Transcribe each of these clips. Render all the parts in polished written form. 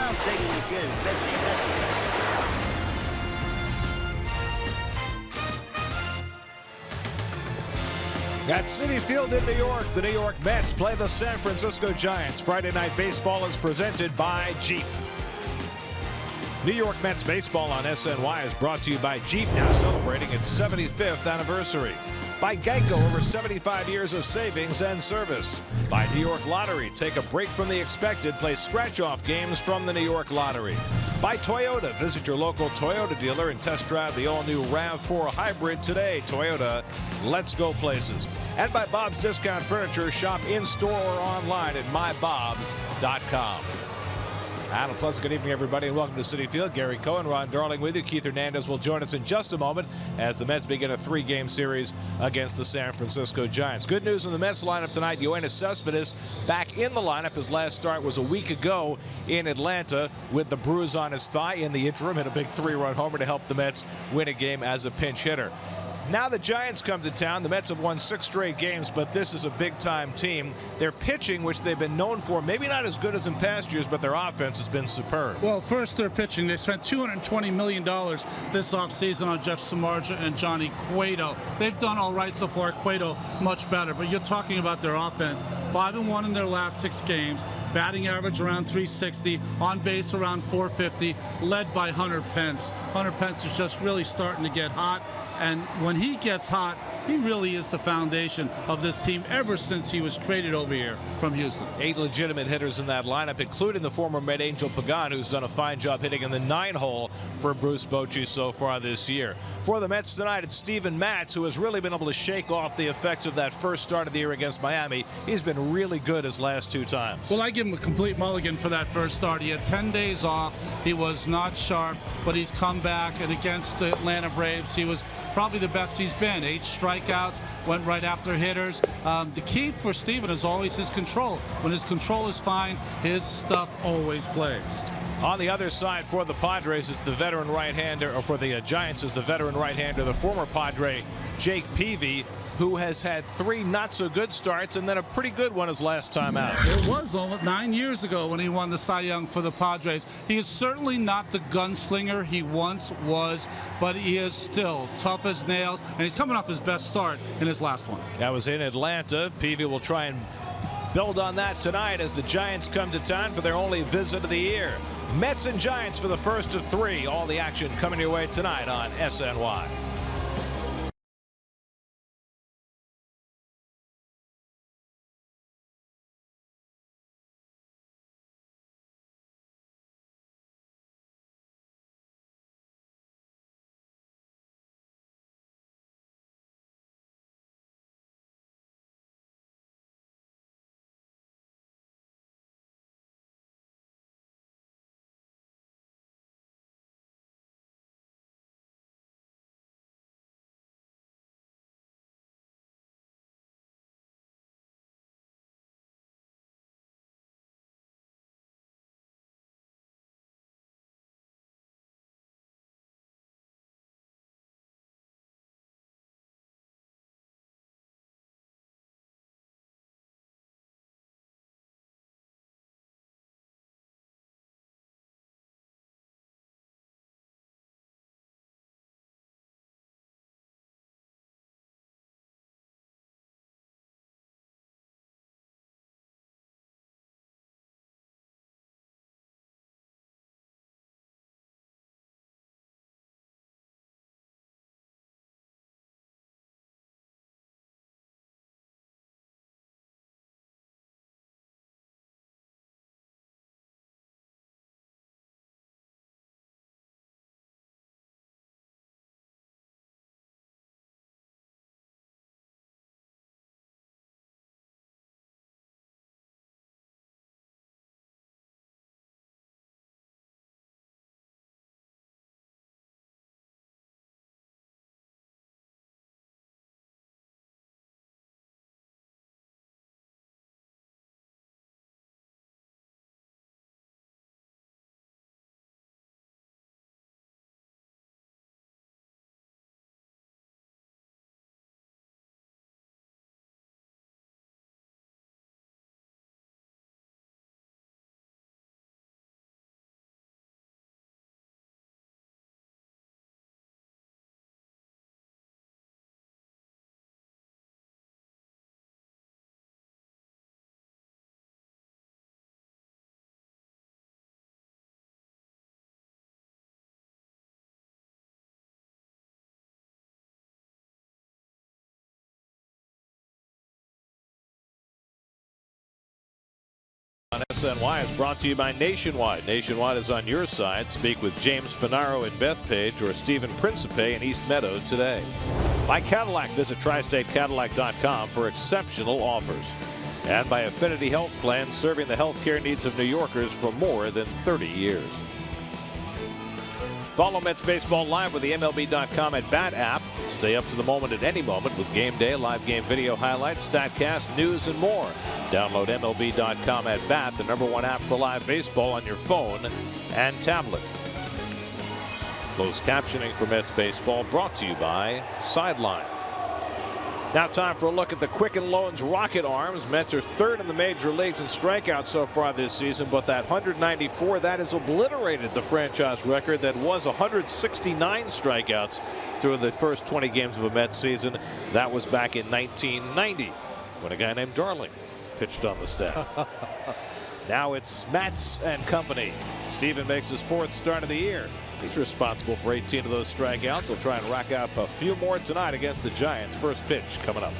I'll take it with you as best he does. At Citi Field in New York, the New York Mets play the San Francisco Giants. Friday Night Baseball is presented by Jeep. New York Mets baseball on SNY is brought to you by Jeep, now celebrating its 75th anniversary. By Geico, over 75 years of savings and service. By New York Lottery, take a break from the expected, play scratch-off games from the New York Lottery. By Toyota, visit your local Toyota dealer and test drive the all-new RAV4 Hybrid today. Toyota, let's go places. And by Bob's Discount Furniture, shop in-store or online at mybobs.com. And a pleasant good evening, everybody, and welcome to Citi Field. Gary Cohen, Ron Darling with you. Keith Hernandez will join us in just a moment as the Mets begin a three-game series against the San Francisco Giants. Good news in the Mets lineup tonight. Yoenis Cespedes back in the lineup. His last start was a week ago in Atlanta with the bruise on his thigh. In the interim, hit a big three-run homer to help the Mets win a game as a pinch hitter. Now the Giants come to town. The Mets have won 6 straight games, but this is a big-time team. Their pitching, which they've been known for, maybe not as good as in past years, but their offense has been superb. Well, first, their pitching. They spent $220 million this offseason on Jeff Samardzija and Johnny Cueto. They've done all right so far. Cueto much better, but you're talking about their offense. 5-1 in their last 6 games. Batting average around 360, on base around 450, led by Hunter Pence. Hunter Pence is just really starting to get hot, and when he gets hot, he really is the foundation of this team ever since he was traded over here from Houston. 8 legitimate hitters in that lineup, including the former Met Angel Pagan, who's done a fine job hitting in the 9-hole for Bruce Bochy so far this year. For the Mets tonight, it's Steven Matz, who has really been able to shake off the effects of that first start of the year against Miami. He's been really good his last 2 times. Well, I give him a complete mulligan for that first start. He had 10 days off. He was not sharp, but he's come back, and against the Atlanta Braves, he was probably the best he's been. 8 strikeouts, went right after hitters. The key for Steven is always his control. When his control is fine, his stuff always plays. On the other side for the Padres is the veteran right-hander, or for the Giants is the veteran right-hander, the former Padre, Jake Peavy, who has had 3 not-so-good starts and then a pretty good one his last time out. It was almost 9 years ago when he won the Cy Young for the Padres. He is certainly not the gunslinger he once was, but he is still tough as nails, and he's coming off his best start in his last one. That was in Atlanta. Peavy will try and build on that tonight as the Giants come to town for their only visit of the year. Mets and Giants for the first of 3. All the action coming your way tonight on SNY. SNY is brought to you by Nationwide. Nationwide is on your side. Speak with James Finaro in Bethpage or Stephen Principe in East Meadow today. By Cadillac. Visit tristatecadillac.com for exceptional offers. And by Affinity Health Plan, serving the healthcare needs of New Yorkers for more than 30 years. Follow Mets baseball live with the MLB.com at Bat app. Stay up to the moment at any moment with game day, live game video highlights, StatCast, news, and more. Download MLB.com at Bat, the #1 app for live baseball on your phone and tablet. Closed captioning for Mets baseball brought to you by Sideline. Now time for a look at the Quicken Loans Rocket Arms. Mets are 3rd in the major leagues in strikeouts so far this season, but that 194, that has obliterated the franchise record that was 169 strikeouts through the first 20 games of a Mets season. That was back in 1990 when a guy named Darling pitched on the staff. Now it's Matz and company. Steven makes his 4th start of the year. He's responsible for 18 of those strikeouts. He'll try and rack up a few more tonight against the Giants. First pitch coming up.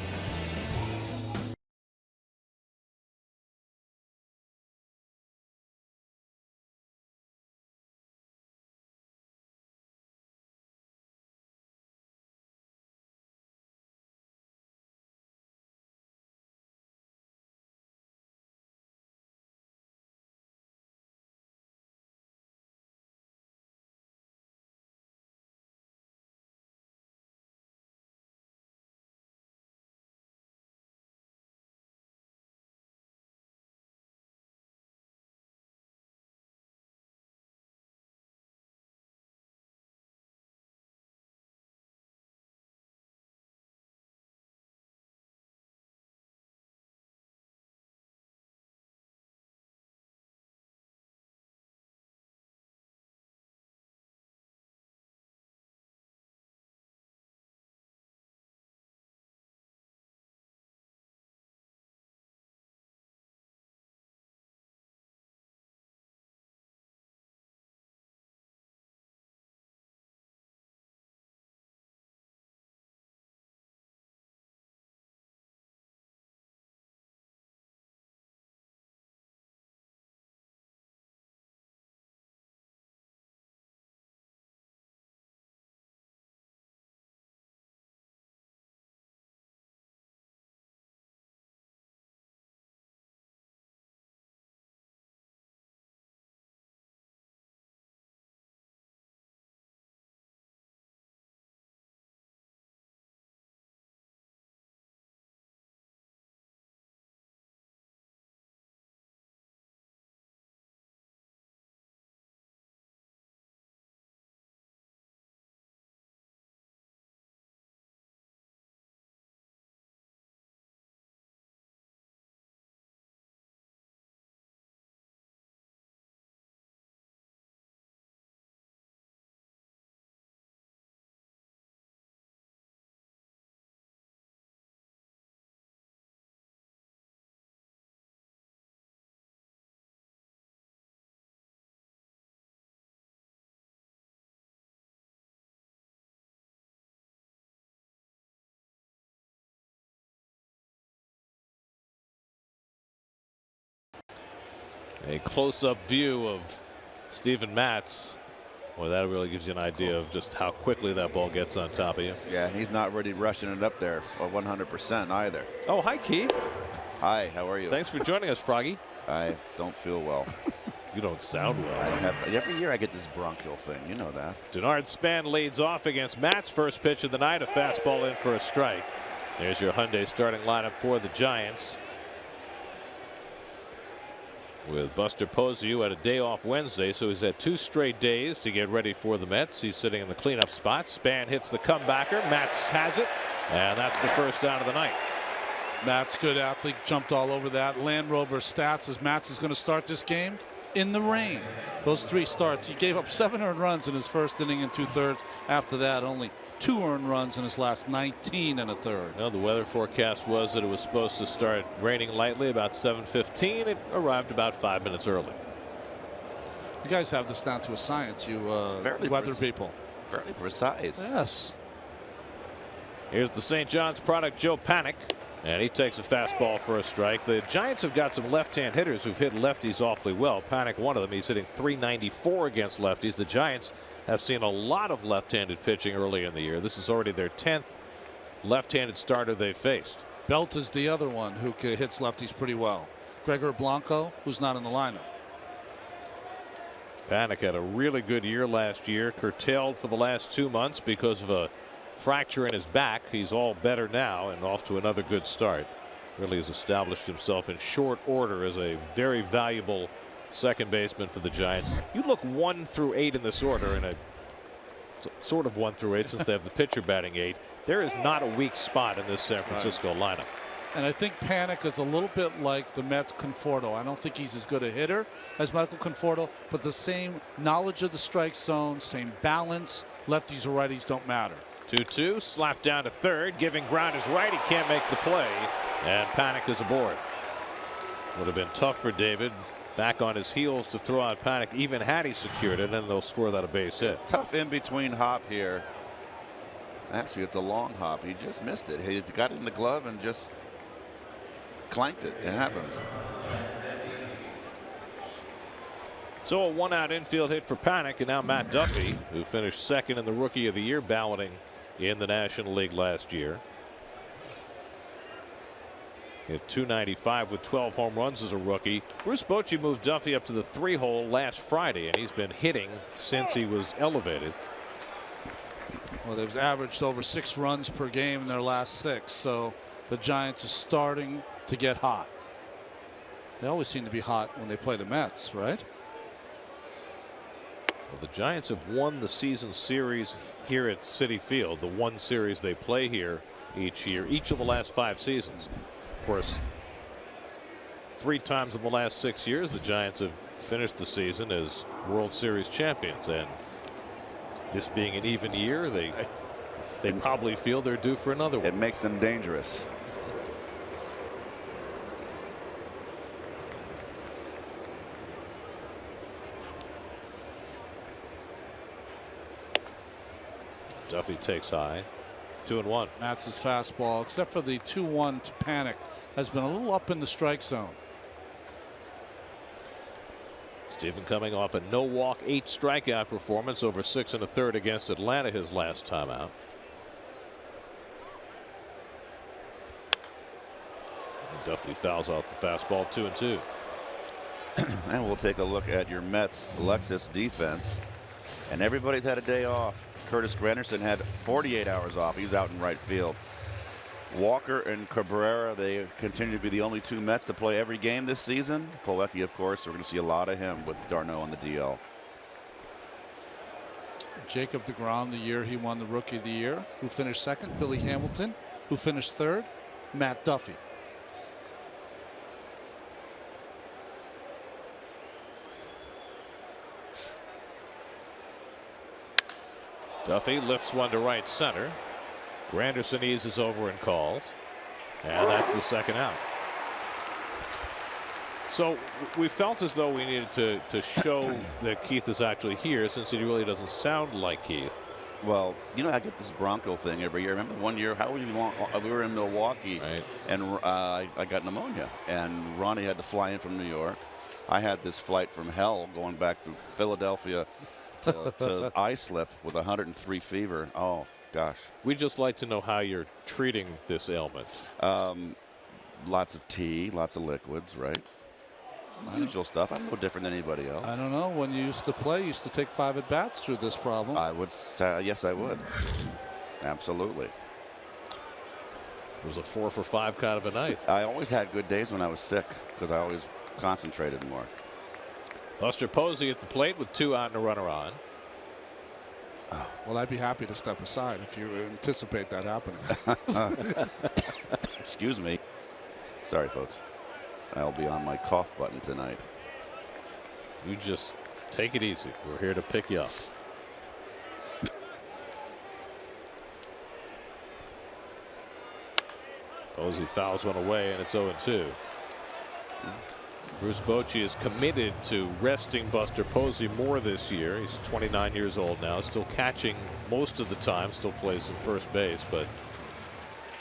A close-up view of Steven Matz. Well, that really gives you an idea of just how quickly that ball gets on top of you. Yeah, and he's not really rushing it up there 100% either. Oh, hi, Keith. Hi, how are you? Thanks for joining us, Froggy. I don't feel well. You don't sound well. Every year I get this bronchial thing. You know that. Denard Span leads off against Matz. First pitch of the night, a fastball in for a strike. There's your Hyundai starting lineup for the Giants. With Buster Posey, who had a day off Wednesday, so he's had 2 straight days to get ready for the Mets. He's sitting in the cleanup spot. Span hits the comebacker. Matz has it, and that's the first out of the night. Matz, good athlete, jumped all over that. Land Rover stats as Matz is going to start this game in the rain. Those 3 starts, he gave up 7 earned runs in his first inning and 2/3. After that, only 2 earned runs in his last 19 1/3. Well, the weather forecast was that it was supposed to start raining lightly about 7:15. It arrived about 5 minutes early. You guys have this down to a science, you weather people. Fairly precise. Yes. Here's the St. John's product, Joe Panic. And he takes a fastball for a strike. The Giants have got some left-hand hitters who've hit lefties awfully well. Panik, one of them. He's hitting .394 against lefties. The Giants have seen a lot of left-handed pitching early in the year. This is already their 10th left-handed starter they've faced. Belt is the other one who hits lefties pretty well. Gregor Blanco, who's not in the lineup. Panik had a really good year last year, curtailed for the last 2 months because of a fracture in his back. He's all better now and off to another good start. Really has established himself in short order as a very valuable second baseman for the Giants. You look 1 through 8 in this order, and a sort of 1 through 8 since they have the pitcher batting 8. There is not a weak spot in this San Francisco lineup. And I think Panik is a little bit like the Mets' Conforto. I don't think he's as good a hitter as Michael Conforto, but the same knowledge of the strike zone, same balance. Lefties or righties don't matter. 2-2, slapped down to third, giving ground his right. He can't make the play, and Panik is aboard. Would have been tough for David, back on his heels to throw out Panik, even had he secured it, and they'll score that a base hit. Tough in between hop here. Actually, it's a long hop. He just missed it. He got it in the glove and just clanked it. It happens. So a 1-out infield hit for Panik, and now Matt Duffy, who finished second in the Rookie of the Year balloting in the National League last year. Hit .295 with 12 home runs as a rookie. Bruce Bochy moved Duffy up to the 3-hole last Friday, and he's been hitting since he was elevated. Well, they've averaged over 6 runs per game in their last 6, so the Giants are starting to get hot. They always seem to be hot when they play the Mets, right? Well, the Giants have won the season series here at Citi Field, the one series they play here each year, each of the last 5 seasons. Of course, 3 times in the last 6 years, the Giants have finished the season as World Series champions, and this being an even year, they probably feel they're due for another one. It makes them dangerous. Duffy takes high. 2-1. Matz's fastball, except for the 2-1 to Panik, has been a little up in the strike zone. Stephen coming off a no-walk 8 strikeout performance over 6 1/3 against Atlanta his last time out. Duffy fouls off the fastball. 2-2. And we'll take a look at your Mets Lexus defense. And everybody's had a day off. Curtis Granderson had 48 hours off. He's out in right field. Walker and Cabrera, they continue to be the only 2 Mets to play every game this season. Plawecki, of course, we're going to see a lot of him with Darno on the DL. Jacob deGrom, the year he won the Rookie of the Year, who finished second. Billy Hamilton, who finished third. Matt Duffy. Duffy lifts one to right center. Granderson eases over and calls, and that's the second out. So we felt as though we needed to show that Keith is actually here, since he really doesn't sound like Keith. Well, you know, I get this Bronco thing every year. Remember one year, we were in Milwaukee, right, and I got pneumonia, and Ronnie had to fly in from New York. I had this flight from hell going back to Philadelphia to Islip with 103 fever. Oh gosh. We'd just like to know how you're treating this ailment. Lots of tea, lots of liquids, right? Usual stuff. I'm no different than anybody else. I don't know. When you used to play, you used to take 5 at bats through this problem. I would. Yes, I would. Absolutely. It was a 4 for 5 kind of a night. I always had good days when I was sick because I always concentrated more. Buster Posey at the plate with 2 out and a runner on. Well, I'd be happy to step aside if you anticipate that happening. Excuse me. Sorry, folks. I'll be on my cough button tonight. You just take it easy. We're here to pick you up. Posey fouls one away, and it's 0-2. Bruce Bochy is committed to resting Buster Posey more this year. He's 29 years old now, still catching most of the time, still plays some first base, but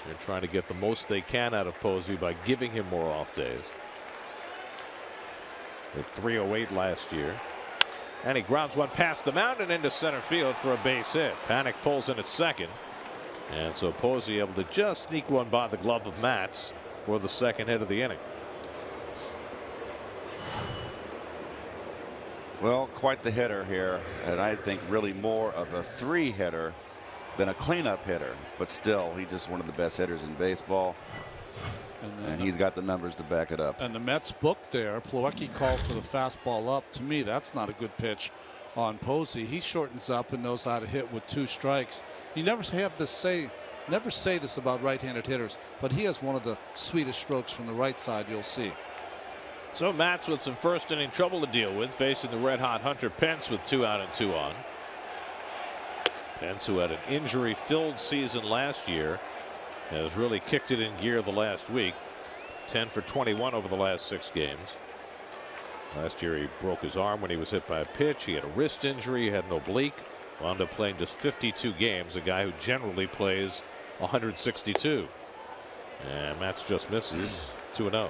They're trying to get the most they can out of Posey by giving him more off days. At 308 last year. And he grounds one past the mound and into center field for a base hit. Panic pulls in at second. And so Posey able to just sneak one by the glove of Matz for the second hit of the inning. Well, quite the hitter here, and I think really more of a 3-hitter than a cleanup hitter, but still he's just one of the best hitters in baseball, and he's got the numbers to back it up. And the Mets book there, Plawecki called for the fastball up. To me, that's not a good pitch on Posey. He shortens up and knows how to hit with 2 strikes. You never say this about right-handed hitters, but he has one of the sweetest strokes from the right side you'll see. So Matz with some first inning trouble to deal with, facing the red-hot Hunter Pence with 2 out and 2 on. Pence, who had an injury-filled season last year, has really kicked it in gear the last week. 10 for 21 over the last 6 games. Last year he broke his arm when he was hit by a pitch. He had a wrist injury. He had an oblique. Wound up playing just 52 games. A guy who generally plays 162. And Matz just misses 2-0.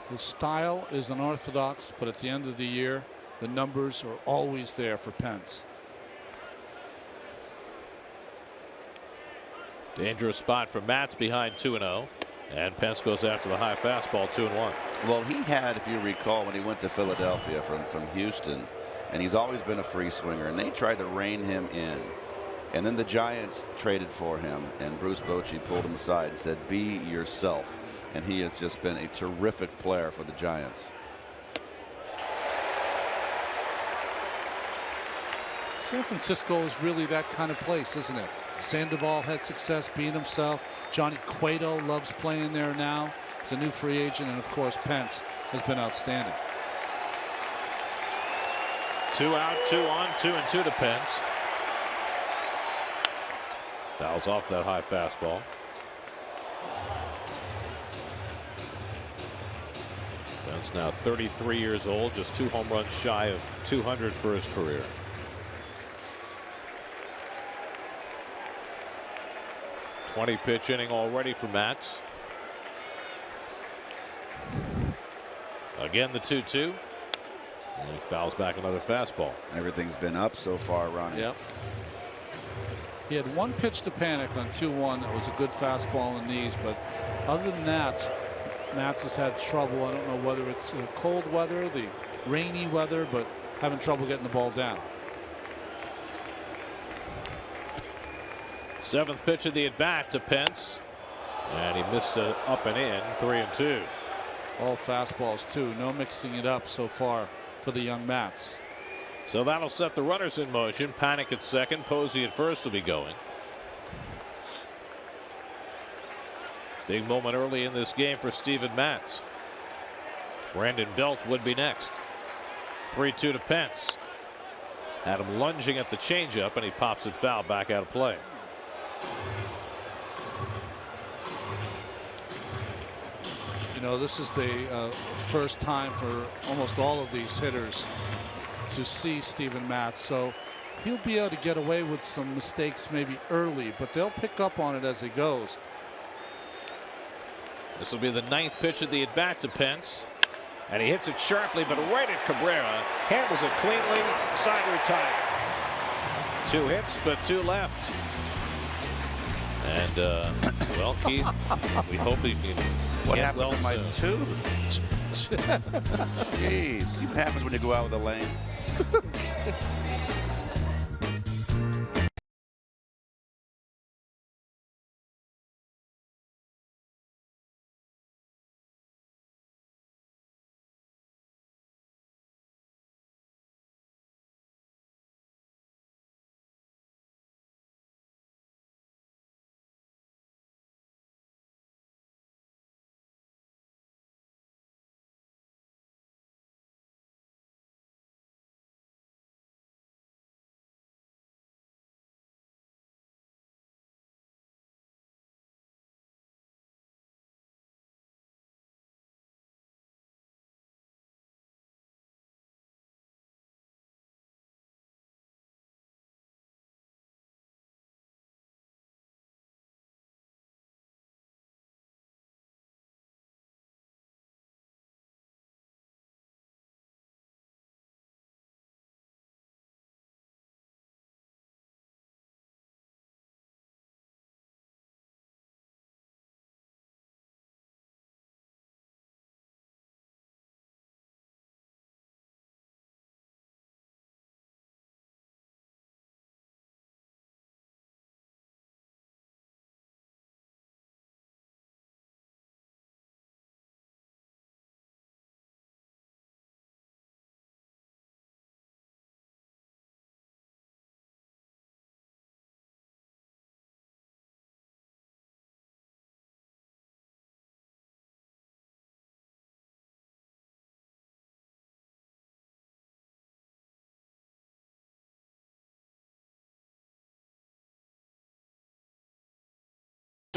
His style is unorthodox, but at the end of the year, the numbers are always there for Pence. Dangerous spot for Matz behind 2-0. And Pence goes after the high fastball, 2-1. Well, he had, if you recall, when he went to Philadelphia from Houston, and he's always been a free swinger, and they tried to rein him in. And then the Giants traded for him, and Bruce Bochy pulled him aside and said, "Be yourself." And he has just been a terrific player for the Giants. San Francisco is really that kind of place, isn't it? Sandoval had success being himself. Johnny Cueto loves playing there now. He's a new free agent, and of course Pence has been outstanding. 2 out, 2 on, 2-2 to Pence. Fouls off that high fastball. Pence now 33 years old, just 2 home runs shy of 200 for his career. Pitch inning already for Matz. Again the 2-2. And he fouls back another fastball. Everything's been up so far, Ronnie. Yep. He had 1 pitch to panic on 2-1. That was a good fastball in the knees, but other than that, Matz has had trouble. I don't know whether it's the cold weather, the rainy weather, but having trouble getting the ball down. 7th pitch of the at bat to Pence, and he missed a up and in. 3-2. All fastballs too. No mixing it up so far for the young Mats. So that'll set the runners in motion. Panic at second. Posey at first will be going. Big moment early in this game for Steven Matz. Brandon Belt would be next. 3-2 to Pence. Had him lunging at the changeup, and he pops it foul back out of play. You know, this is the first time for almost all of these hitters to see Steven Matz, so he'll be able to get away with some mistakes maybe early, but they'll pick up on it as he goes. This will be the 9th pitch of the at bat to Pence, and he hits it sharply, but right at Cabrera. Handles it cleanly. Side retired. 2 hits, but 2 left. And well, Keith, we hope he can. What happened well to my soon. tooth? Jeez, see what happens when you go out with a lame.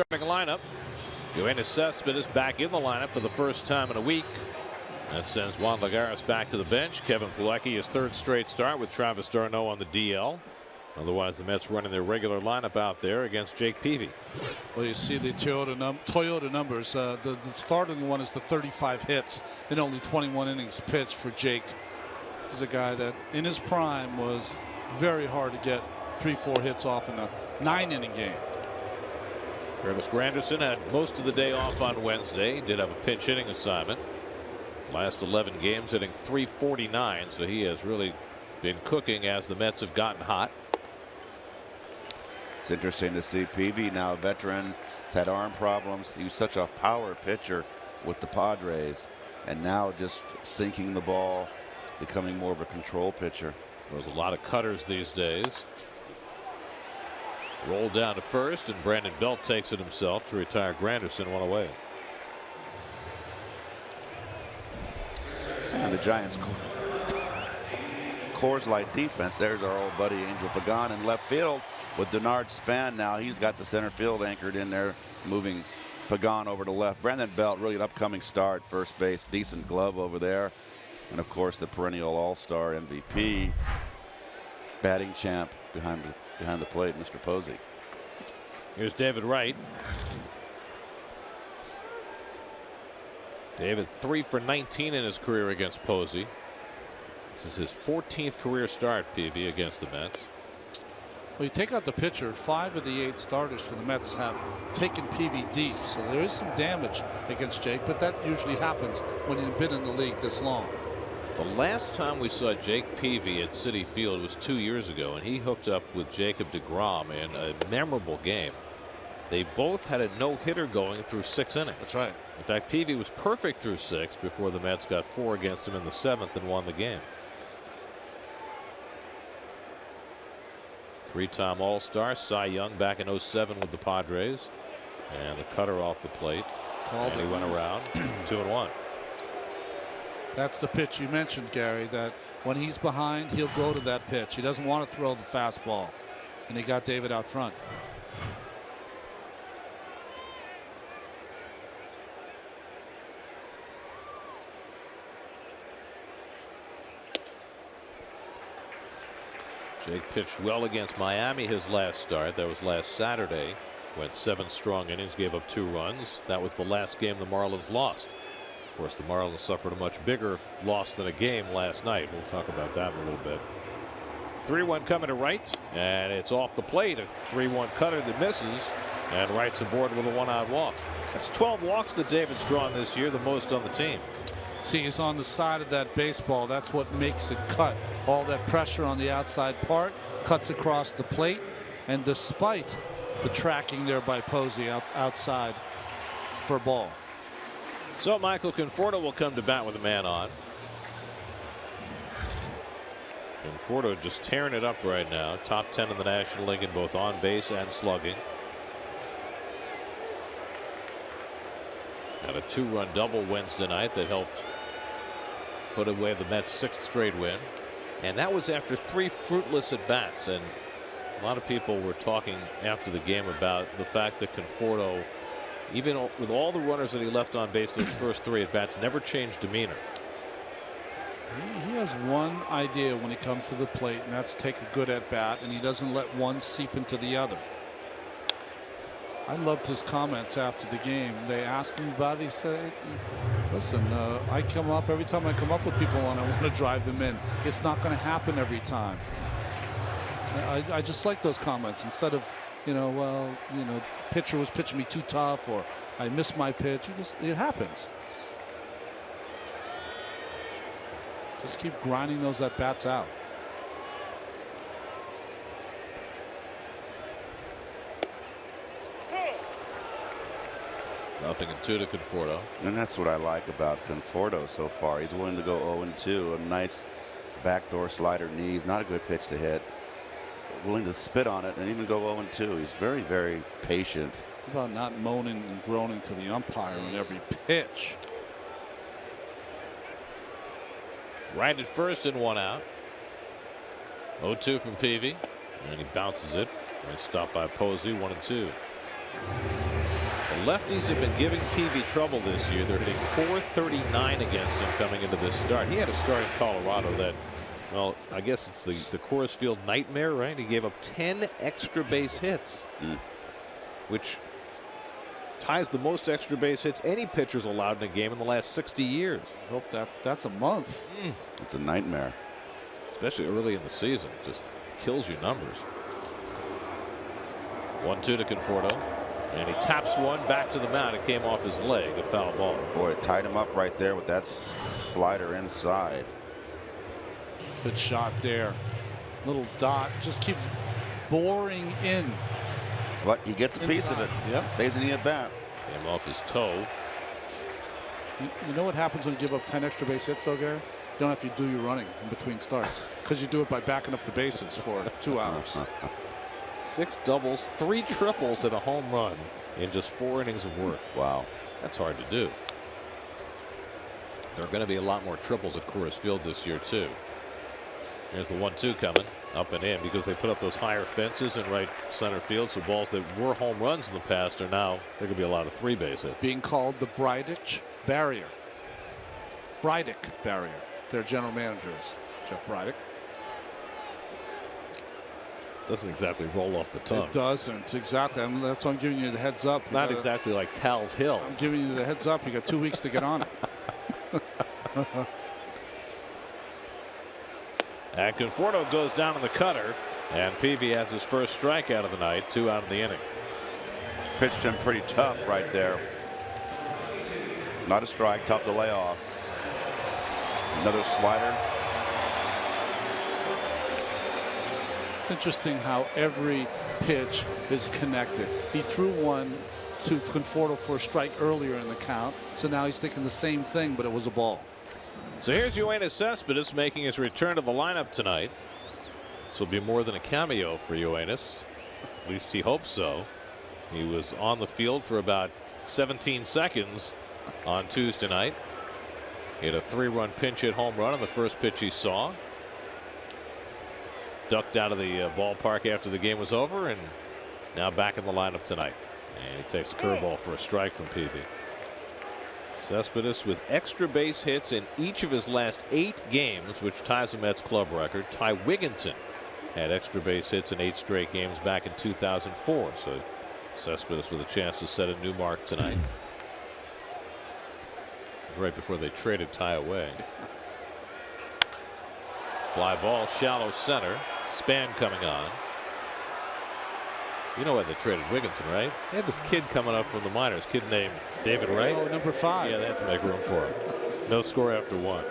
starting lineup. Yoenis Cespedes is back in the lineup for the first time in a week. That sends Juan Lagares back to the bench. Kevin Plawecki, his third straight start with Travis d'Arnaud on the DL. Otherwise, the Mets running their regular lineup out there against Jake Peavy. Well, you see the Toyota numbers. The starting one is the 35 hits in only 21 innings pitched for Jake. He's a guy that in his prime was very hard to get 3-4 hits off in a 9-inning game. Curtis Granderson had most of the day off on Wednesday. He did have a pinch hitting assignment. Last 11 games hitting .349, so he has really been cooking as the Mets have gotten hot. It's interesting to see Peavy, now a veteran, has had arm problems. He was such a power pitcher with the Padres, and now just sinking the ball, becoming more of a control pitcher. There's a lot of cutters these days. Rolled down to first, and Brandon Belt takes it himself to retire Granderson one away. And the Giants Coors Light defense. There's our old buddy Angel Pagan in left field with Denard Span. Now he's got the center field anchored in there, moving Pagan over to left. Brandon Belt, really an upcoming star at first base. Decent glove over there. And of course the perennial all-star MVP, batting champ behind the plate, Mr. Posey. Here's David Wright. David 3 for 19 in his career against Posey. This is his 14th career start, PV, against the Mets. Well, you take out the pitcher, 5 of the 8 starters for the Mets have taken PV deep, so there is some damage against Jake, but that usually happens when you've been in the league this long. The last time we saw Jake Peavy at Citi Field was 2 years ago, and he hooked up with Jacob deGrom in a memorable game. They both had a no-hitter going through 6 innings. That's right. In fact, Peavy was perfect through 6 before the Mets got 4 against him in the 7th and won the game. 3-time All-Star, Cy Young back in 07 with the Padres. And the cutter off the plate. Called and he went around 2-1. That's the pitch you mentioned, Gary, that when he's behind, he'll go to that pitch. He doesn't want to throw the fastball. And he got David out front. Jake pitched well against Miami his last start. That was last Saturday. Went 7 strong innings, gave up 2 runs. That was the last game the Marlins lost. Of course, the Marlins suffered a much bigger loss than a game last night. We'll talk about that in a little bit. 3-1 coming to Wright, and it's off the plate. A 3-1 cutter that misses, and Wright's aboard with a 1-out walk. That's 12 walks that David's drawn this year, the most on the team. See, he's on the side of that baseball. That's what makes it cut. All that pressure on the outside part cuts across the plate, and despite the tracking there by Posey outside for a ball. So Michael Conforto will come to bat with a man on. Conforto just tearing it up right now. Top 10 in the National League in both on base and slugging. Had a 2-run double Wednesday night that helped put away the Mets' 6th straight win. And that was after 3 fruitless at bats. And a lot of people were talking after the game about the fact that Conforto, even with all the runners that he left on base those first 3 at bats, never changed demeanor. He has one idea when he comes to the plate, and that's take a good at bat, and he doesn't let one seep into the other. I loved his comments after the game. They asked him about it. He said, listen, I come up every time I come up with people and I want to drive them in. It's not going to happen every time. I just like those comments instead of, well, pitcher was pitching me too tough or I missed my pitch. It happens. Just keep grinding those at bats out. Nothing in 2 to Conforto. And that's what I like about Conforto so far. He's willing to go 0-2. A nice backdoor slider knees. Not a good pitch to hit. Willing to spit on it and even go 0-2. He's very, very patient. How about not moaning and groaning to the umpire on every pitch? Right at first and 1 out. 0-2 from Peavy. And he bounces it. Nice stop by Posey. 1-2. The lefties have been giving Peavy trouble this year. They're hitting .439 against him coming into this start. He had a start in Colorado that, well, I guess it's the Coors Field nightmare, right? He gave up 10 extra base hits, which ties the most extra base hits any pitcher's allowed in a game in the last 60 years. I hope that's a month. It's a nightmare. Especially early in the season. Just kills your numbers. 1-2 to Conforto. And he taps one back to the mound. It came off his leg, a foul ball. Boy, it tied him up right there with that slider inside. Good shot there. Little dot just keeps boring in. But he gets a piece of it. Yep. Stays in the at bat. Came off his toe. You know what happens when you give up 10 extra base hits, though, Gary? You don't have to do your running in between starts because you do it by backing up the bases for 2 hours. 6 doubles, 3 triples, and a home run in just 4 innings of work. Wow. That's hard to do. There are going to be a lot more triples at Coors Field this year, too. Here's the 1-2 coming up and in because they put up those higher fences in right center field. So balls that were home runs in the past are now, there could be a lot of 3-base hits. Being called the Bridich barrier. Brydick barrier. Their general managers, Jeff Brydick. Doesn't exactly roll off the tongue. It doesn't exactly. That's why I'm giving you the heads up. Not exactly like Tal's Hill. I'm giving you the heads up. You got 2 weeks to get on it. And Conforto goes down in the cutter, and Peavy has his first strikeout of the night, 2 out of the inning. Pitched him pretty tough right there. Not a strike, tough to lay off. Another slider. It's interesting how every pitch is connected. He threw one to Conforto for a strike earlier in the count, so now he's thinking the same thing, but it was a ball. So here's Yoenis Cespedes making his return to the lineup tonight. This will be more than a cameo for Yoenis. At least he hopes so. He was on the field for about 17 seconds on Tuesday night. He had a 3-run pinch hit home run on the first pitch he saw. Ducked out of the ballpark after the game was over, and now back in the lineup tonight. And he takes a curveball for a strike from Peavy. Cespedes with extra base hits in each of his last 8 games, which ties the Mets club record. Ty Wigginton had extra base hits in 8 straight games back in 2004. So Cespedes with a chance to set a new mark tonight. It was right before they traded Ty away. Fly ball, shallow center. Span coming on. You know why they traded Wigginton, right? They had this kid coming up from the minors, kid named David Wright. Oh, number 5. Yeah, they had to make room for him. No score after 1.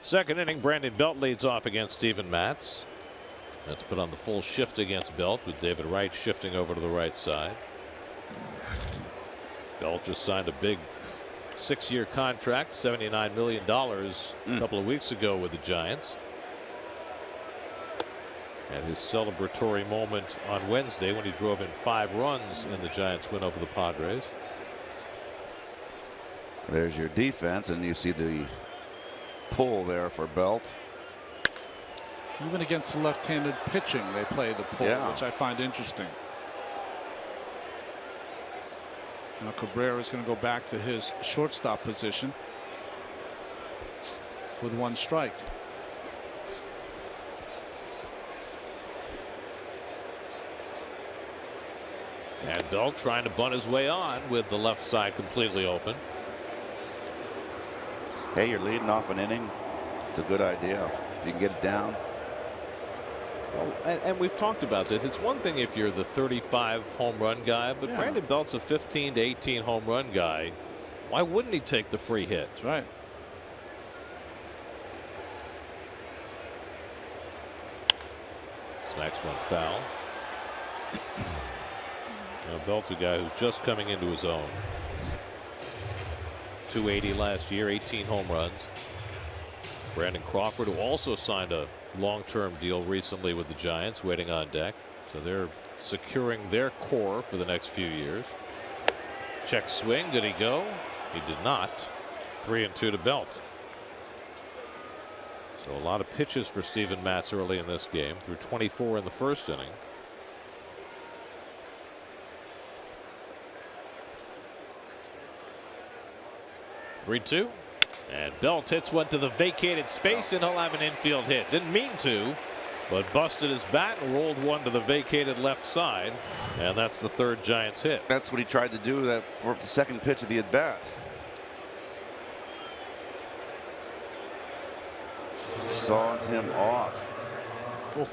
Second inning, Brandon Belt leads off against Steven Matz. That's put on the full shift against Belt, with David Wright shifting over to the right side. Belt just signed a big 6-year contract, $79 million a couple of weeks ago with the Giants. And his celebratory moment on Wednesday when he drove in 5 runs in the Giants win over the Padres. There's your defense, and you see the pull there for Belt. Even against the left-handed pitching, they play the pull, which I find interesting. Now Cabrera is going to go back to his shortstop position with 1 strike. And Belt trying to bunt his way on with the left side completely open. Hey, you're leading off an inning. It's a good idea if you can get it down. Well, and we've talked about this. It's one thing if you're the 35 home run guy, but Brandon Belt's a 15 to 18 home run guy. Why wouldn't he take the free hit? That's right. Smacks one foul. Now Belt, a guy who's just coming into his own. 280 last year, 18 home runs. Brandon Crawford, who also signed a long-term deal recently with the Giants, waiting on deck. So they're securing their core for the next few years. Check swing. Did he go? He did not. 3-2 to Belt. So a lot of pitches for Steven Matz early in this game, through 24 in the first inning. Three-two. And Belt hits one to the vacated space, and he'll have an infield hit. Didn't mean to, but busted his bat and rolled one to the vacated left side. And that's the 3rd Giants hit. That's what he tried to do that for the second pitch of the at bat. Saws him off. Oh.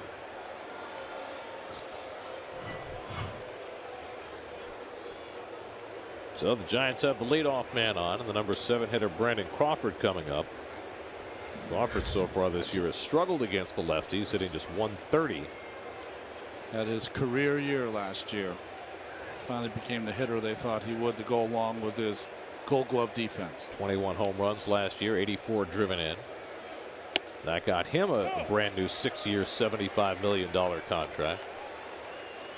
So the Giants have the leadoff man on, and the number 7 hitter Brandon Crawford coming up. Crawford so far this year has struggled against the lefties, hitting just 130. Had his career year last year. Finally became the hitter they thought he would, to go along with his Gold Glove defense. 21 home runs last year, 84 driven in. That got him a brand new 6-year, $75 million contract.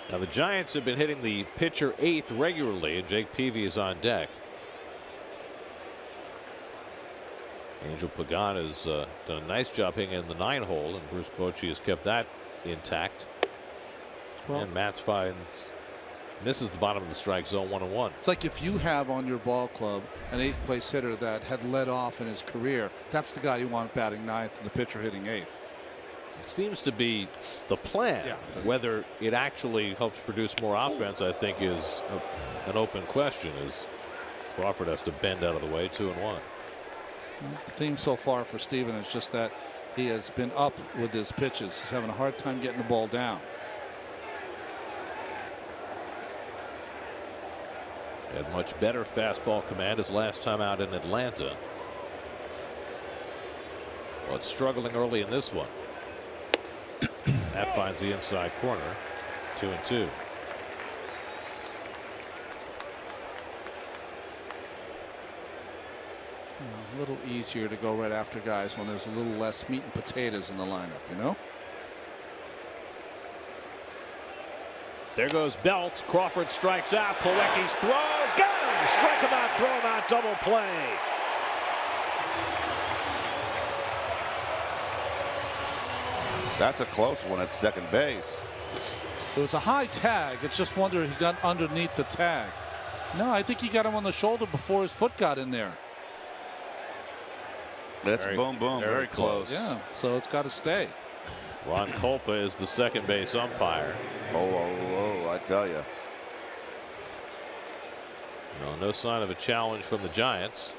Now the Giants have been hitting the pitcher 8th regularly, and Jake Peavy is on deck. Angel Pagan has done a nice job hitting in the 9-hole, and Bruce Bochy has kept that intact. Well, and Matz misses the bottom of the strike zone, 1-1. It's like if you have on your ball club an 8th place hitter that had led off in his career, that's the guy you want batting 9th and the pitcher hitting 8th. It seems to be the plan. Yeah. Whether it actually helps produce more offense, I think, is an open question. As Crawford has to bend out of the way, 2-1. The theme so far for Steven is just that he has been up with his pitches. He's having a hard time getting the ball down. Had much better fastball command his last time out in Atlanta. Well, it's struggling early in this one. That finds the inside corner. 2-2. A little easier to go right after guys when there's a little less meat and potatoes in the lineup, you know? There goes Belt. Crawford strikes out. Plawecki's throw. Got him! Strike him out, throw him out, double play. That's a close one at second base. It was a high tag. It's just wonder if he got underneath the tag. No, I think he got him on the shoulder before his foot got in there. That's boom, boom. Very close. Yeah, so it's got to stay. Ron Kolpa is the second base umpire. Oh, I tell you. No sign of a challenge from the Giants.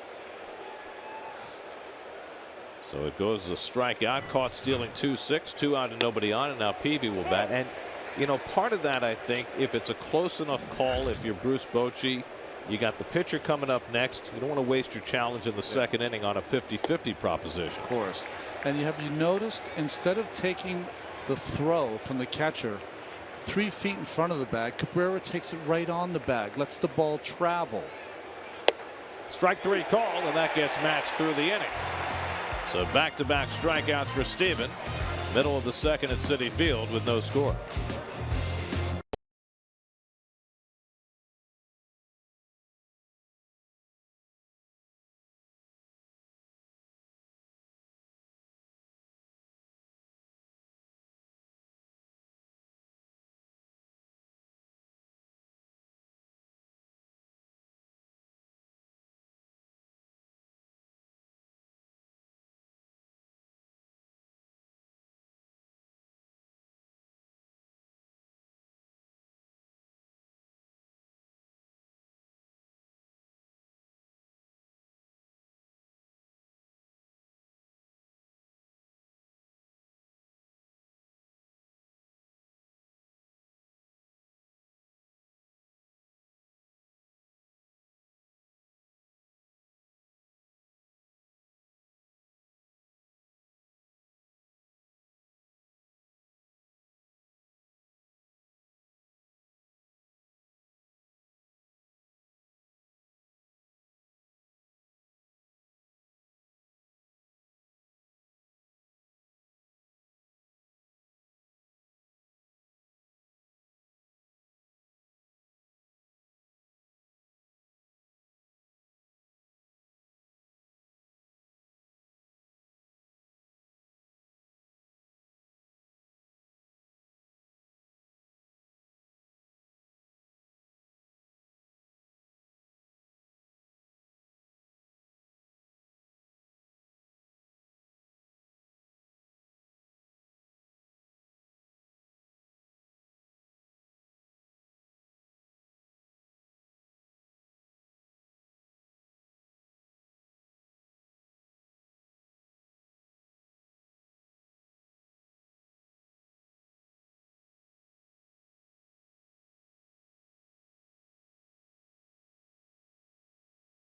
So it goes as a strikeout, caught stealing 2-6, 2 out and nobody on, and now Peavy will bat. And, part of that, I think, if it's a close enough call, if you're Bruce Bochy, You got the pitcher coming up next. You don't want to waste your challenge in the second inning on a 50-50 proposition. Of course. And have you noticed, instead of taking the throw from the catcher 3 feet in front of the bag, Cabrera takes it right on the bag, lets the ball travel. Strike 3 called, and that gets matched through the inning. So back-to-back strikeouts for Steven. Middle of the second at Citi Field with no score.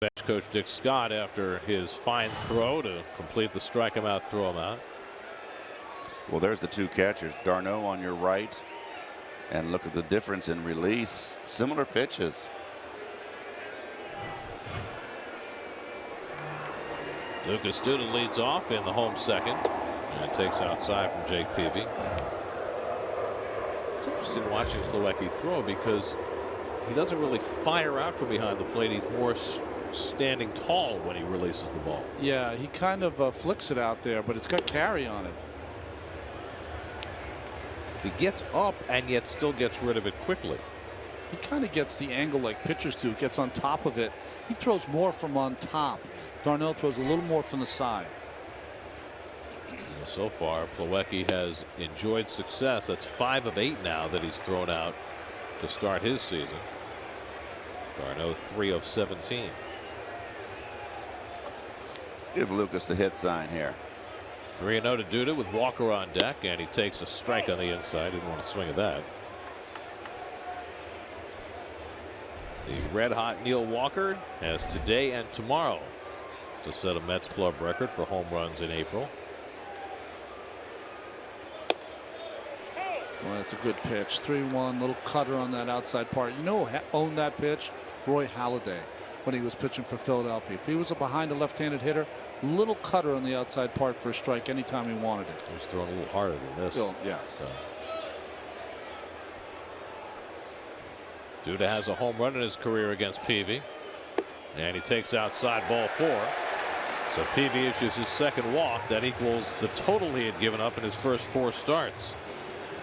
Bench coach Dick Scott after his fine throw to complete the strike him out, throw him out. Well, there's the 2 catchers. D'Arnaud on your right, and look at the difference in release. Similar pitches. Lucas Duda leads off in the home second and takes outside from Jake Peavy. It's interesting watching Plawecki throw because he doesn't really fire out from behind the plate. He's more standing tall when he releases the ball. Yeah, he kind of flicks it out there, but it's got carry on it. He gets up and yet still gets rid of it quickly. He kind of gets the angle like pitchers do, gets on top of it. He throws more from on top. D'Arnaud throws a little more from the side. So far, Plawecki has enjoyed success. That's 5 of 8 now that he's thrown out to start his season. D'Arnaud 3 of 17. Give Lucas the hit sign here. 3-0 to Duda with Walker on deck, and he takes a strike on the inside. Didn't want to swing at that. The red hot Neil Walker has today and tomorrow to set a Mets club record for home runs in April. Well, that's a good pitch. 3-1, little cutter on that outside part. You know who owned that pitch? Roy Halladay, when he was pitching for Philadelphia. If he was behind a left-handed hitter, little cutter on the outside part for a strike anytime he wanted it. He was throwing a little harder than this. Yes. So. Duda has a home run in his career against Peavy, and he takes outside ball 4. So Peavy issues his second walk. That equals the total he had given up in his first 4 starts.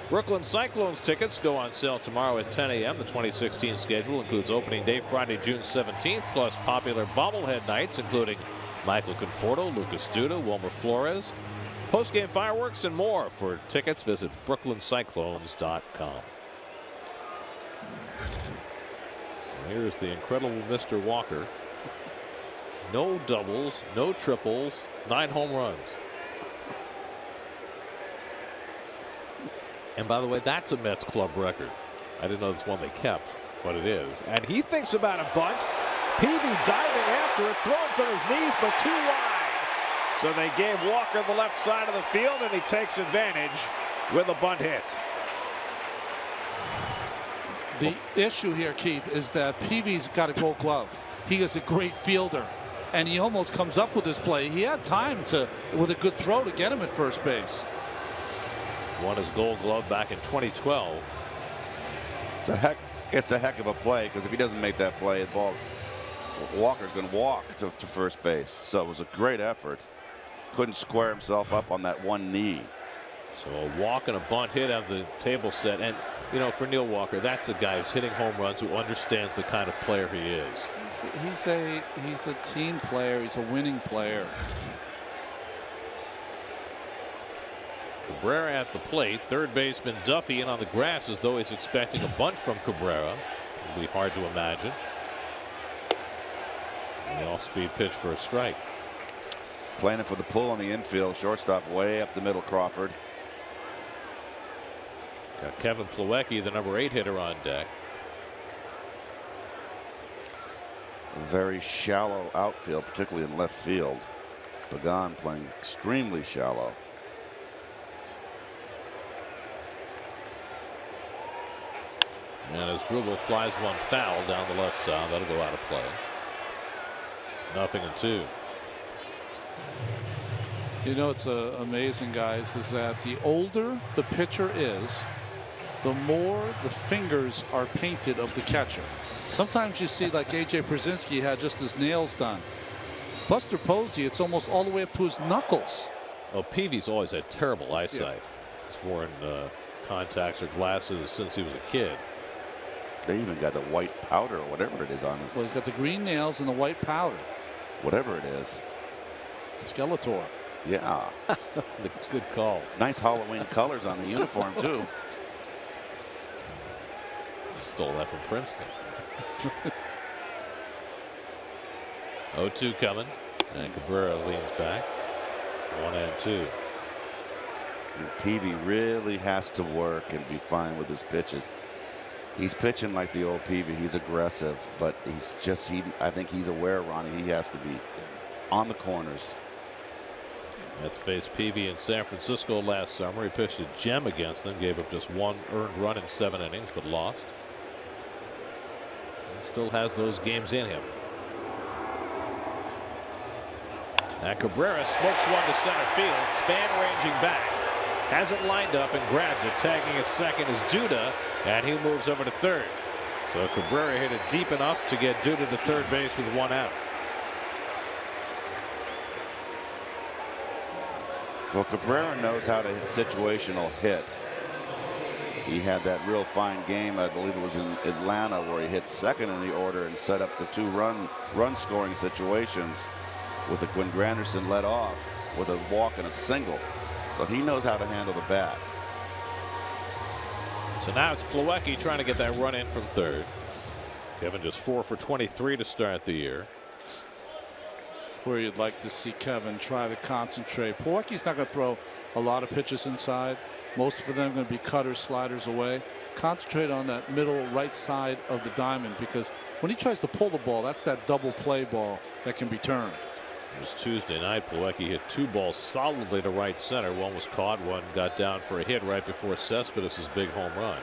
Brooklyn Cyclones tickets go on sale tomorrow at 10 a.m. The 2016 schedule includes opening day Friday, June 17th, plus popular bobblehead nights including Michael Conforto, Lucas Duda, Wilmer Flores, postgame fireworks, and more. For tickets, visit brooklyncyclones.com. Here's the incredible Mr. Walker. No doubles, no triples, 9 home runs. And by the way, that's a Mets club record. I didn't know this one they kept, but it is. And he thinks about a bunt, Peavy diving after it, thrown from his knees, but too wide. So they gave Walker the left side of the field, and he takes advantage with a bunt hit. The issue here, Keith, is that Peavy's got a Gold Glove. He is a great fielder, and he almost comes up with this play. He had time to, with a good throw, to get him at first base. Won his Gold Glove back in 2012. It's a heck of a play, because if he doesn't make that play, Walker's going to walk to first base. So it was a great effort. Couldn't square himself up on that one knee. So a walk and a bunt hit have the table set. And, you know, for Neil Walker, that's a guy who's hitting home runs, who understands the kind of player he is. He's a team player. He's a winning player. Cabrera at the plate. Third baseman Duffy in on the grass as though he's expecting a bunt from Cabrera. It'll be hard to imagine. And the off-speed pitch for a strike. Playing it for the pull on the infield. Shortstop way up the middle, Crawford. Got Kevin Plawecki, the number 8 hitter, on deck. A very shallow outfield, particularly in left field. Pagan playing extremely shallow. And his dribble flies one foul down the left side. That'll go out of play. 0-2. You know, it's amazing, guys, is that the older the pitcher is, the more the fingers are painted of the catcher. Sometimes you see, like A.J. Przinsky had just his nails done. Buster Posey, it's almost all the way up to his knuckles. Well, Peavy's always had terrible eyesight. Yeah. He's worn contacts or glasses since he was a kid. They even got the white powder or whatever it is on his. Well, he's got the green nails and the white powder. Whatever it is. Skeletor. Yeah. Good call. Nice Halloween colors on the uniform, too. Stole that from Princeton. 0-2 coming. And Cabrera leans back. 1-2. Peavy really has to work and be fine with his pitches. He's pitching like the old Peavy. He's aggressive, but he's just, I think he's aware, Ronnie, he has to be on the corners. Mets faced Peavy in San Francisco last summer. He pitched a gem against them, gave up just 1 earned run in 7 innings, but lost. And still has those games in him. And Cabrera smokes one to center field. Span ranging back. Has it lined up and grabs it. Tagging at second is Duda, and he moves over to third. So Cabrera hit it deep enough to get Duda to third base with 1 out. Well, Cabrera knows how to situational hit. He had that real fine game, I believe it was in Atlanta, where he hit second in the order and set up the 2 run scoring situations with when Granderson led off with a walk and a single. So he knows how to handle the bat. So now it's Plawecki trying to get that run in from third. Kevin just 4 for 23 to start the year. Where you'd like to see Kevin try to concentrate. Plawecki's not going to throw a lot of pitches inside. Most of them are going to be cutters, sliders away. Concentrate on that middle right side of the diamond, because when he tries to pull the ball, that's that double play ball that can be turned. It was Tuesday night. Plawecki hit 2 balls solidly to right center. One was caught, one got down for a hit right before Cespedes' big home run.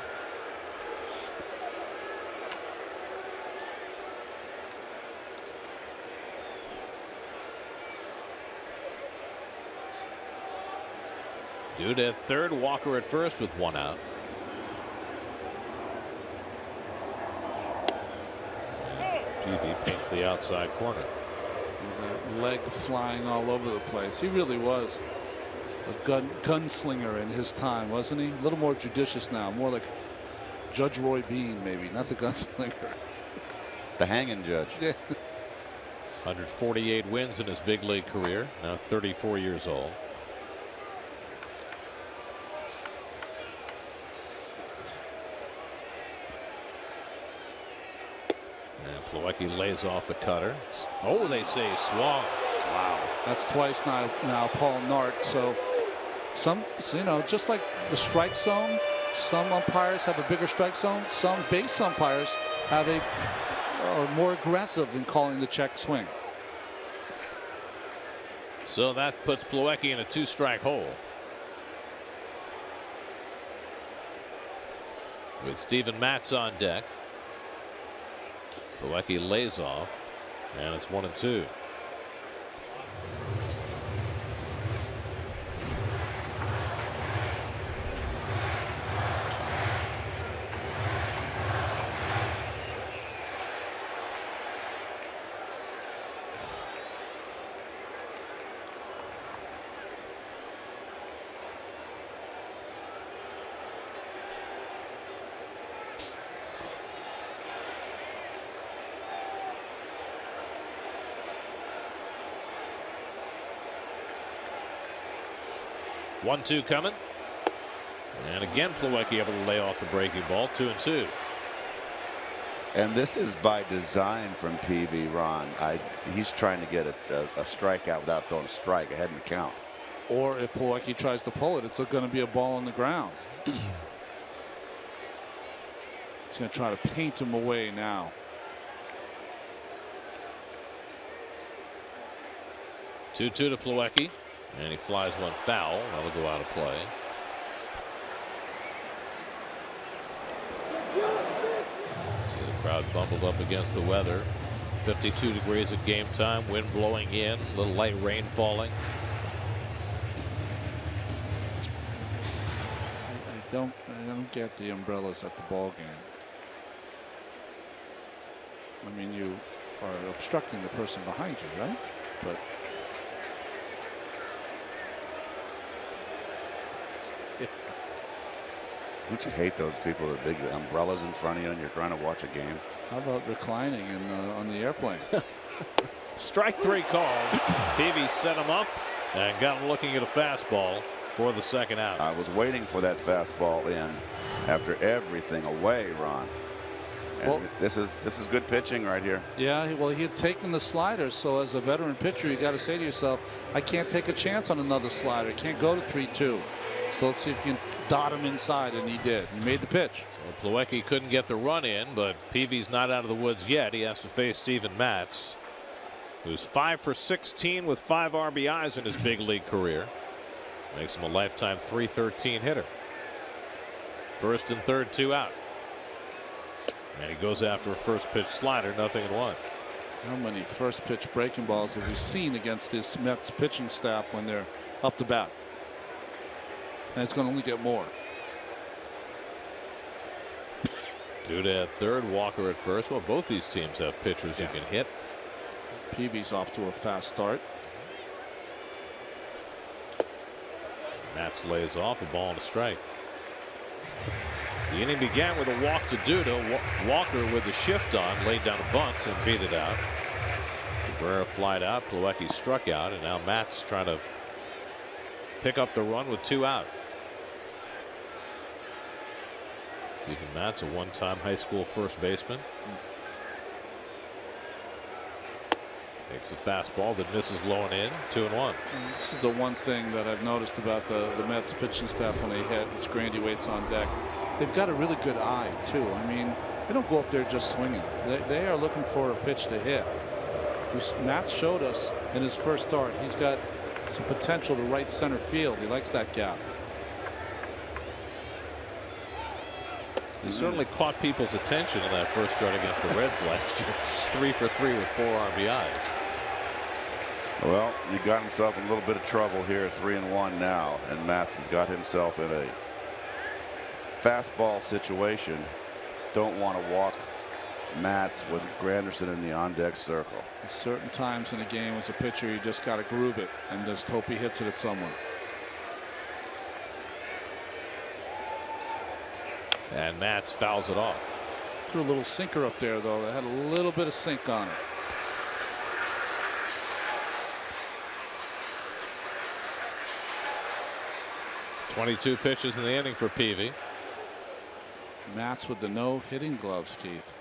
Dude at third, Walker at first with 1 out. Peavy paints the outside corner. That leg flying all over the place. He really was a gunslinger in his time, wasn't he? A little more judicious now, more like Judge Roy Bean, maybe, not the gunslinger. The hanging judge. Yeah. 148 wins in his big league career, now 34 years old. Plawecki lays off the cutter. Oh, they say he swung. Wow. That's twice now Paul Nart. So you know, just like the strike zone, some umpires have a bigger strike zone. Some base umpires have a more aggressive in calling the check swing. So that puts Plawecki in a 2-strike hole. With Steven Matz on deck. Plawecki lays off, and it's 1-2. One-two coming, and again Plawecki able to lay off the breaking ball. 2-2. And this is by design from PV, Ron. He's trying to get a strikeout without throwing a strike ahead in the count. Or if Plawecki tries to pull it, it's going to be a ball on the ground. He's going to try to paint him away now. 2-2 to Plawecki. And he flies one foul. That'll go out of play. See the crowd bundled up against the weather. 52 degrees at game time. Wind blowing in. A little light rain falling. I don't get the umbrellas at the ball game. I mean, you are obstructing the person behind you, right? But don't you hate those people with big umbrellas in front of you and you're trying to watch a game? How about reclining on the airplane? Strike 3 called. Peavy set him up and got him looking at a fastball for the second out. I was waiting for that fastball in after everything away, Ron. And well, this is good pitching right here. Yeah, well, he had taken the slider, so as a veteran pitcher, you got to say to yourself, I can't take a chance on another slider. Can't go to 3-2. So let's see if you can dot him inside, and he did. He made the pitch. So Plawecki couldn't get the run in, but Peavy's not out of the woods yet. He has to face Steven Matz, who's 5 for 16 with 5 RBIs in his big league career. Makes him a lifetime .313 hitter. First and third, 2 out. And he goes after a first pitch slider, 0-1. How many first pitch breaking balls have we seen against this Mets pitching staff when they're up to bat? And it's going to only get more. Duda at third, Walker at first. Well, both these teams have pitchers who can hit. Peavy's off to a fast start. Matz lays off, a ball and a strike. The inning began with a walk to Duda. Walker with the shift on laid down a bunt and beat it out. Cabrera flied out. Plawecki struck out, and now Matz trying to pick up the run with 2 out. Steven Matz, a one-time high school first baseman. Takes a fastball that misses low and in. 2-1. This is the one thing that I've noticed about the Mets pitching staff when they hit. It's Grandy Waits on deck. They've got a really good eye too. I mean, they don't go up there just swinging. They are looking for a pitch to hit. Matz showed us in his first start. He's got some potential to right center field. He likes that gap. He certainly caught people's attention in that first start against the Reds last year. 3 for 3 with 4 RBIs. Well, he got himself in a little bit of trouble here at 3-1 now, and Matz has got himself in a fastball situation. Don't want to walk Matz with Granderson in the on-deck circle. At certain times in a game as a pitcher, you just got to groove it and just hope he hits it at someone. And Matz fouls it off. Threw a little sinker up there, though. That had a little bit of sink on it. .22 pitches in the inning for Peavy. Matz with the no hitting gloves, Keith.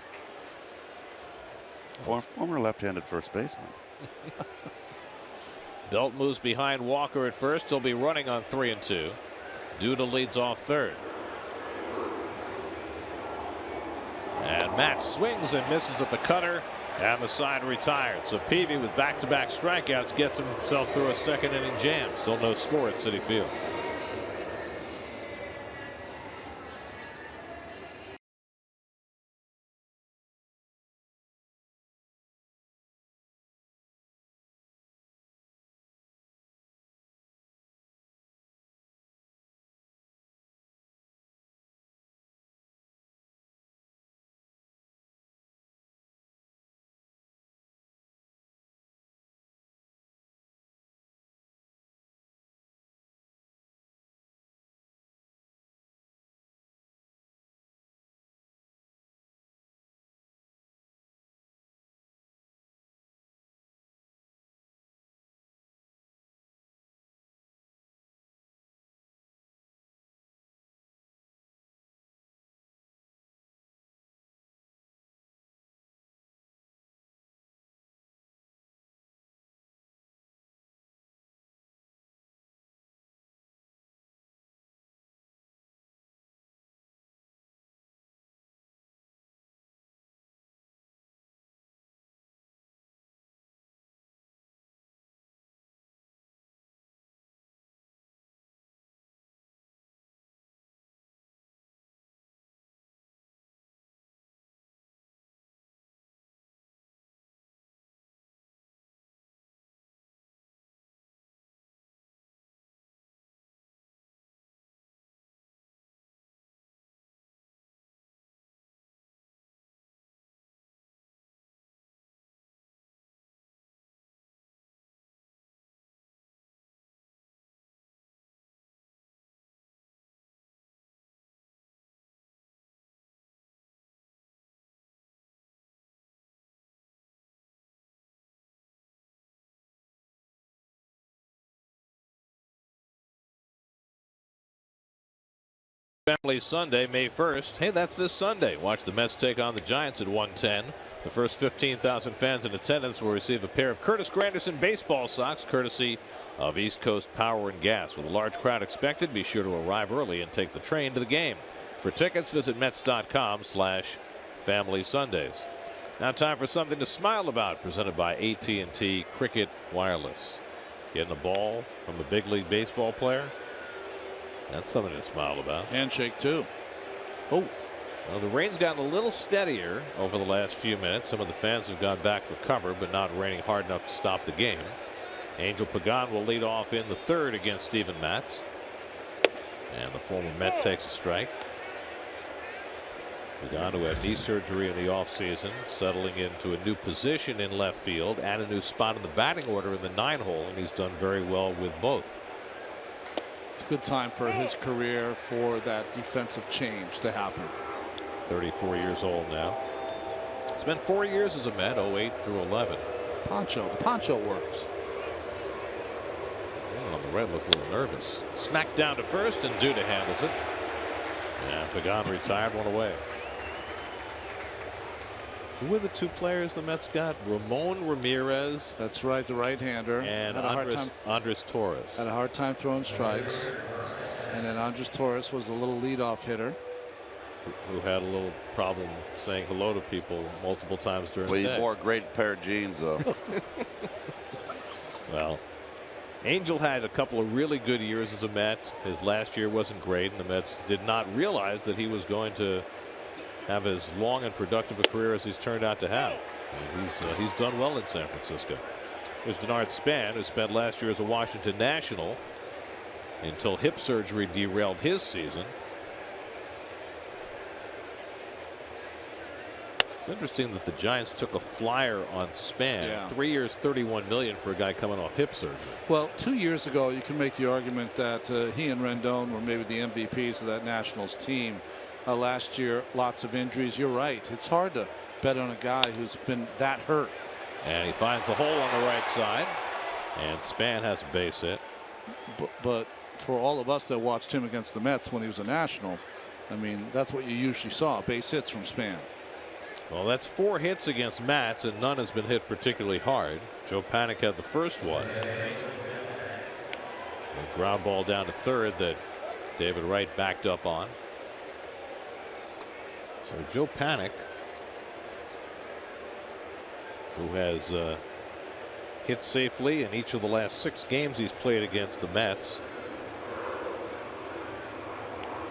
Former left-handed first baseman. Belt moves behind Walker at first. He'll be running on 3-2. Duda leads off third. And Matz swings and misses at the cutter, and the side retired. So Peavy, with back-to-back strikeouts, gets himself through a second inning jam. Still no score at Citi Field. Family Sunday, May 1st. Hey, that's this Sunday. Watch the Mets take on the Giants at 1:10. The first 15,000 fans in attendance will receive a pair of Curtis Granderson baseball socks, courtesy of East Coast Power and Gas. With a large crowd expected, be sure to arrive early and take the train to the game. For tickets, visit Mets.com/Family Sundays. Now time for something to smile about, presented by AT&T Cricket Wireless. Getting a ball from a big league baseball player, that's something to smile about. Handshake too. Oh. Well, the rain's gotten a little steadier over the last few minutes. Some of the fans have gone back for cover, but not raining hard enough to stop the game. Angel Pagan will lead off in the third against Steven Matz. And the former Met takes a strike. Pagan, who had knee surgery in the offseason, settling into a new position in left field and a new spot in the batting order in the 9-hole, and he's done very well with both. It's a good time for his career for that defensive change to happen. 34 years old now. Spent 4 years as a Met, 08 through 11. Poncho. The poncho works. On the red, looked a little nervous. Smacked down to first, and Duda handles it. Yeah, Pagan retired, one away. Who were the two players the Mets got? Ramon Ramirez. That's right, the right-hander. And Andres Torres. Had a hard time throwing strikes. And then Andres Torres was a little leadoff hitter. Who had a little problem saying hello to people multiple times during the day. He wore a great pair of jeans, though. Well, Angel had a couple of really good years as a Met. His last year wasn't great, and the Mets did not realize that he was going to have as long and productive a career as he's turned out to have. And he's done well in San Francisco. There's Denard Span, who spent last year as a Washington National until hip surgery derailed his season. It's interesting that the Giants took a flyer on Span. Yeah. 3 years, $31 million for a guy coming off hip surgery. Well, 2 years ago, you can make the argument that he and Rendon were maybe the MVPs of that Nationals team. Last year, lots of injuries. You're right. It's hard to bet on a guy who's been that hurt. And he finds the hole on the right side. And Span has a base hit. But for all of us that watched him against the Mets when he was a National, I mean, that's what you usually saw, base hits from Span. Well, that's 4 hits against Matz, and none has been hit particularly hard. Joe Panik had the first one. A ground ball down to third that David Wright backed up on. So Joe Panik who has hit safely in each of the last 6 games he's played against the Mets.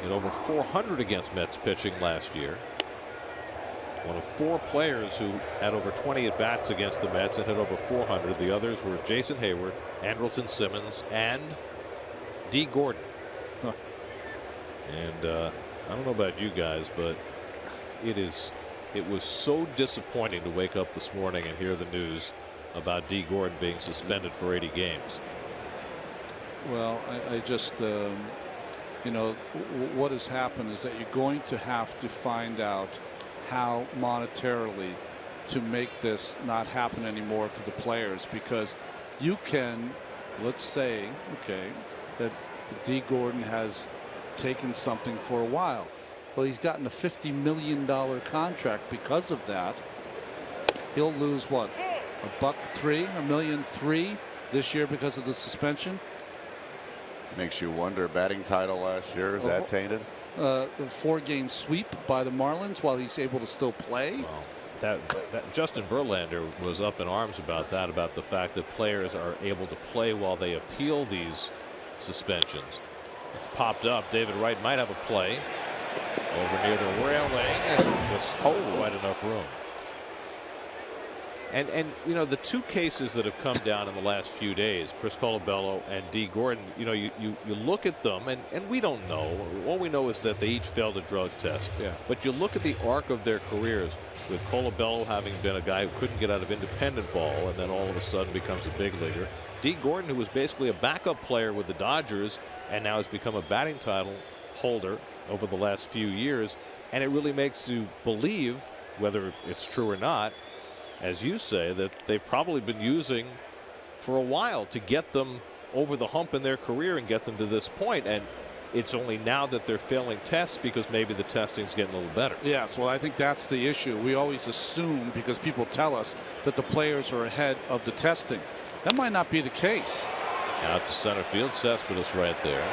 Hit over 400 against Mets pitching last year. One of 4 players who had over 20 at bats against the Mets and hit over 400. The others were Jason Hayward, Andrelton Simmons, and D. Gordon. Huh. And I don't know about you guys, but it was so disappointing to wake up this morning and hear the news about D. Gordon being suspended for 80 games. Well, I just you know, what has happened is that you're going to have to find out how monetarily to make this not happen anymore for the players, because you can, let's say, okay, that D. Gordon has taken something for a while. Well, he's gotten a $50 million contract because of that. He'll lose what, $1.3, $1.3 million this year because of the suspension. Makes you wonder. Batting title last year, is that tainted? A 4-game sweep by the Marlins while he's able to still play. Well, that Justin Verlander was up in arms about that, about the fact that players are able to play while they appeal these suspensions. It's popped up. David Wright might have a play over near the railing and just quite enough room. And you know, the 2 cases that have come down in the last few days, Chris Colabello and D. Gordon, you know, you look at them and we don't know. All we know is that they each failed a drug test. Yeah. But you look at the arc of their careers, with Colabello having been a guy who couldn't get out of independent ball and then all of a sudden becomes a big leaguer. D. Gordon, who was basically a backup player with the Dodgers and now has become a batting title holder over the last few years. And it really makes you believe, whether it's true or not, as you say, that they've probably been using for a while to get them over the hump in their career and get them to this point. And it's only now that they're failing tests because maybe the testing's getting a little better. Yes, well, I think that's the issue. We always assume, because people tell us, that the players are ahead of the testing. That might not be the case. Out to center field, Cespedes right there.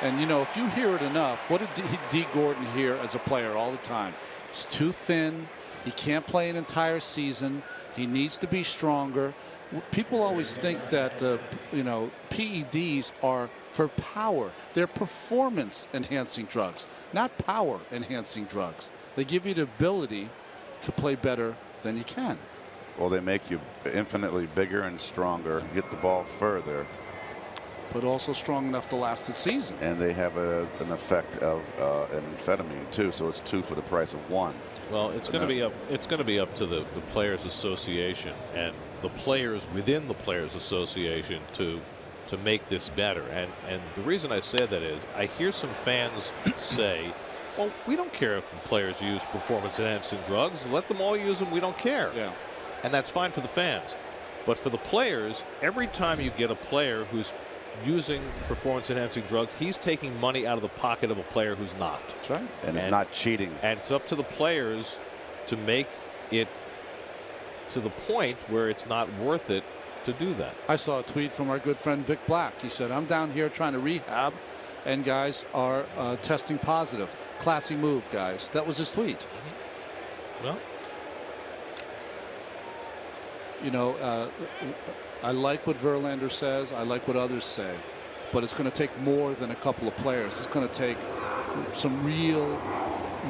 And you know, if you hear it enough, what did D. Gordon hear as a player all the time? He's too thin. He can't play an entire season. He needs to be stronger. People always think that you know, PEDs are for power. They're performance enhancing drugs, not power enhancing drugs. They give you the ability to play better than you can. Well, they make you infinitely bigger and stronger, get the ball further, but also strong enough to last the season. And they have an effect of an amphetamine too, so it's 2 for the price of 1. Well, it's going to be up. It's going to be up to the Players Association and the players within the Players Association to make this better. And the reason I say that is I hear some fans say, "Well, we don't care if the players use performance-enhancing drugs. Let them all use them. We don't care." Yeah. And that's fine for the fans, but for the players, every time you get a player who's using performance-enhancing drugs, he's taking money out of the pocket of a player who's not. That's right. And it's not cheating. And it's up to the players to make it to the point where it's not worth it to do that. I saw a tweet from our good friend Vic Black. He said, "I'm down here trying to rehab, and guys are testing positive. Classy move, guys." That was his tweet. Mm-hmm. Well, you know, I like what Verlander says. I like what others say. But it's going to take more than a couple of players. It's going to take some real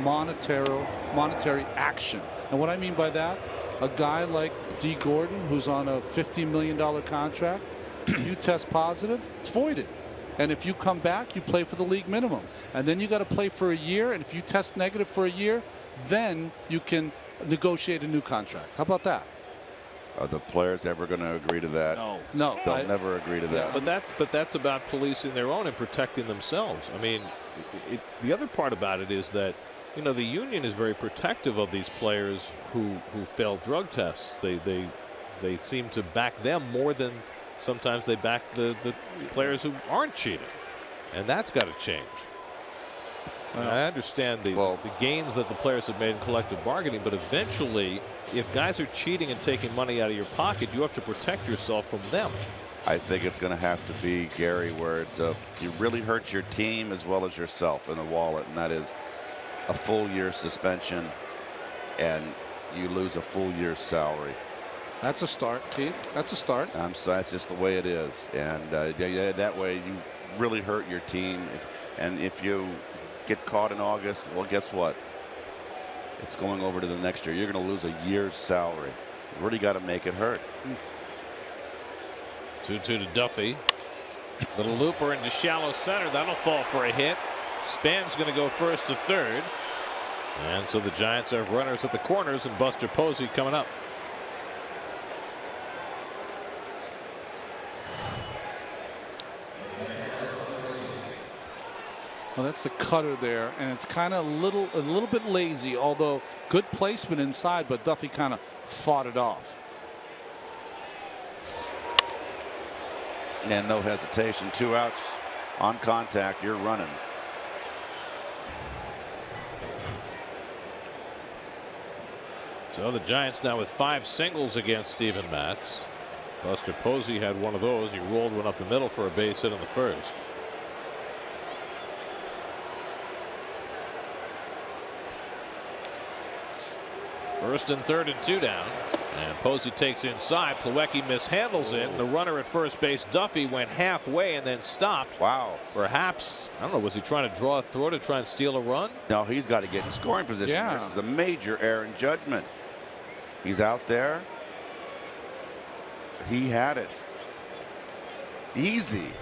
monetary action. And what I mean by that, a guy like D. Gordon, who's on a $50 million contract, you test positive, it's voided. And if you come back, you play for the league minimum. And then you got to play for a year. And if you test negative for a year, then you can negotiate a new contract. How about that? Are the players ever going to agree to that? No. They'll never agree to that. But that's about policing their own and protecting themselves. I mean, the other part about it is that, you know, the union is very protective of these players who fail drug tests. They seem to back them more than sometimes they back the players who aren't cheating, and that's got to change. I understand the gains that the players have made in collective bargaining, but eventually, if guys are cheating and taking money out of your pocket, you have to protect yourself from them. I think it's going to have to be, Gary, where it's you really hurt your team as well as yourself in the wallet, and that is a full year suspension, and you lose a full year's salary. That's a start, Keith. That's a start. So that's just the way it is, and that way you really hurt your team. And if you get caught in August, well, guess what? It's going over to the next year. You're going to lose a year's salary. You really got to make it hurt. 2-2 to Duffy. Little looper into shallow center. That'll fall for a hit. Span's going to go first to third. And so the Giants have runners at the corners, and Buster Posey coming up. Well, that's the cutter there, and it's kind of a little bit lazy, although good placement inside, but Duffy kind of fought it off. And no hesitation. 2 outs on contact. You're running. So the Giants now with 5 singles against Steven Matz. Buster Posey had one of those. He rolled one up the middle for a base hit in the first. First and third and 2 down. And Posey takes inside. Plawecki mishandles it. And the runner at first base, Duffy, went halfway and then stopped. Wow. Perhaps, I don't know, was he trying to draw a throw to try and steal a run? No, he's got to get in scoring position. Yeah. This is a major error in judgment. He's out there. He had it. Easy.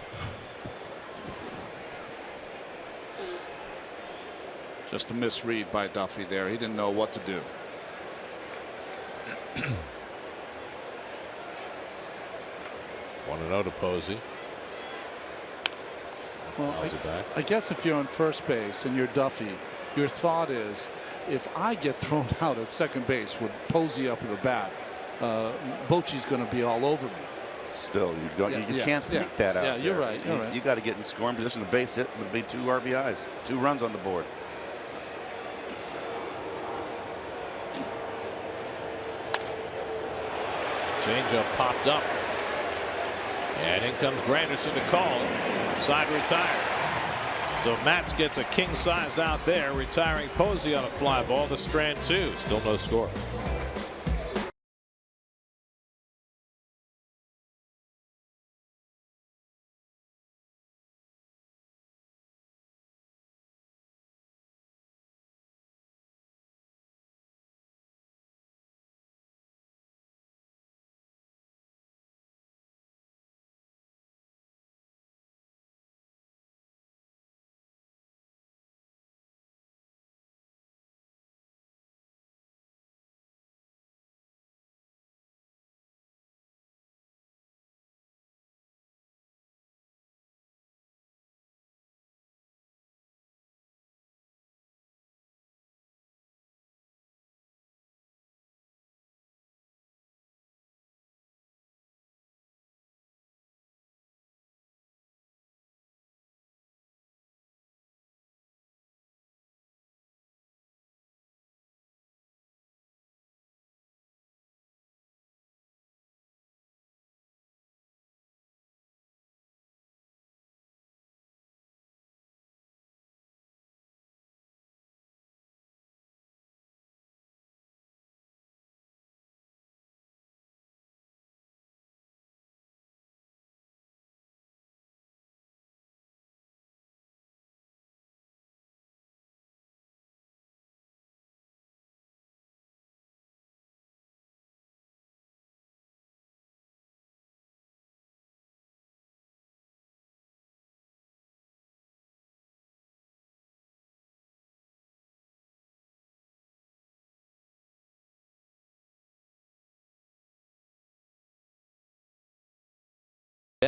Just a misread by Duffy there. He didn't know what to do. 1-0 to Posey. Well, I guess if you're on first base and you're Duffy, your thought is, if I get thrown out at second base with Posey up at the bat, Bochy's going to be all over me. Still, you don't. You can't think that out. Yeah, you're right. You're right. You got to get in scoring position. The base hit would be 2 RBIs, 2 runs on the board. Changeup popped up. And in comes Granderson to call. Side retired. So Matz gets a king size out there, retiring Posey on a fly ball to strand 2. Still no score.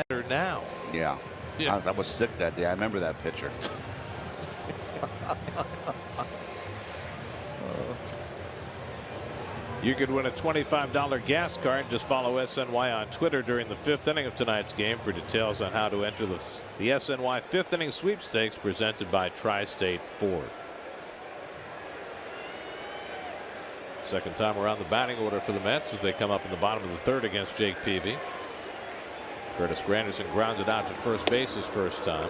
Better now. Yeah. I was sick that day. I remember that picture. You could win a $25 gas card. Just follow SNY on Twitter during the 5th inning of tonight's game for details on how to enter the SNY 5th inning sweepstakes presented by Tri-State Ford. Second time around the batting order for the Mets as they come up in the bottom of the 3rd against Jake Peavy. Curtis Granderson grounded out to first base his first time.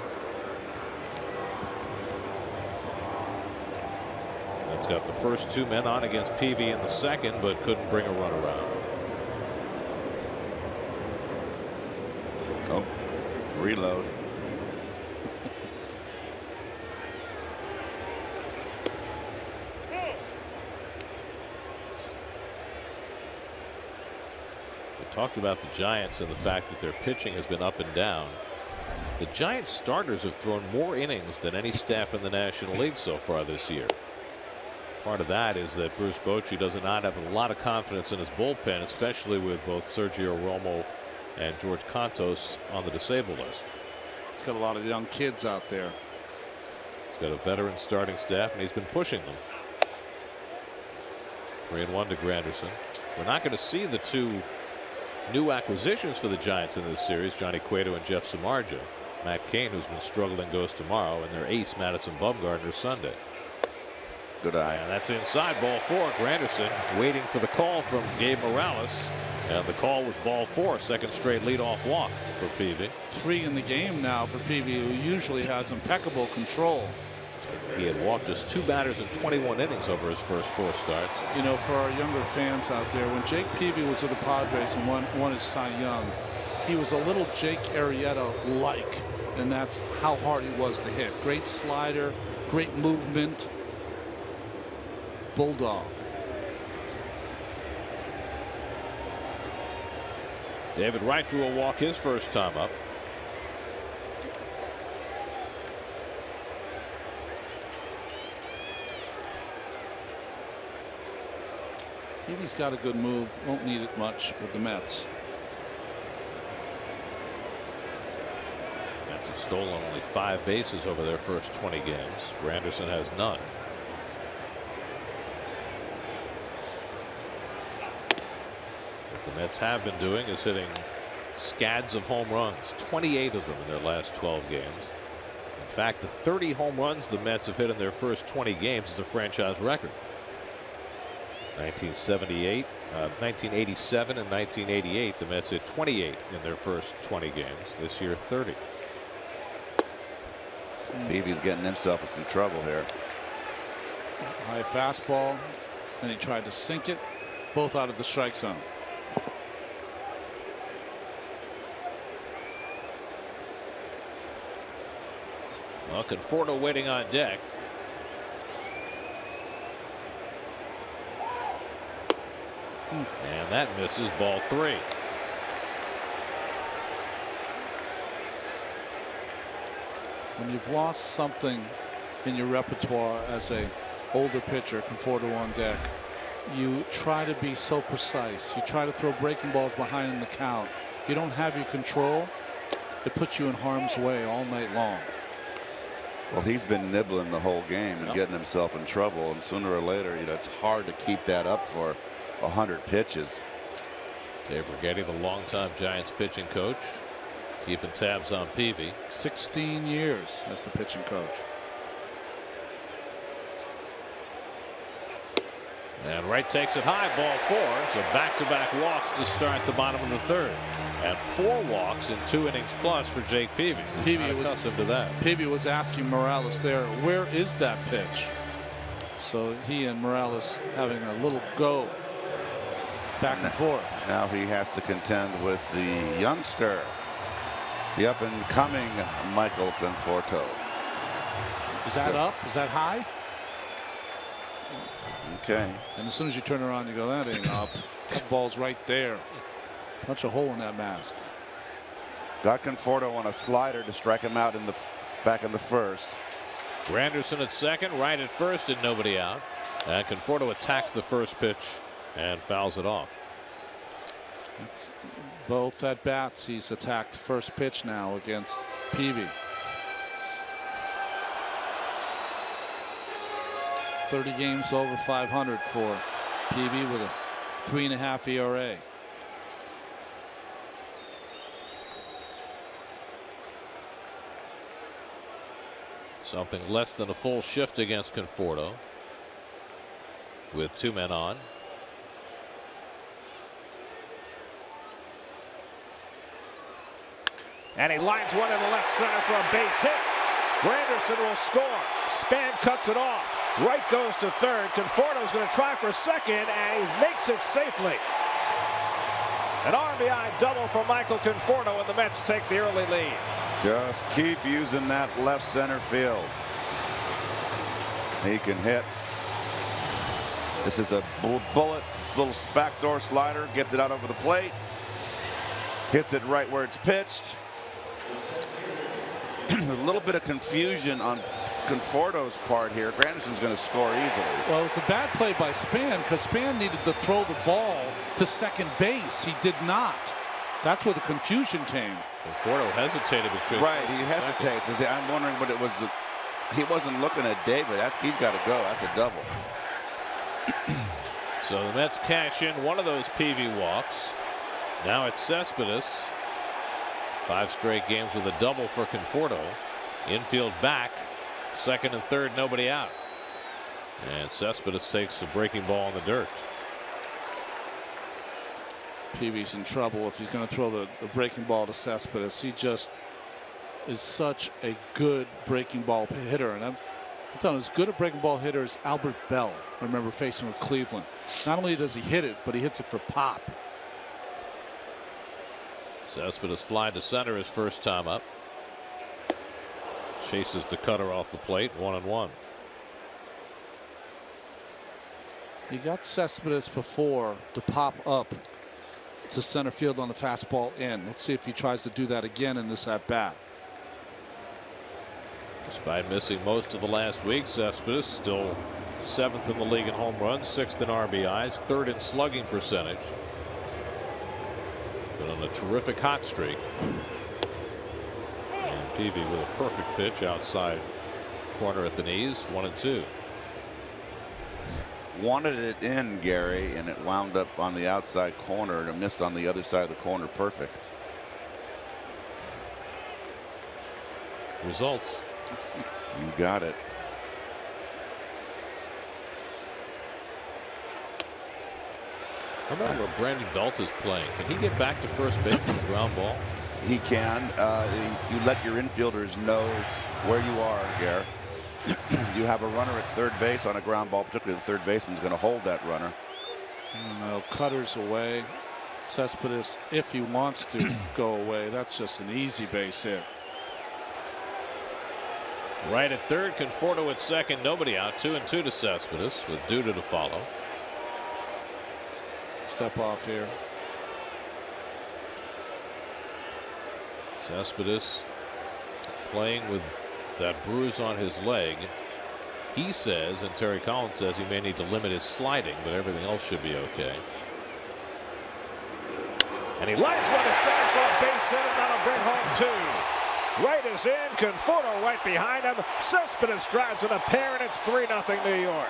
That's got the first 2 men on against Peavy in the 2nd, but couldn't bring a run around. Reload. We talked about the Giants and the fact that their pitching has been up and down. The Giants starters have thrown more innings than any staff in the National League so far this year. Part of that is that Bruce Bochy does not have a lot of confidence in his bullpen, especially with both Sergio Romo and George Cantos on the disabled list. He's got a lot of young kids out there. He's got a veteran starting staff, and he's been pushing them. 3-1 to Granderson. We're not going to see the two new acquisitions for the Giants in this series, Johnny Cueto and Jeff Samardzija. Matt Cain, who's been struggling, goes tomorrow, and their ace, Madison Bumgarner, Sunday. Good eye. And that's inside, ball 4. Granderson waiting for the call from Gabe Morales. And the call was ball 4, second straight leadoff walk for Peavy. 3 in the game now for Peavy, who usually has impeccable control. He had walked just 2 batters in 21 innings over his first 4 starts. You know, for our younger fans out there, when Jake Peavy was with the Padres and won his Cy Young, he was a little Jake Arrieta-like, and that's how hard he was to hit. Great slider, great movement. Bulldog. David Wright drew a walk his first time up. Peavy's got a good move. Won't need it much with the Mets. Mets have stolen only 5 bases over their first 20 games. Granderson has none. What the Mets have been doing is hitting scads of home runs, 28 of them in their last 12 games. In fact, the 30 home runs the Mets have hit in their first 20 games is a franchise record. 1978, 1987 and 1988, the Mets hit 28 in their first 20 games. This year, 30. Peavy's getting himself in some trouble here. High fastball, and he tried to sink it, both out of the strike zone. Well, Conforto waiting on deck. And that misses, ball 3. When you've lost something in your repertoire as a older pitcher, Conforto on deck, you try to be so precise. You try to throw breaking balls behind in the count. If you don't have your control, it puts you in harm's way all night long. Well, he's been nibbling the whole game and getting himself in trouble, and sooner or later, you know, it's hard to keep that up for 100 pitches. Dave Righetti, the longtime Giants pitching coach, keeping tabs on Peavy. 16 years as the pitching coach. And Wright takes it high, ball 4. So back-to-back walks to start the bottom of the 3rd. And 4 walks in 2 innings plus for Jake Peavy. Peavy was accustomed to that. Peavy was asking Morales there, where is that pitch? So he and Morales having a little go back and forth. Now he has to contend with the youngster, the up-and-coming Michael Conforto. Is that up? Is that high? Okay. And as soon as you turn around, you go, that ain't up. That ball's right there. Punch a hole in that mask. Got Conforto on a slider to strike him out in the back in the 1st. Granderson at second, Wright at first, and nobody out. And Conforto attacks the first pitch and fouls it off. It's both at bats. He's attacked first pitch now against Peavy. 30 games over 500 for Peavy with a 3.5 ERA. Something less than a full shift against Conforto with 2 men on. And he lines one in the left center for a base hit. Granderson will score. Span cuts it off. Wright goes to 3rd. Conforto's going to try for 2nd, and he makes it safely. An RBI double for Michael Conforto, and the Mets take the early lead. Just keep using that left center field. He can hit. This is a bullet, little backdoor slider, gets it out over the plate. Hits it right where it's pitched. A little bit of confusion on Conforto's part here. Granderson's going to score easily. Well, it was a bad play by Span because Span needed to throw the ball to second base. He did not. That's where the confusion came. Conforto hesitated between. Right, he hesitates. I'm wondering what it was. He wasn't looking at David. He's got to go. That's a double. So the Mets cash in one of those PV walks. Now it's Cespedes. 5 straight games with a double for Conforto. Infield back. Second and third, nobody out. And Cespedes takes the breaking ball in the dirt. Peavy's in trouble if he's going to throw the breaking ball to Cespedes. He just is such a good breaking ball hitter. And I'm telling you, as good a breaking ball hitter as Albert Bell. I remember facing with Cleveland. Not only does he hit it, but he hits it for pop. Cespedes fly to center his first time up. Chases the cutter off the plate. 1-1. He got Cespedes before to pop up to center field on the fastball in. Let's see if he tries to do that again in this at bat. Despite missing most of the last week, Cespedes still 7th in the league in home runs, 6th in RBIs, 3rd in slugging percentage. Been on a terrific hot streak. And Peavy with a perfect pitch outside corner at the knees. 1-2. Wanted it in, Gary, and it wound up on the outside corner and it missed on the other side of the corner. Perfect. Results. You got it. I remember where Brandon Belt is playing. Can he get back to first base with a ground ball? He can. You let your infielders know where you are, Gary. You have a runner at third base on a ground ball, particularly the third baseman's going to hold that runner. No, Cutter's away. Cespedes, if he wants to go away, that's just an easy base hit. Right at third, Conforto at second, nobody out. 2-2 to Cespedes with Duda to follow. Step off here. Cespedes playing with that bruise on his leg. He says, and Terry Collins says, he may need to limit his sliding, but everything else should be okay. And he lines one to center for a base hit, and that'll bring home 2. Right is in, Conforto right behind him. Cespedes drives in a pair, and it's 3-0 New York.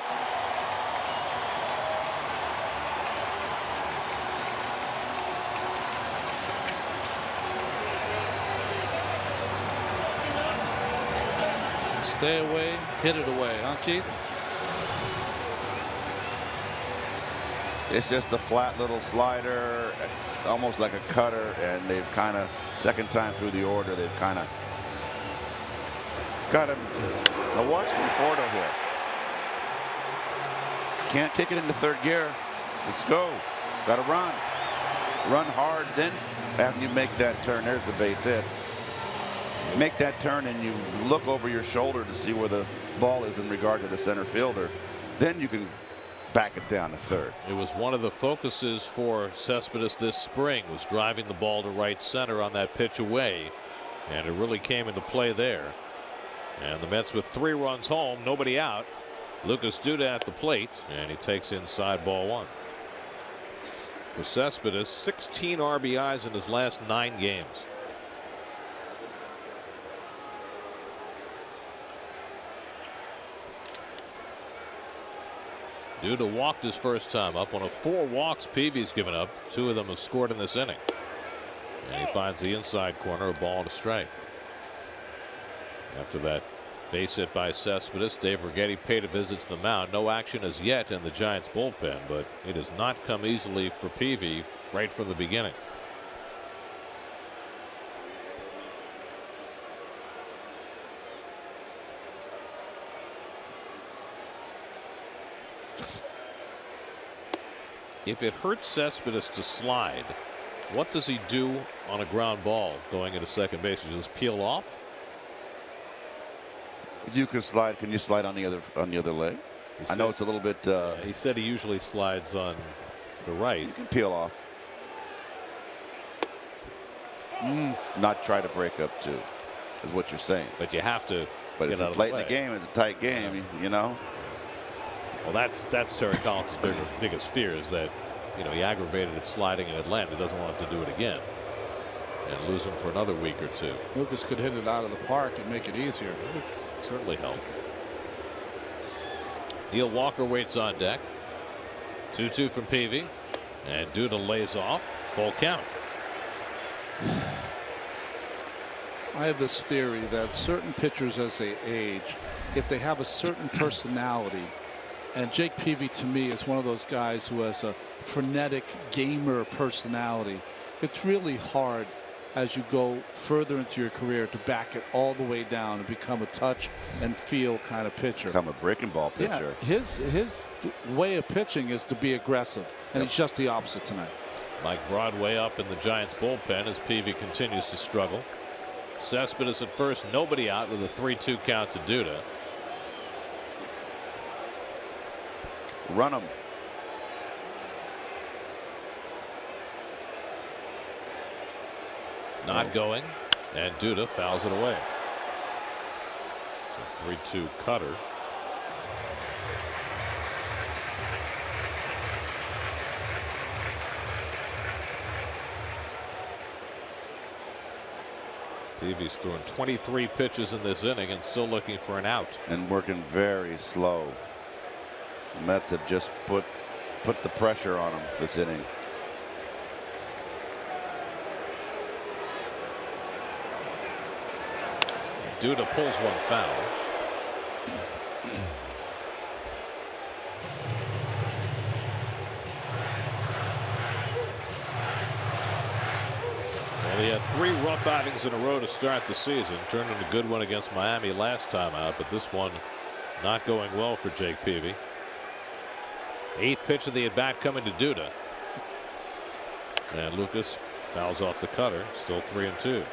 Stay away, hit it away, huh, Keith? It's just a flat little slider, almost like a cutter, and they've kind of, second time through the order, they've kind of got him. Now watch Conforto here. Can't kick it into third gear. Let's go. Got to run. Run hard, then after you make that turn, there's the base hit. Make that turn and you look over your shoulder to see where the ball is in regard to the center fielder. Then you can back it down to third. It was one of the focuses for Cespedes this spring, was driving the ball to right center on that pitch away, and it really came into play there. And the Mets with 3 runs home, nobody out. Lucas Duda at the plate, and he takes inside ball 1. For Cespedes, 16 RBIs in his last 9 games. Duda walked his first time up. One of 4 walks Peavy's given up. 2 of them have scored in this inning. And he finds the inside corner, a ball and a strike. After that base hit by Cespedes, Dave Righetti paid a visit to the mound. No action as yet in the Giants bullpen, but it has not come easily for Peavy right from the beginning. If it hurts Cespedes to slide, What does he do on a ground ball going into second base? Does he just peel off? You can slide. Can you slide on the other leg? I know it's a little bit. He said he usually slides on the right. You can peel off. Not try to break up too, is what you're saying. But you have to. But if it's late in the game, it's a tight game. Yeah. You know. Well, that's Terry Collins' biggest fear is that, he aggravated it sliding in Atlanta. He doesn't want him to do it again and lose him for another week or two. Lucas could hit it out of the park and make it easier. It would certainly help. Neil Walker waits on deck. 2-2 from Peavy, and Duda lays off. Full count. I have this theory that certain pitchers, as they age, if they have a certain personality, and Jake Peavy to me is one of those guys who has a frenetic gamer personality, it's really hard as you go further into your career to back it all the way down and become a touch and feel kind of pitcher. Become a breaking ball pitcher. Yeah, his way of pitching is to be aggressive, and it's just the opposite tonight. Mike Broadway up in the Giants bullpen as Peavy continues to struggle. Cespedes at first, nobody out with a 3-2 count to Duda. Run him. Not going, and Duda fouls it away. So 3-2 cutter. Peavy's throwing 23 pitches in this inning and still looking for an out. And working very slow. The Mets have just put the pressure on him this inning. Duda pulls one foul. Well, he had 3 rough outings in a row to start the season. Turned in a good one against Miami last time out, but this one not going well for Jake Peavy. 8th pitch of the at bat coming to Duda. And Lucas fouls off the cutter. Still 3-2.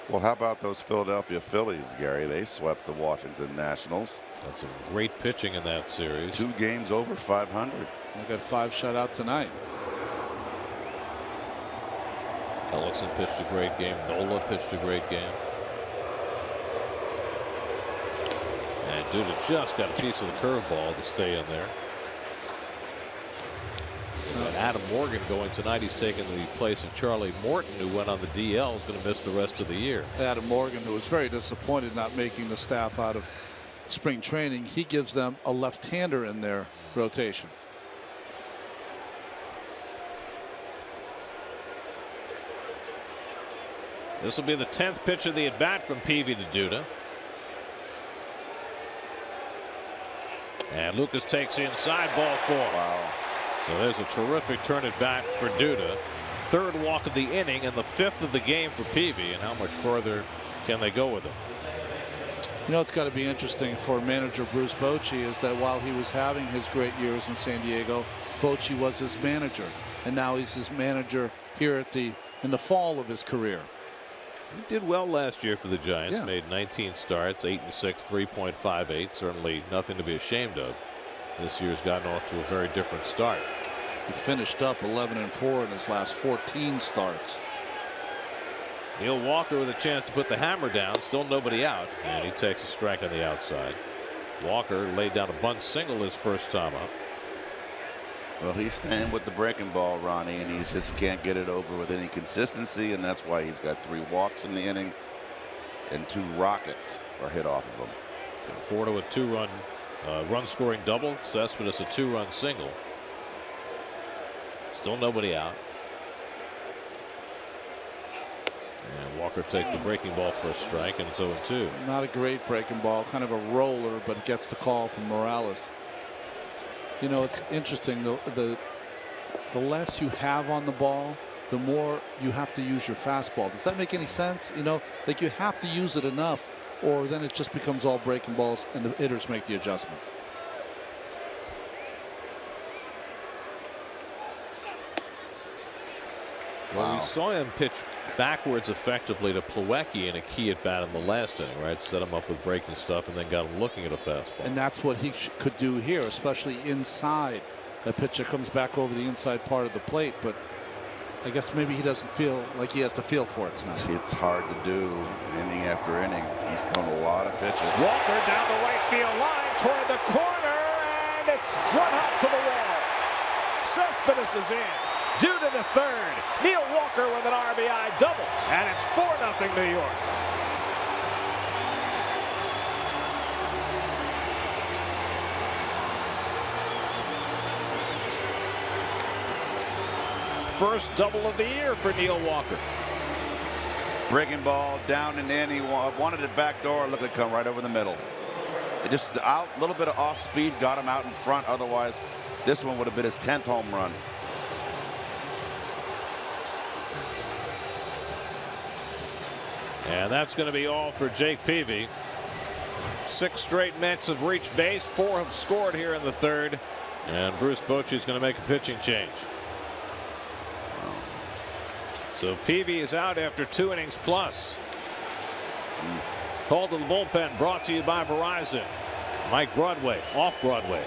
Well, how about those Philadelphia Phillies, Gary? They swept the Washington Nationals. That's some great pitching in that series. 2 games over 500. They got 5 shutout tonight. Ellison pitched a great game. Nola pitched a great game. And Duda just got a piece of the curveball to stay in there. And Adam Morgan going tonight. He's taking the place of Charlie Morton, who went on the DL. Is going to miss the rest of the year. Adam Morgan, who was very disappointed not making the staff out of spring training, he gives them a left-hander in their rotation. This will be the 10th pitch of the at bat from Peavy to Duda. And Lucas takes inside, ball 4. Wow. So there's a terrific turn at bat for Duda. 3rd walk of the inning and the 5th of the game for Peavy. And how much further can they go with him? You know, it's got to be interesting for manager Bruce Bochy is that while he was having his great years in San Diego, Bochy was his manager, and now he's his manager here in the fall of his career. He did well last year for the Giants. Yeah. Made 19 starts, 8-6, 3.58. Certainly nothing to be ashamed of. This year's gotten off to a very different start. He finished up 11-4 in his last 14 starts. Neil Walker with a chance to put the hammer down. Still nobody out, and he takes a strike on the outside. Walker laid down a bunt single his first time up. Well, he's staying with the breaking ball, Ronnie, and he just can't get it over with any consistency, and that's why he's got 3 walks in the inning, and 2 rockets are hit off of him. Ford with 2-run run scoring double. Cespedes a 2-run single. Still nobody out. And Walker takes the breaking ball for a strike, and it's 0-2. Not a great breaking ball, kind of a roller, but it gets the call from Morales. You know, it's interesting. The less you have on the ball, the more you have to use your fastball. Does that make any sense? You know, like you have to use it enough, or then it just becomes all breaking balls and the hitters make the adjustment. Well, we saw him pitch backwards effectively to Plawecki in a key at bat in the last inning, right? Set him up with breaking stuff and then got him looking at a fastball. And that's what he could do here, especially inside. The pitcher comes back over the inside part of the plate, but I guess maybe he doesn't feel like he has the feel for it tonight. It's hard to do inning after inning. He's thrown a lot of pitches. Walker down the right field line toward the corner, and it's one hop to the wall. Cespedes is in. Due to the third. Neil Walker with an RBI double, and it's 4-0 New York. First double of the year for Neil Walker. Breaking ball down and in. He wanted it back door. Look at it come right over the middle. It just out a little bit of off speed got him out in front. Otherwise, this one would have been his 10th home run. And that's going to be all for Jake Peavy. 6 straight Mets have reached base. 4 have scored here in the third. And Bruce Bochy's going to make a pitching change. So Peavy is out after 2 innings plus. Call to the bullpen brought to you by Verizon. Mike Broadway, off Broadway.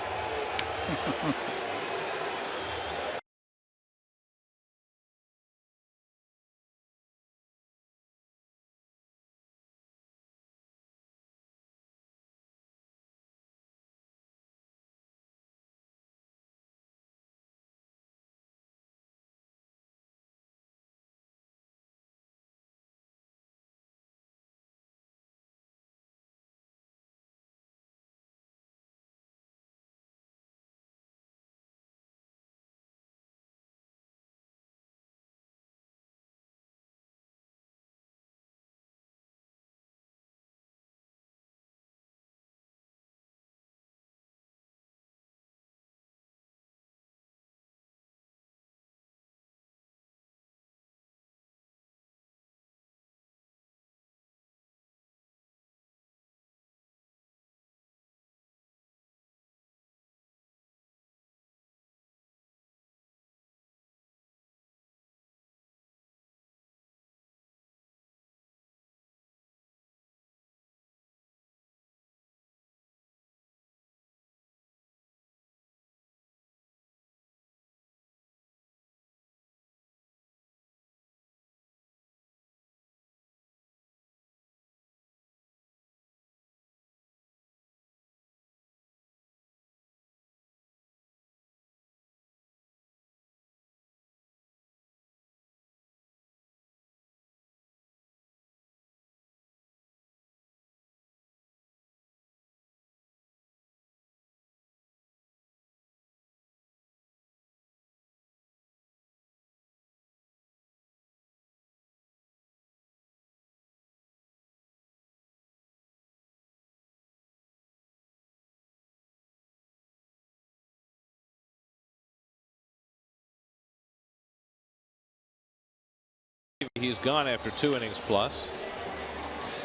He's gone after 2 innings plus.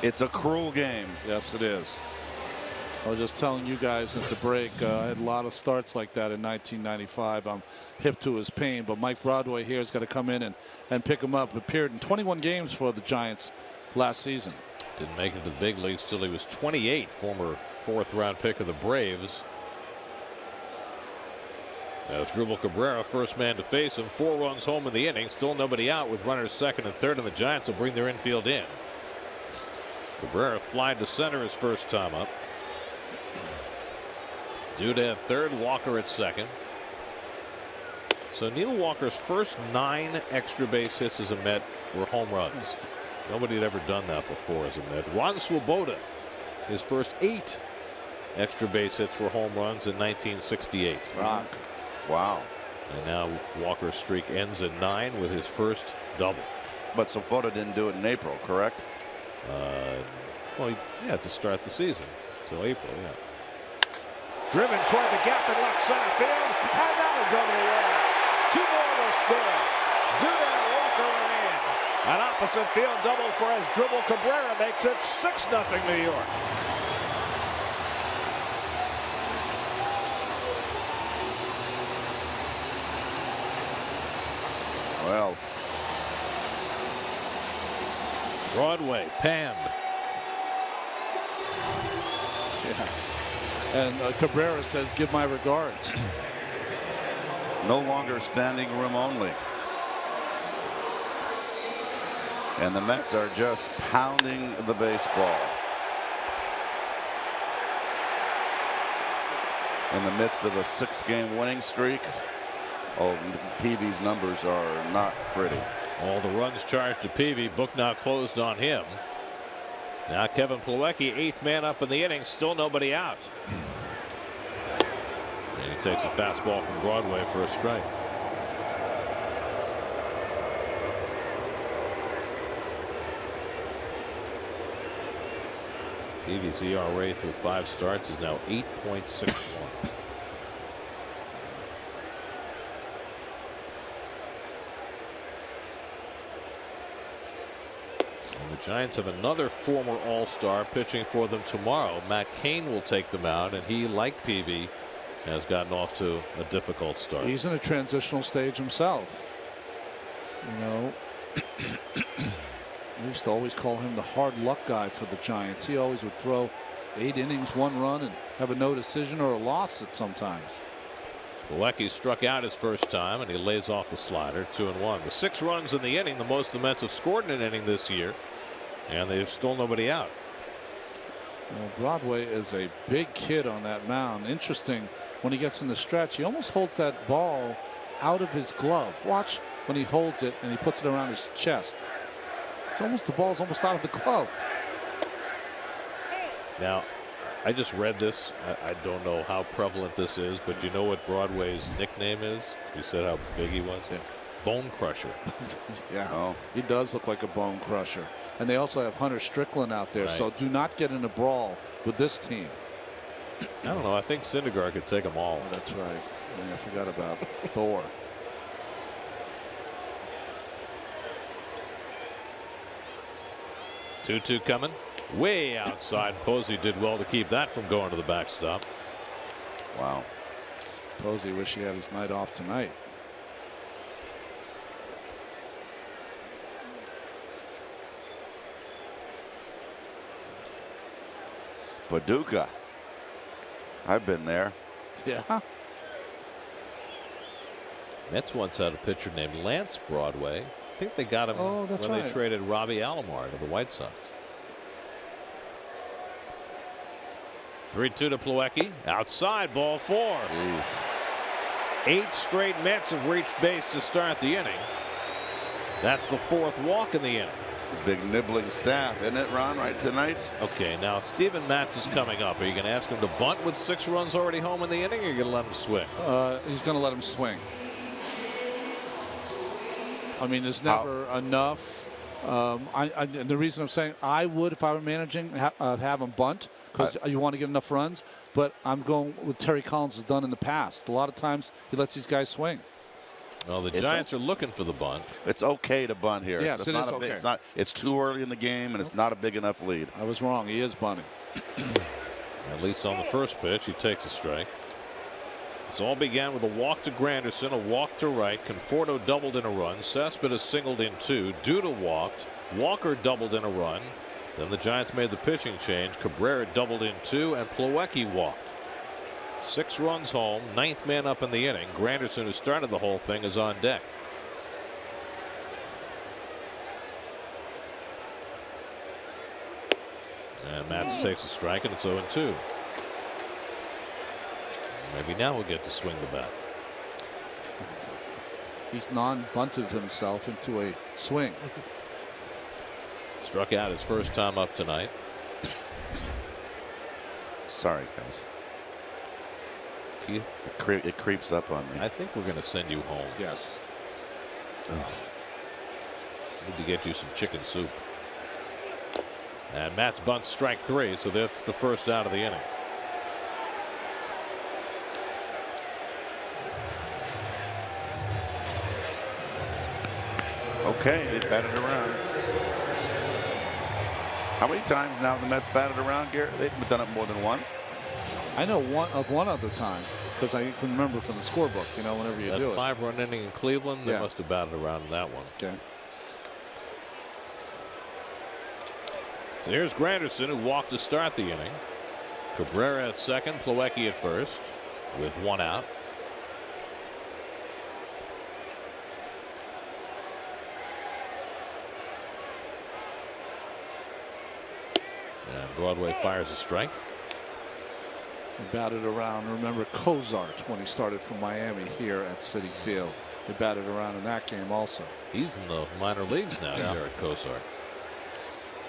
It's a cruel game. Yes, it is. I was just telling you guys at the break, I had a lot of starts like that in 1995. I'm hip to his pain, but Mike Broadway here has got to come in and pick him up. Appeared in 21 games for the Giants last season. Didn't make it to the big leagues till he was 28, former 4th-round pick of the Braves. Now Asdrubal Cabrera, first man to face him. 4 runs home in the inning. Still nobody out with runners second and third, and the Giants will bring their infield in. Cabrera flied to center his first time up. Duda at third, Walker at second. So Neil Walker's first 9 extra base hits as a Met were home runs. Nobody had ever done that before as a Met. Juan Swoboda, his first 8 extra base hits were home runs in 1968. Rock. Wow. And now Walker's streak ends at 9 with his first double. But Swoboda didn't do it in April, correct? Well, he had to start the season. So April, yeah. Driven toward the gap in left center field, and that'll go to the wall. 2 more will score. Duda and Walker are in. An opposite field double for Asdrubal Cabrera makes it 6-0 New York. Well, Broadway panned. Yeah. And Cabrera says, "Give my regards." no longer standing room only. And the Mets are just pounding the baseball. In the midst of a 6-game winning streak. Oh, Peavy's numbers are not pretty. All the runs charged to Peavy. Book now closed on him. Now Kevin Plawecki, 8th man up in the inning. Still nobody out. And he takes a fastball from Broadway for a strike. Peavy's ERA through 5 starts is now 8.61. The Giants have another former All-Star pitching for them tomorrow. Matt Cain will take them out, and he, like Peavy, has gotten off to a difficult start. He's in a transitional stage himself. You know, we used to always call him the hard luck guy for the Giants. He always would throw 8 innings, 1 run, and have a no decision or a loss at sometimes. Plawecki struck out his first time, and he lays off the slider. 2-1. The 6 runs in the inning, the most the Mets have scored in an inning this year. And they've still nobody out. Well, Broadway is a big kid on that mound. Interesting, when he gets in the stretch, he almost holds that ball out of his glove. Watch when he holds it and he puts it around his chest. It's almost, the ball's almost out of the glove. Now, I just read this. I don't know how prevalent this is, but you know what Broadway's nickname is? You said how big he was? Yeah. Bone Crusher. Yeah, oh. He does look like a bone crusher. And they also have Hunter Strickland out there, right. So do not get in a brawl with this team. I don't know. I think Syndergaard could take them all. Oh, that's right. Yeah, I forgot about Thor. Two coming. Way outside. Posey did well to keep that from going to the backstop. Wow. Posey wish he had his night off tonight. Paducah. I've been there. Yeah. Mets once had a pitcher named Lance Broadway. I think they got him when right. they traded Robbie Alomar to the White Sox. 3-2 to Plawecki. Outside, ball 4. Jeez. 8 straight Mets have reached base to start the inning. That's the 4th walk in the inning. It's a big nibbling staff, isn't it, Ron, right tonight? Okay, now Steven Matz is coming up. Are you going to ask him to bunt with 6 runs already home in the inning, or are you going to let him swing? He's going to let him swing. I mean, there's never enough. And the reason I'm saying I would, if I were managing, have him bunt, because you want to get enough runs. But I'm going with Terry Collins has done in the past. A lot of times he lets these guys swing. Well, the Giants are looking for the bunt. It's okay to bunt here. Yes, it is okay. It's not. It's too early in the game, and it's not a big enough lead. I was wrong. He is bunting. At least on the first pitch, he takes a strike. This all began with a walk to Granderson, a walk to right. Conforto doubled in a run. Cespedes singled in 2. Duda walked. Walker doubled in a run. Then the Giants made the pitching change. Cabrera doubled in 2, and Plawecki walked. 6 runs home, 9th man up in the inning. Granderson, who started the whole thing, is on deck. And Matz takes a strike, and it's 0-2. Maybe now we'll get to swing the bat. He's non-bunted himself into a swing. Struck out his first time up tonight. Sorry, guys. Keith, It creeps up on me. I think we're going to send you home. Yes. Need to get you some chicken soup. And Matt's bunt strike 3, so that's the first out of the inning. Okay, they batted around. How many times now have the Mets batted around, Garrett? They've done it more than once. I know one other time because I can remember from the scorebook. You know, whenever you that do it. 5-run inning in Cleveland, they must have batted around in that one. Okay. So here's Granderson, who walked to start the inning. Cabrera at second, Plawecki at first, with 1 out. And Broadway fires a strike. They batted around. Remember Cozart when he started from Miami here at Citi Field. They batted around in that game also. He's in the minor leagues now, Jared Cozart.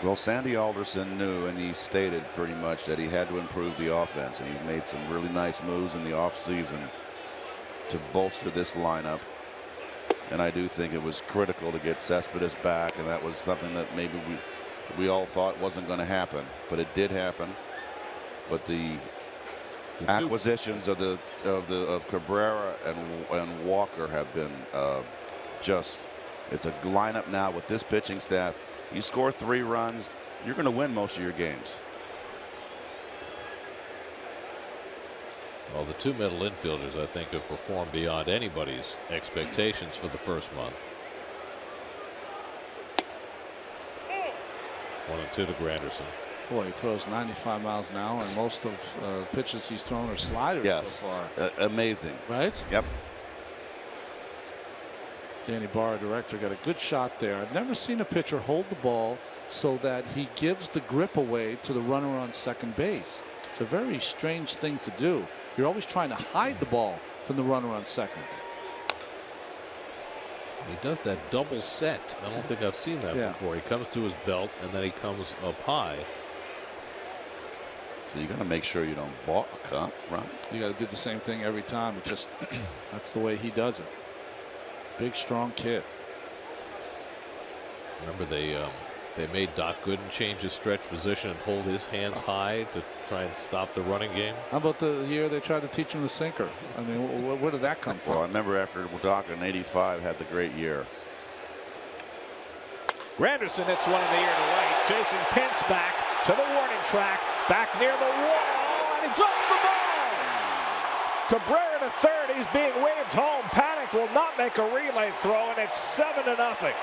Well, Sandy Alderson knew, and he stated pretty much that he had to improve the offense, and he's made some really nice moves in the offseason to bolster this lineup. And I do think it was critical to get Cespedes back, and that was something that maybe we all thought wasn't going to happen, but it did happen. But the acquisitions of Cabrera and Walker have been it's a lineup now with this pitching staff. You score 3 runs, you're going to win most of your games. Well, the 2 middle infielders, I think, have performed beyond anybody's expectations for the first month. 1-2 to Granderson. Boy, he throws 95 miles an hour, and most of pitches he's thrown are sliders so far. Amazing. Right? Yep. Danny Barr, director, got a good shot there. I've never seen a pitcher hold the ball so that he gives the grip away to the runner on second base. It's a very strange thing to do. You're always trying to hide the ball from the runner on second. He does that double set. I don't think I've seen that before. He comes to his belt and then he comes up high. So you got to make sure you don't balk, huh? Right. You got to do the same thing every time. It just that's the way he does it. Big, strong kid. Remember they made Doc Gooden change his stretch position and hold his hands high to try and stop the running game. How about the year they tried to teach him the sinker? I mean, where did that come from? Well, I remember after Doc in '85 had the great year. Granderson hits one in the air to right, chasing Pence back to the warning track, back near the wall, and he drops the ball. Cabrera to third. He's being waved home. Paddock will not make a relay throw, and it's 7-0.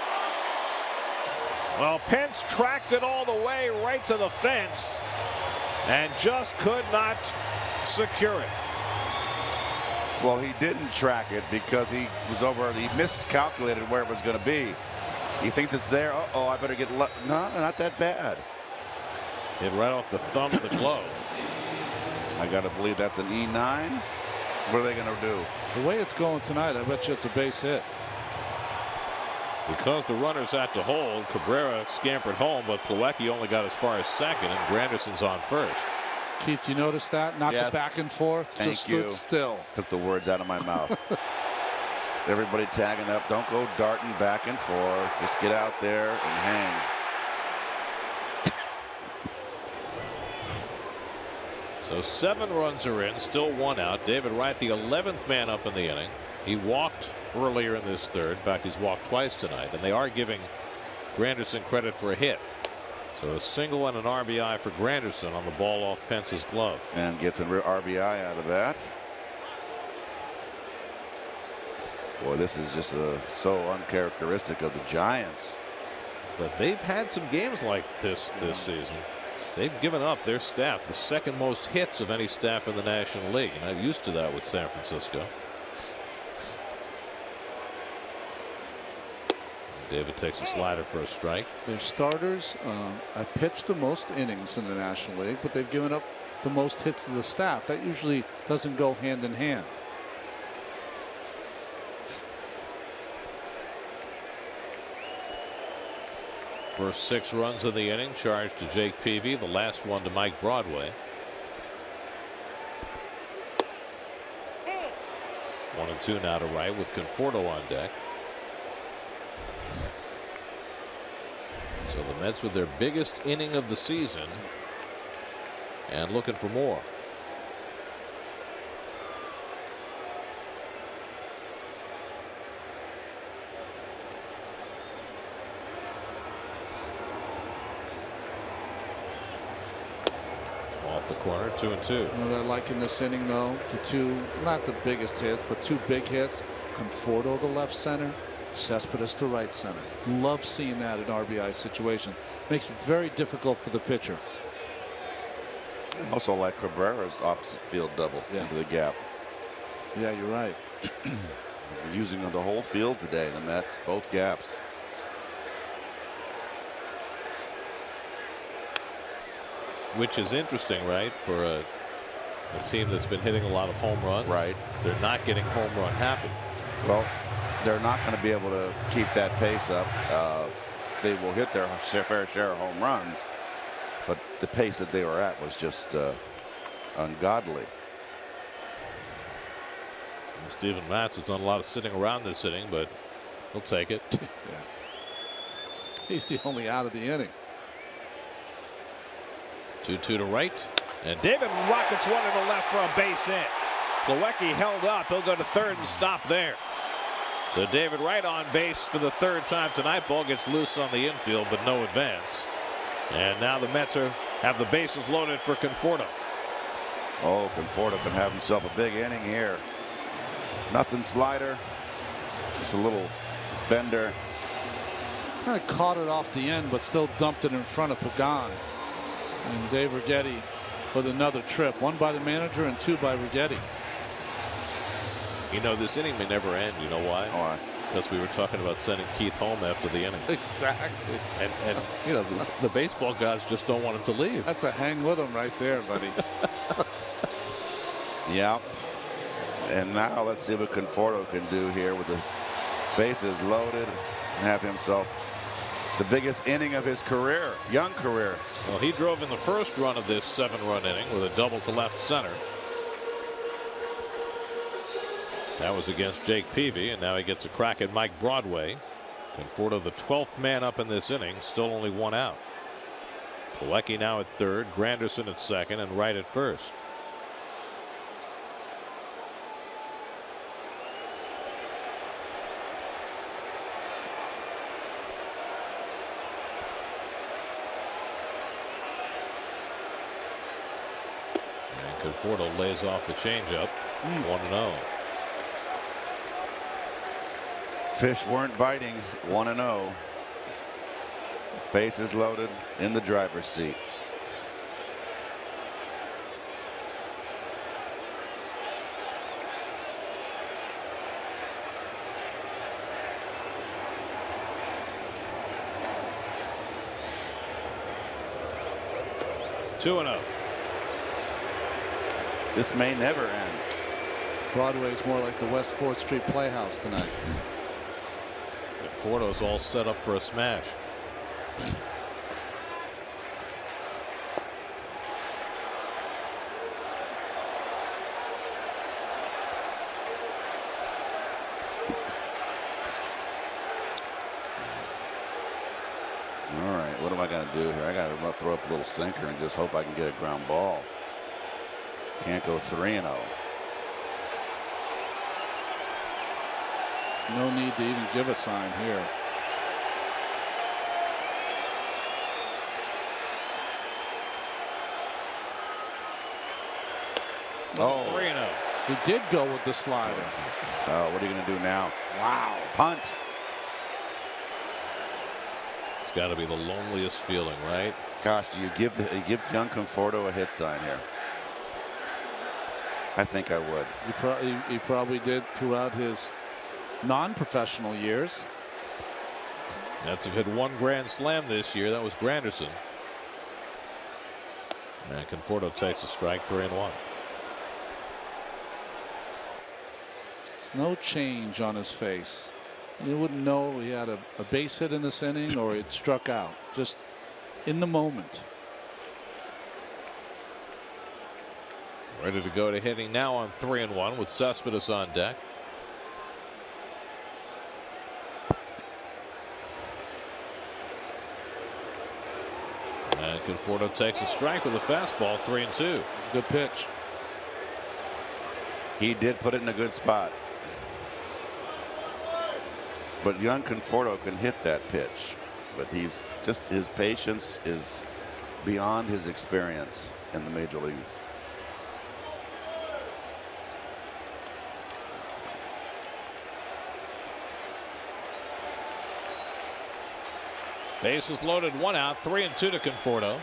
Well, Pence tracked it all the way right to the fence and just could not secure it. Well, he didn't track it because he miscalculated where it was going to be. He thinks it's there. Uh-oh, I better get no, not that bad. Hit right off the thumb of the glove. I got to believe that's an E9. What are they going to do? The way it's going tonight, I bet you it's a base hit. Because the runners had to hold, Cabrera scampered home, but Plawecki only got as far as second, and Granderson's on first. Keith, you notice that? Not the back and forth. Thank just you. Stood still. Took the words out of my mouth. Everybody tagging up. Don't go darting back and forth. Just get out there and hang. So 7 runs are in, still 1 out. David Wright, the 11th man up in the inning. He walked earlier in this third. In fact, he's walked twice tonight, and they are giving Granderson credit for a hit. So a single and an RBI for Granderson on the ball off Pence's glove. And gets an RBI out of that. Boy, this is just so uncharacteristic of the Giants. But they've had some games like this season. They've given up their staff the second most hits of any staff in the National League, and I'm used to that with San Francisco. David takes a slider for a strike. Their starters have pitched the most innings in the National League, but they've given up the most hits to the staff. That usually doesn't go hand in hand. First 6 runs of the inning charged to Jake Peavy, the last one to Mike Broadway. 1-2 now to Wright with Conforto on deck. So the Mets with their biggest inning of the season and looking for more. the corner. 2-2. What I like in this inning, though, the two, not the biggest hits, but two big hits. Conforto to left center, Cespedes to right center. Love seeing that in RBI situations. Makes it very difficult for the pitcher. Also like Cabrera's opposite field double into the gap. Yeah, you're right. Using the whole field today, the Mets, both gaps. Which is interesting, right, for a team that's been hitting a lot of home runs. Right. They're not getting home run happy. Well, they're not going to be able to keep that pace up. They will hit their fair share of home runs, but the pace that they were at was just ungodly. And Steven Matz has done a lot of sitting around this inning, but he'll take it. He's the only out of the inning. 2-2 to right. And David rockets one to the left for a base hit. Plawecki held up. He'll go to third and stop there. So David Wright on base for the third time tonight. Ball gets loose on the infield, but no advance. And now the Mets have the bases loaded for Conforto. Oh, Conforto can have himself a big inning here. Nothing slider. Just a little bender. Kind of caught it off the end, but still dumped it in front of Pagan. And Dave Righetti with another trip. One by the manager and two by Righetti. You know, this inning may never end. You know why? Why? Because we were talking about sending Keith home after the inning. Exactly. And you know, the baseball gods just don't want him to leave. That's a hang with him right there, buddy. Yeah. And now let's see what Conforto can do here with the bases loaded and have himself the biggest inning of his career, young career. Well, he drove in the first run of this 7-run inning with a double to left center. That was against Jake Peavy, and now he gets a crack at Mike Broadway. Conforto, the 12th man up in this inning, still only one out. Plawecki now at third, Granderson at second, and Wright at first. And Conforto lays off the changeup. 1-0. Fish weren't biting. 1-0. Bases loaded in the driver's seat. Two and 0. This may never end. Broadway's more like the West 4th Street Playhouse tonight. Conforto's all set up for a smash. All right, what am I going to do here? I got to throw up a little sinker and just hope I can get a ground ball. Can't go 3-0. No need to even give a sign here. Oh, 3-0. He did go with the slider. Oh, what are you going to do now? Wow. Punt. It's got to be the loneliest feeling, right? Gosh, do you give young Conforto a hit sign here? I think I would. He probably did throughout his non-professional years. That's had one grand slam this year. That was Granderson. And Conforto takes a strike. 3-1. No change on his face. You wouldn't know he had a base hit in this inning or it struck out. Just in the moment. Ready to go to hitting now on 3-1 with Cespedes on deck. And Conforto takes a strike with a fastball. 3-2. It's a good pitch. He did put it in a good spot. But young Conforto can hit that pitch. But his patience is beyond his experience. in the major leagues. Bases loaded, 1 out, 3-2 to Conforto.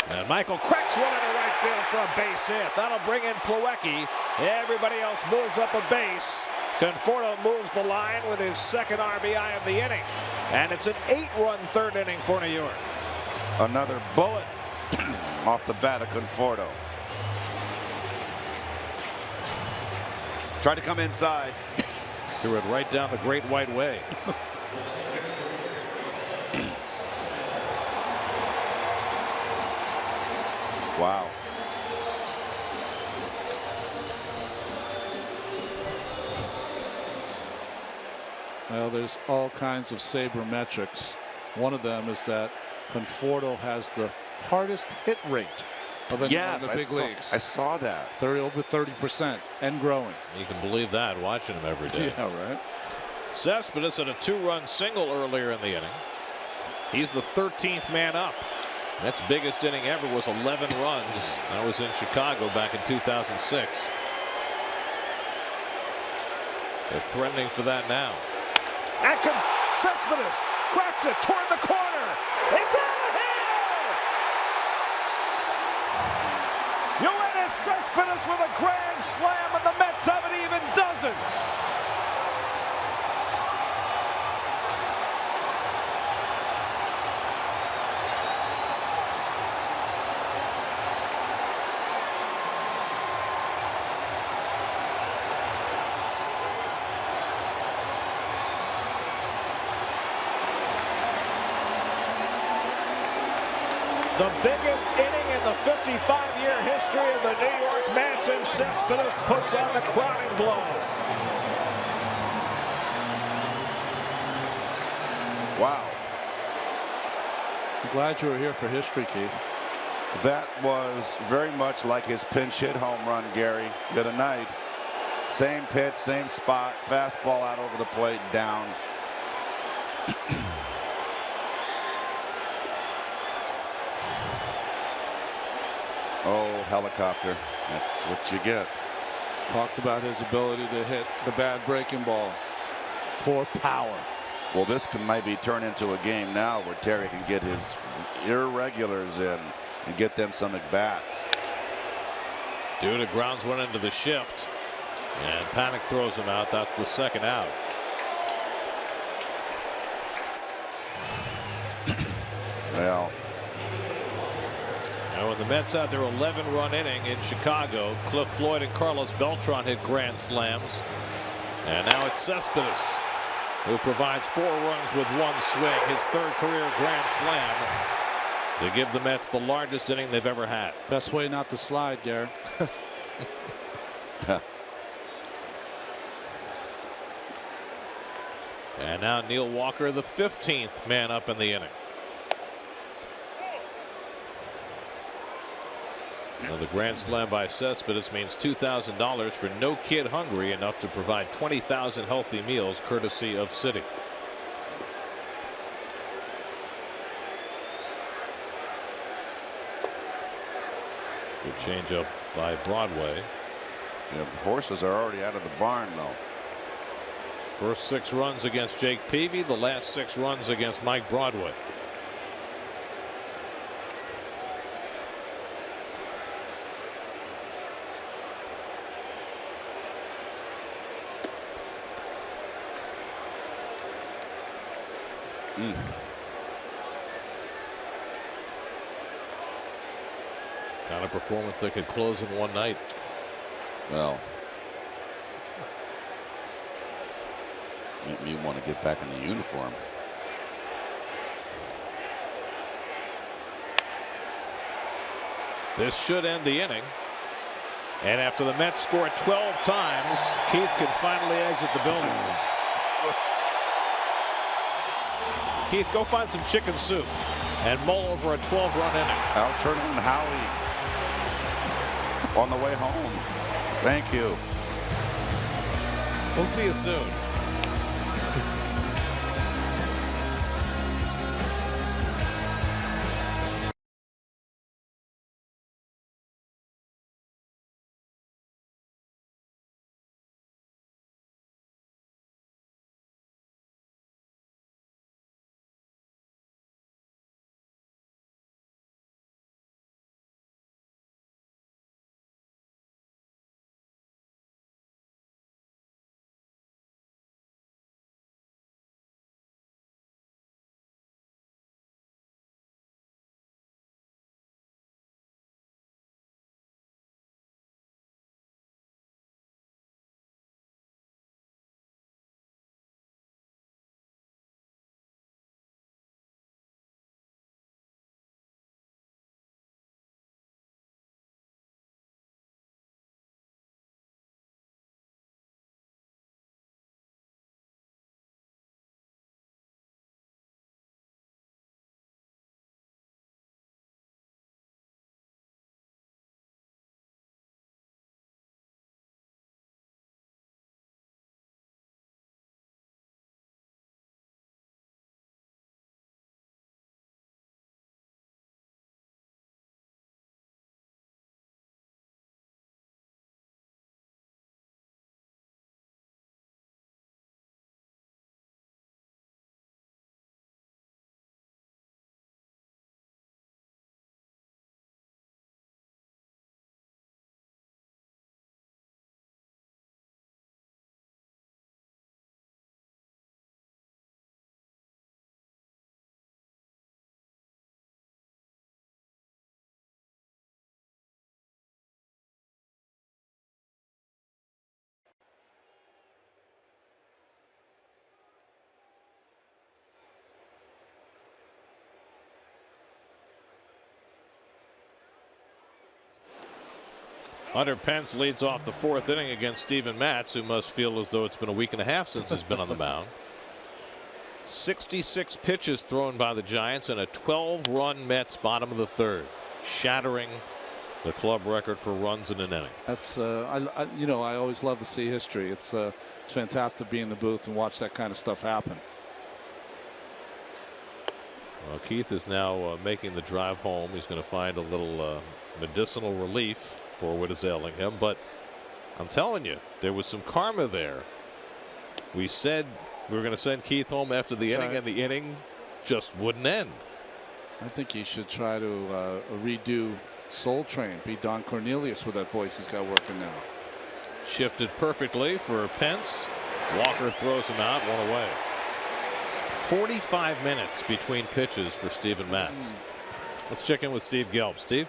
And Michael cracks one into right field for a base hit. That'll bring in Plawecki. Everybody else moves up a base. Conforto moves the line with his second RBI of the inning. And it's an 8-run third inning for New York. Another bullet off the bat of Conforto. Tried to come inside. Threw it right down the Great White Way. Wow. Well, there's all kinds of sabermetrics. One of them is that Conforto has the hardest hit rate of any of the big leagues. I saw that. Over 30% and growing. You can believe that watching him every day. Yeah, right. Cespedes had a 2-run single earlier in the inning. He's the 13th man up. That's biggest inning ever was 11 runs. That was in Chicago back in 2006. They're threatening for that now. And Cespedes cracks it toward the corner. It's out of here! Yoenis Cespedes with a grand slam, and the Mets have an even dozen. The biggest inning in the 55-year history of the New York Mets, and Cespedes puts on the crowning blow. Wow. I'm glad you were here for history, Keith. That was very much like his pinch hit home run, Gary, the other night. Same pitch, same spot, fastball out over the plate, down. Oh, helicopter. That's what you get. Talked about his ability to hit the bad breaking ball for power. Well, this can maybe turn into a game now where Terry can get his irregulars in and get them some at-bats. Duda grounds one into the shift, and Panic throws him out. That's the second out. Well, now when the Mets had their 11-run inning in Chicago, Cliff Floyd and Carlos Beltran hit grand slams. And now it's Cespedes who provides 4 runs with 1 swing, his 3rd career grand slam, to give the Mets the largest inning they've ever had. Best way not to slide, Gary. And now Neil Walker, the 15th man up in the inning. Now the grand slam by Cespedes means $2,000 for no kid hungry enough to provide 20,000 healthy meals courtesy of Citi. Good changeup by Broadway. yeah, the horses are already out of the barn, though. First 6 runs against Jake Peavy, the last 6 runs against Mike Broadway. Kind of performance that could close in one night. Well, you want to get back in the uniform. This should end the inning. And after the Mets score 12 times, Keith can finally exit the building. Keith, go find some chicken soup and mull over a 12-run inning. I'll turn on Howie on the way home. Thank you. We'll see you soon. Hunter Pence leads off the 4th inning against Steven Matz, who must feel as though it's been a week and a half since he's been on the mound. 66 pitches thrown by the Giants and a 12-run Mets bottom of the 3rd, shattering the club record for runs in an inning. That's I always love to see history. It's fantastic to be in the booth and watch that kind of stuff happen. Well, Keith is now making the drive home. He's going to find a little medicinal relief for what is ailing him. But I'm telling you, there was some karma there. We said we were going to send Keith home after the inning, and the inning just wouldn't end. I think he should try to redo Soul Train, be Don Cornelius with that voice he's got working now. Shifted perfectly for Pence. Walker throws him out, 1 away. 45 minutes between pitches for Steven Matz. Let's check in with Steve Gelb. Steve?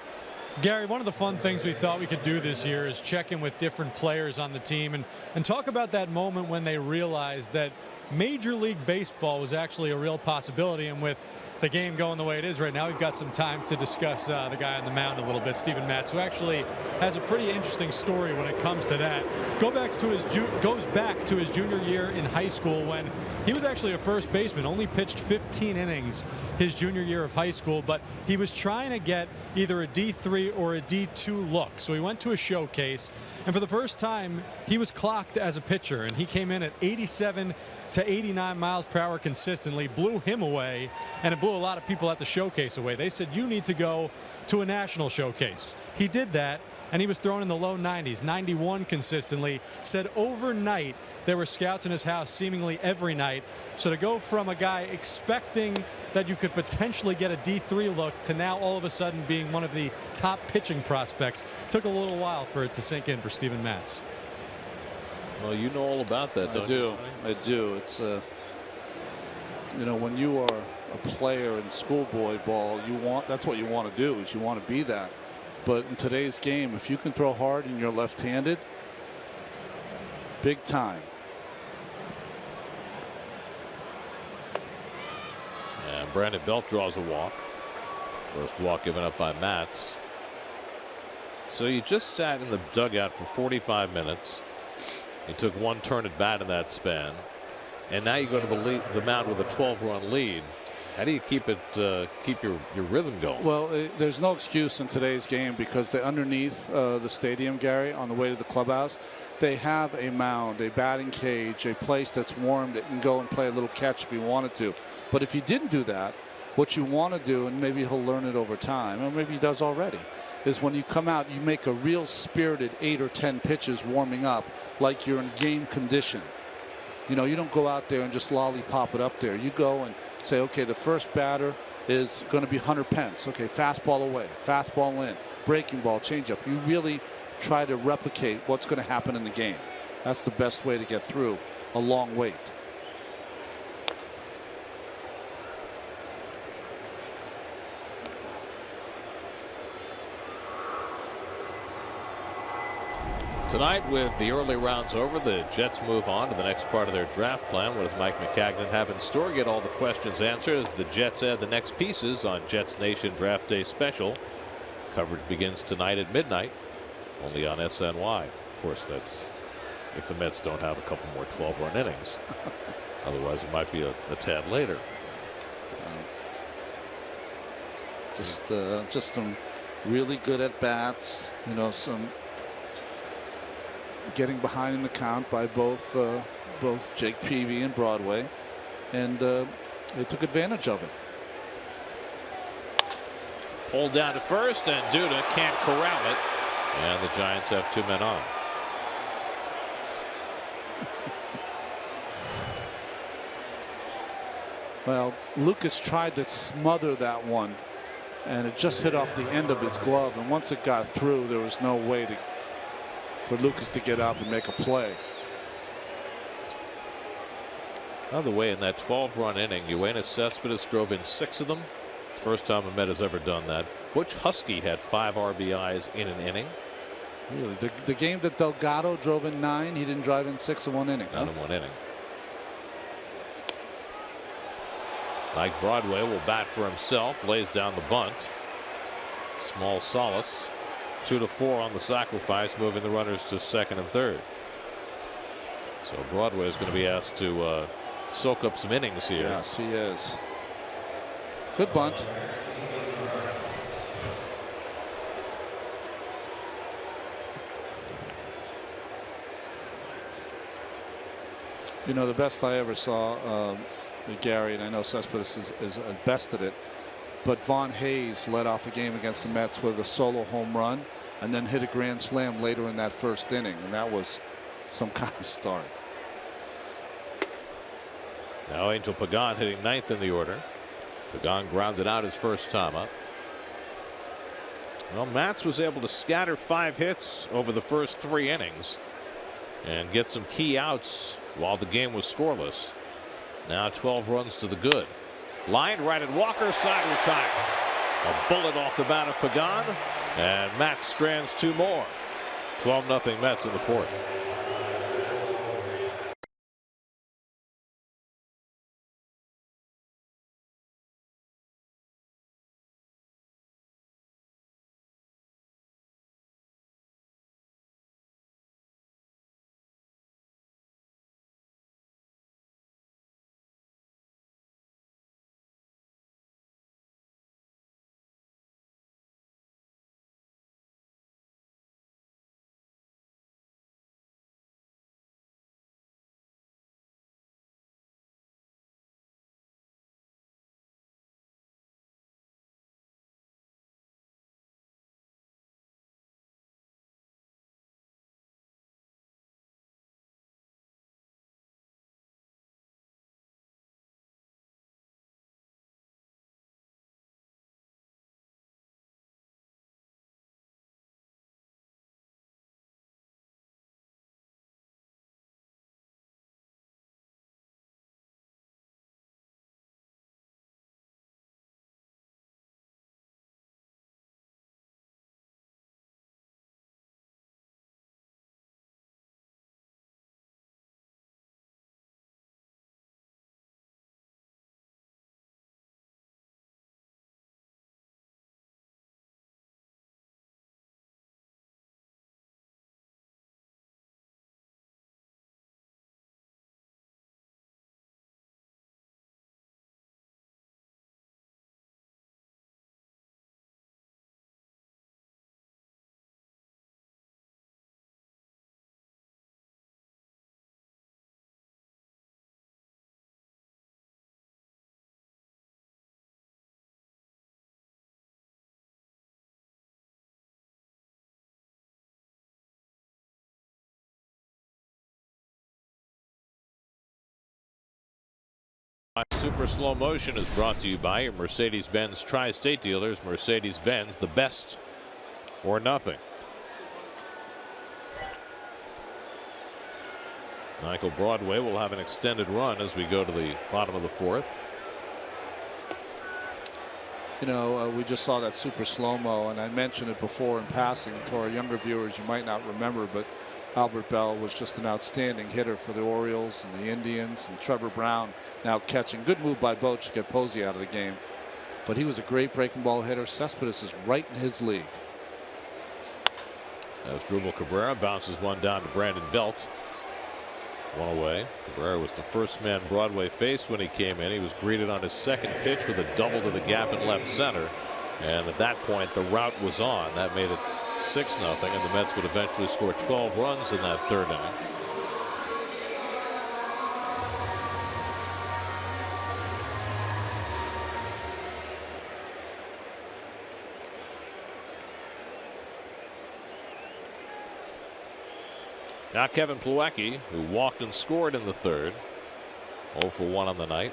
Gary, one of the fun things we thought we could do this year is check in with different players on the team and talk about that moment when they realized that Major League Baseball was actually a real possibility. And with the game going the way it is right now, we've got some time to discuss the guy on the mound a little bit, Steven Matz, who actually has a pretty interesting story when it comes to that. Goes back to his junior year in high school when he was actually a first baseman, only pitched 15 innings his junior year of high school, but he was trying to get either a D3 or a D2 look. So he went to a showcase, and for the first time, he was clocked as a pitcher, and he came in at 87 to 89 miles per hour consistently, blew him away, and it blew a lot of people at the showcase away. They said, you need to go to a national showcase. He did that, and he was thrown in the low 90s, 91 consistently. Said overnight there were scouts in his house seemingly every night. So to go from a guy expecting that you could potentially get a D3 look to now all of a sudden being one of the top pitching prospects took a little while for it to sink in for Steven Matz. Well, you know all about that, don't you? I do. It's when you are a player in schoolboy ball, that's what you want to do, is you want to be that. But in today's game, if you can throw hard and you're left-handed, big time. And Brandon Belt draws a walk. First walk given up by Matz. So you just sat in the dugout for 45 minutes. He took 1 turn at bat in that span, and now you go to the mound with a 12-run lead. How do you keep your rhythm going? Well, there's no excuse in today's game because underneath the stadium, Gary, on the way to the clubhouse, they have a mound, a batting cage, a place that's warm that you can go and play a little catch if you wanted to. But if you didn't do that, what you want to do, and maybe he'll learn it over time, or maybe he does already, is when you come out, you make a real spirited 8 or 10 pitches warming up like you're in game condition. You don't go out there and just lollipop it up there. You go and say, okay, the first batter is going to be Hunter Pence. Okay, fastball away, fastball in, breaking ball, changeup. You really try to replicate what's going to happen in the game. That's the best way to get through a long wait. Tonight, with the early rounds over, the Jets move on to the next part of their draft plan. What does Mike McCagnon have in store? Get all the questions answered as the Jets add the next pieces on Jets Nation Draft Day Special. Coverage begins tonight at midnight, only on SNY. Of course, that's if the Mets don't have a couple more 12-run innings. Otherwise, it might be a tad later. Just some really good at bats. Some getting behind in the count by both Jake Peavy and Broadway, and they took advantage of it. Pulled down to first, and Duda can't corral it, and the Giants have 2 men on. Well, Lucas tried to smother that one, and it just hit off the end of his glove, and once it got through, there was no way for Lucas to get up and make a play. Another way, in that 12-run inning, Eugenio Cespedes drove in 6 of them. It's the first time a Met has ever done that. Butch Husky had 5 RBIs in an inning. Really? The game that Delgado drove in 9, he didn't drive in 6 in 1 inning. Not in 1 inning. Mike Broadway will bat for himself, lays down the bunt. Small solace 2-4 on the sacrifice, moving the runners to second and third. So Broadway is going to be asked to soak up some innings here. Yes, he is. Good bunt. You know, the best I ever saw, Gary, and I know Cespedes is bested it, but Vaughn Hayes led off a game against the Mets with a solo home run and then hit a grand slam later in that first inning, and that was some kind of start. Now Angel Pagan hitting ninth in the order. Pagan grounded out his first time up. Well, Matz was able to scatter 5 hits over the first 3 innings and get some key outs while the game was scoreless. Now 12 runs to the good. Lined right at Walker, side retired. A bullet off the bat of Pagan, and Matz strands 2 more. 12-0 Mets in the fourth. Super slow motion is brought to you by your Mercedes-Benz Tri-State dealers. Mercedes-Benz, the best or nothing. Michael Broadway will have an extended run as we go to the bottom of the fourth. You know, we just saw that super slow-mo, and I mentioned it before in passing to our younger viewers. You might not remember, but Albert Bell was just an outstanding hitter for the Orioles and the Indians, and Trevor Brown now catching. Good move by Boch to get Posey out of the game, but he was a great breaking ball hitter. Cespedes is right in his league. As Drupal Cabrera bounces one down to Brandon Belt. One away. Cabrera was the first man Broadway faced when he came in. He was greeted on his second pitch with a double to the gap in left center, and at that point the rout was on. That made it 6-0, and the Mets would eventually score 12 runs in that third inning. Now Kevin Plawecki, who walked and scored in the third, 0 for 1 on the night.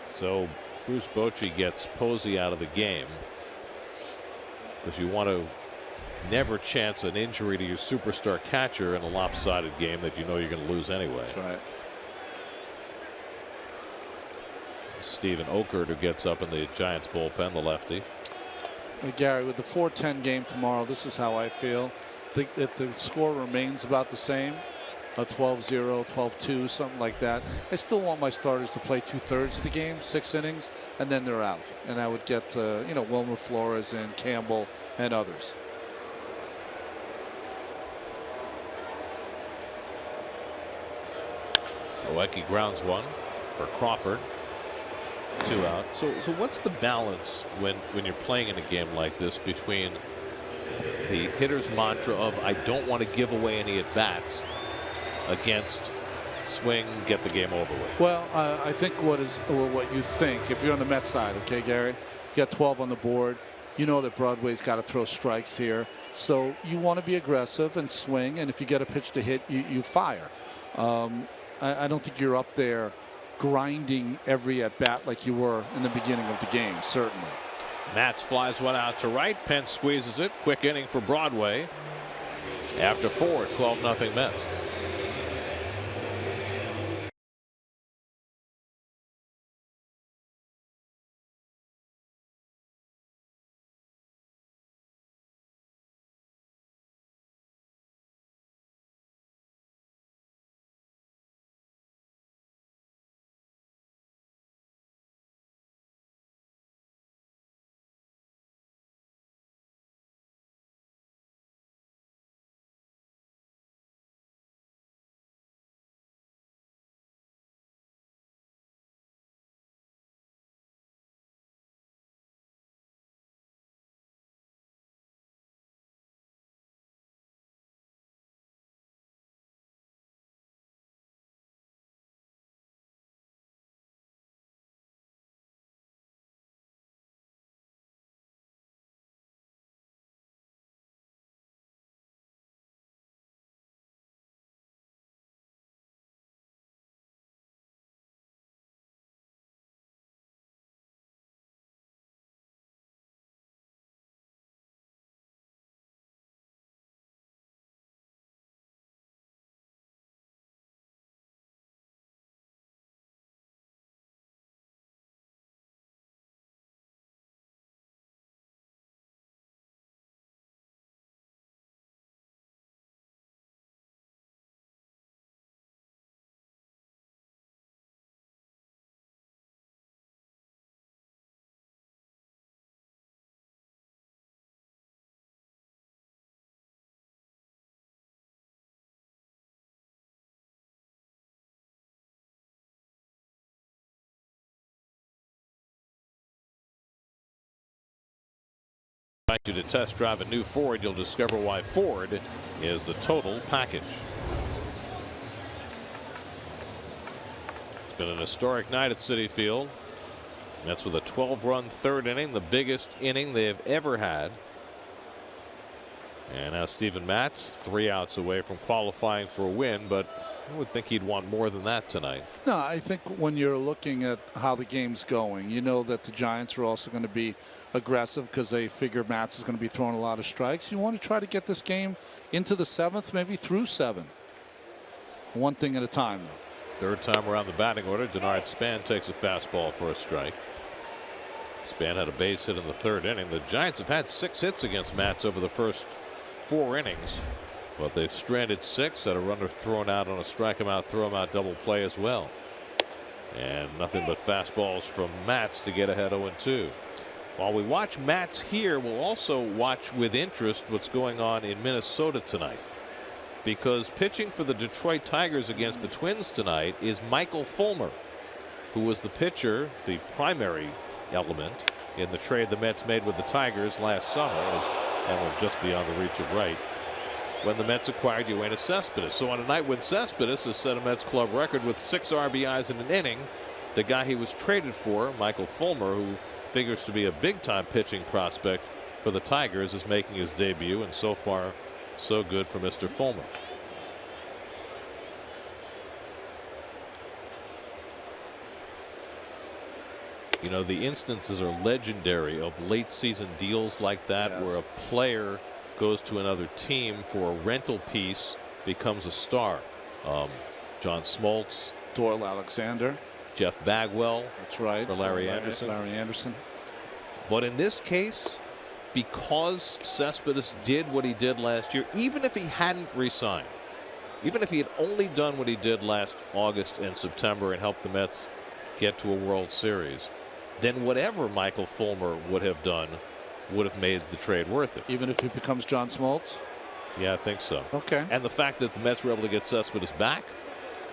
So Bruce Bochy gets Posey out of the game, because you want to never chance an injury to your superstar catcher in a lopsided game that you know you're going to lose anyway. That's right. Stephen Okert, who gets up in the Giants bullpen, the lefty. Gary, with the 4-10 game tomorrow, this is how I feel. If the score remains about the same, a 12-0, 12-2, something like that. I still want my starters to play 2/3 of the game, 6 innings, and then they're out. And I would get, you know, Wilmer Flores and Campbell and others. Plawecki grounds one for Crawford. 2 out. So what's the balance when you're playing in a game like this between the hitter's mantra of I don't want to give away any at bats against swing, get the game over with? Well, I think what you think, if you're on the Mets side, okay, Gary, you got 12 on the board. You know that Broadway's got to throw strikes here. So you want to be aggressive and swing, and if you get a pitch to hit, you fire. I don't think you're up there grinding every at bat like you were in the beginning of the game, certainly. Matz flies one out to right. Pence squeezes it. Quick inning for Broadway. After 4, 12-0 Mets. Invite you to test drive a new Ford. You'll discover why Ford is the total package. It's been an historic night at Citi Field. Mets with a 12-run third inning, the biggest inning they have ever had. And now Steven Matz 3 outs away from qualifying for a win, but I would think he'd want more than that tonight. No, I think when you're looking at how the game's going, you know that the Giants are also going to be aggressive because they figure Matz is going to be throwing a lot of strikes. You want to try to get this game into the 7th, maybe through 7. One thing at a time, though. Third time around the batting order, Denard Span takes a fastball for a strike. Span had a base hit in the 3rd inning. The Giants have had 6 hits against Matz over the first 4 innings, but they've stranded 6, had a runner thrown out on a strike him out, throw him out double play as well. And nothing but fastballs from Matz to get ahead 0-2. While we watch Matz here, we'll also watch with interest what's going on in Minnesota tonight, because pitching for the Detroit Tigers against the Twins tonight is Michael Fulmer, who was the pitcher, the primary element in the trade the Mets made with the Tigers last summer, and went just beyond the reach of right when the Mets acquired Yoenis Cespedes. So on a night when Cespedes has set a Mets club record with 6 RBIs in an inning, the guy he was traded for, Michael Fulmer, who figures to be a big-time pitching prospect for the Tigers, is making his debut, and so far so good for Mr. Fulmer. You know, the instances are legendary of late season deals like that, yes, where a player goes to another team for a rental piece, becomes a star. John Smoltz, Doyle Alexander, Jeff Bagwell. That's right. For Larry Anderson. Larry Anderson. But in this case, because Cespedes did what he did last year, even if he hadn't re-signed, Even if he had only done what he did last August and September and helped the Mets get to a World Series, then whatever Michael Fulmer would have done would have made the trade worth it. Even if he becomes John Smoltz? Yeah, I think so. Okay. And the fact that the Mets were able to get Cespedes back,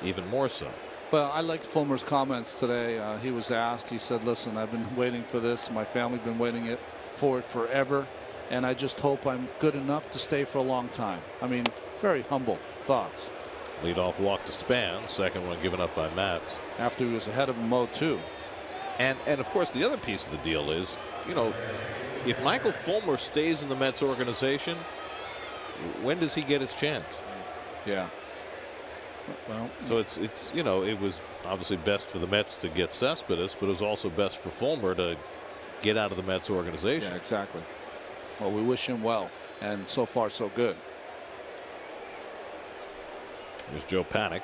even more so. Well, I liked Fulmer's comments today. He was asked, he said, listen, I've been waiting for this. My family's been waiting for it forever. And I just hope I'm good enough to stay for a long time. I mean, very humble thoughts. Leadoff walk to Span, second one given up by Matz. After he was ahead of him 0-2. And of course the other piece of the deal is, you know, if Michael Fulmer stays in the Mets organization, when does he get his chance? Yeah. Well, so it's you know, it was obviously best for the Mets to get Cespedes, but it was also best for Fulmer to get out of the Mets organization. Yeah, exactly. Well, we wish him well, and so far so good. Here's Joe Panic.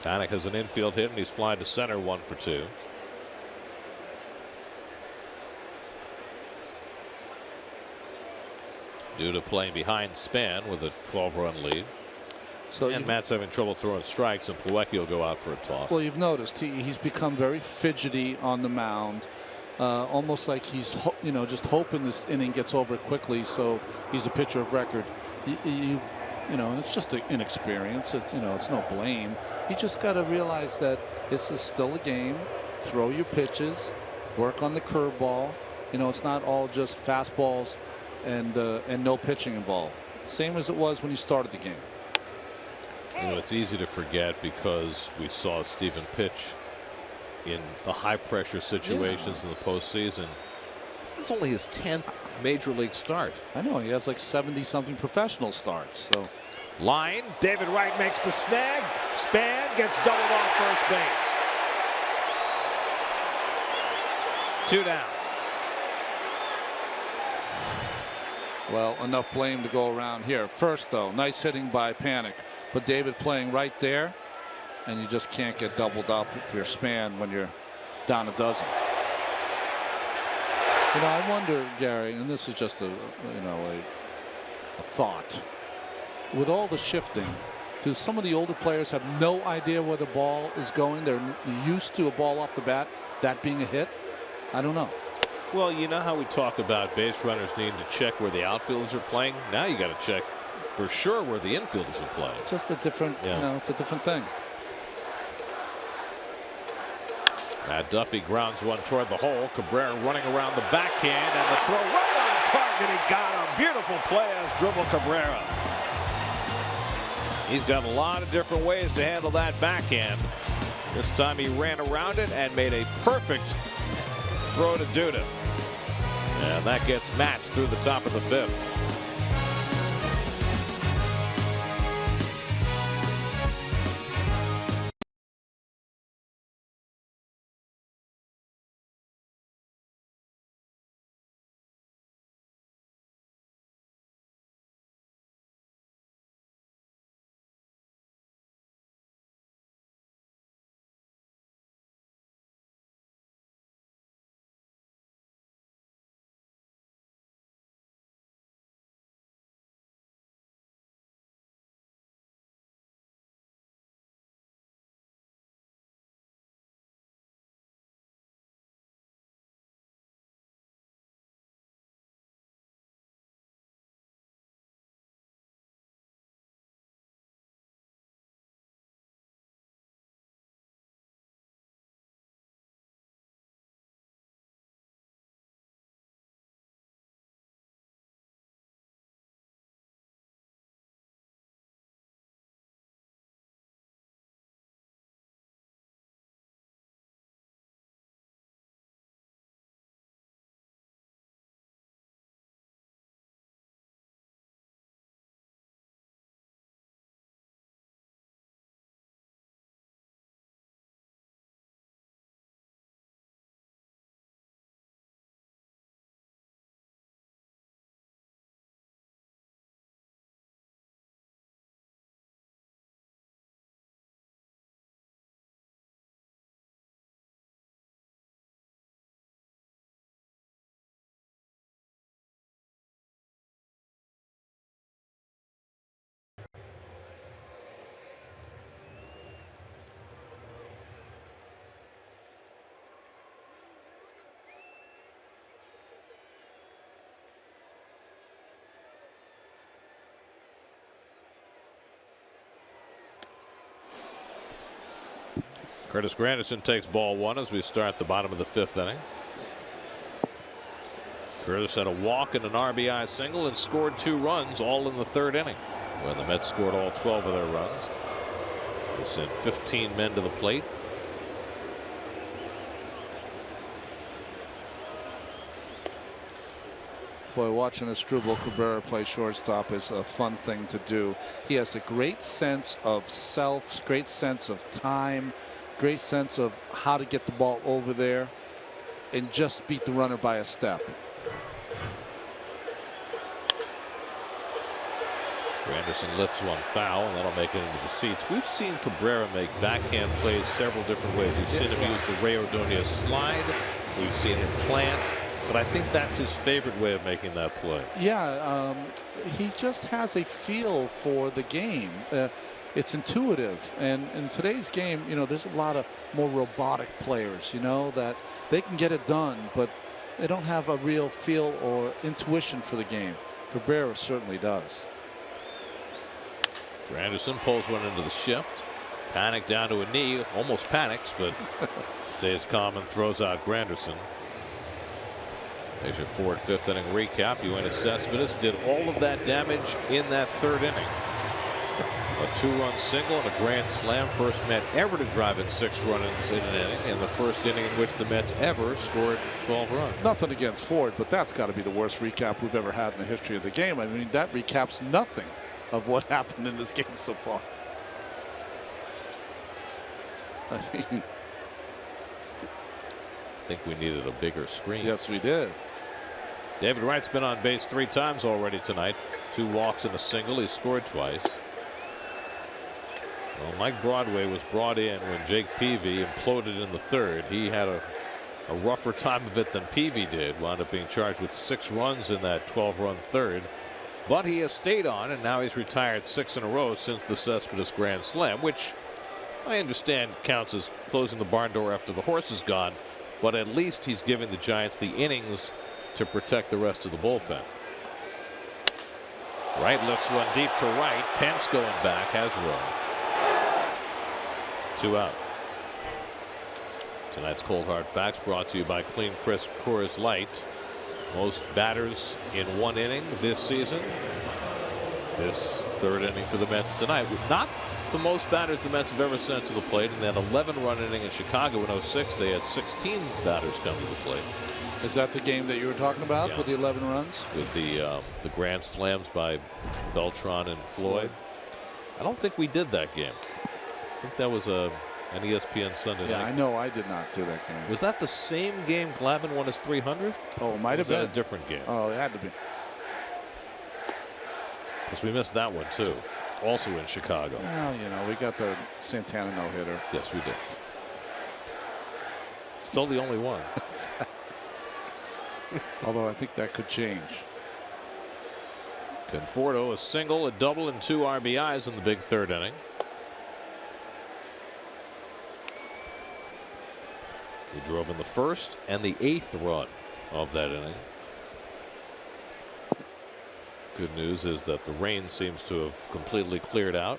Panic has an infield hit and he's flying to center, 1 for 2. Due to playing behind Span with a 12-run lead. So and Matt's having trouble throwing strikes, and Plawecki will go out for a toss. Well, you've noticed he's become very fidgety on the mound, almost like he's just hoping this inning gets over quickly, so he's a pitcher of record. You know, and it's just inexperience. It's it's no blame. You just got to realize that this is still a game. Throw your pitches, work on the curveball. You know, it's not all just fastballs and no pitching involved. Same as it was when you started the game. You know, it's easy to forget because we saw Stephen pitch in the high pressure situations in the postseason. This is only his 10th major league start. I know, he has like 70-something professional starts. So line, David Wright makes the snag. Span gets doubled off first base. 2 down. Well, enough blame to go around here. First, though, nice hitting by Panic, but David playing right there, and you just can't get doubled off for your Span when you're down a dozen. You know, I wonder, Gary, and this is just a thought. With all the shifting, do some of the older players have no idea where the ball is going? They're used to a ball off the bat, that being a hit? I don't know. Well, you know how we talk about base runners needing to check where the outfielders are playing? Now you got to check for sure where the infielders are playing. It's just a different, it's a different thing. Matt Duffy grounds one toward the hole. Cabrera running around the backhand, and the throw right on target. He got him. Beautiful play as dribble Cabrera. He's got a lot of different ways to handle that backhand. This time he ran around it and made a perfect throw to Duda. And that gets Matz through the top of the 5th. Curtis Granderson takes ball one as we start the bottom of the 5th inning. Curtis had a walk and an RBI single and scored 2 runs all in the 3rd inning when the Mets scored all 12 of their runs. They sent 15 men to the plate. Boy, watching Asdrubal Cabrera play shortstop is a fun thing to do. He has a great sense of self, great sense of time, great sense of how to get the ball over there and just beat the runner by a step. Granderson lifts one foul, and that'll make it into the seats. We've seen Cabrera make backhand plays several different ways. We've seen him use the Ray Ordonez slide. We've seen him plant. But I think that's his favorite way of making that play. Yeah, he just has a feel for the game. It's intuitive. And in today's game, you know, there's a lot of more robotic players, you know, that they can get it done, but they don't have a real feel or intuition for the game. Cabrera certainly does. Granderson pulls one into the shift. Panic down to a knee. Almost panics, but stays calm and throws out Granderson. There's your 4th, 5th inning recap. Yoenis Cespedes did all of that damage in that 3rd inning. A 2-run single and a grand slam. First Met ever to drive in 6 runs in an inning, in the first inning in which the Mets ever scored 12 runs. Nothing against Ford, but that's got to be the worst recap we've ever had in the history of the game. I mean, that recaps nothing of what happened in this game so far. I mean, I think we needed a bigger screen. Yes, we did. David Wright's been on base 3 times already tonight. 2 walks and a single. He scored twice. Well, Mike Broadway was brought in when Jake Peavy imploded in the 3rd. He had a rougher time of it than Peavy did. Wound up being charged with 6 runs in that 12-run 3rd. But he has stayed on, and now he's retired 6 in a row since the Cespedes grand slam, which I understand counts as closing the barn door after the horse is gone. But at least he's giving the Giants the innings to protect the rest of the bullpen. Wright lifts one deep to right. Pence going back, has room. 2 out. Tonight's Cold Hard Facts brought to you by Clean Crisp Coors Light. Most batters in 1 inning this season. This 3rd inning for the Mets tonight. Not the most batters the Mets have ever sent to the plate. In that 11-run inning in Chicago in '06, they had 16 batters come to the plate. Is that the game that you were talking about, Yeah. with the 11 runs? With the grand slams by Beltran and Floyd. I don't think we did that game. I think that was an ESPN Sunday Yeah, night. I know I did not do that game. Was that the same game Glavine won his 300th? Oh, it might have Or was been that a different game? Oh, it had to be. Because we missed that one too. Also in Chicago. Well, you know, we got the Santana no-hitter. Yes, we did. Still the only one. Although I think that could change. Conforto a single, a double, and 2 RBIs in the big 3rd inning. He drove in the 1st and the 8th run of that inning. Good news is that the rain seems to have completely cleared out.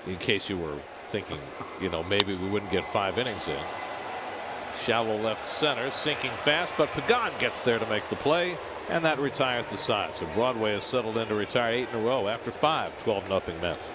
In case you were thinking, you know, maybe we wouldn't get 5 innings in. Shallow left center, sinking fast, but Pagan gets there to make the play, and that retires the side. So Broadway has settled in to retire 8 in a row after 5, 12-0 Mets.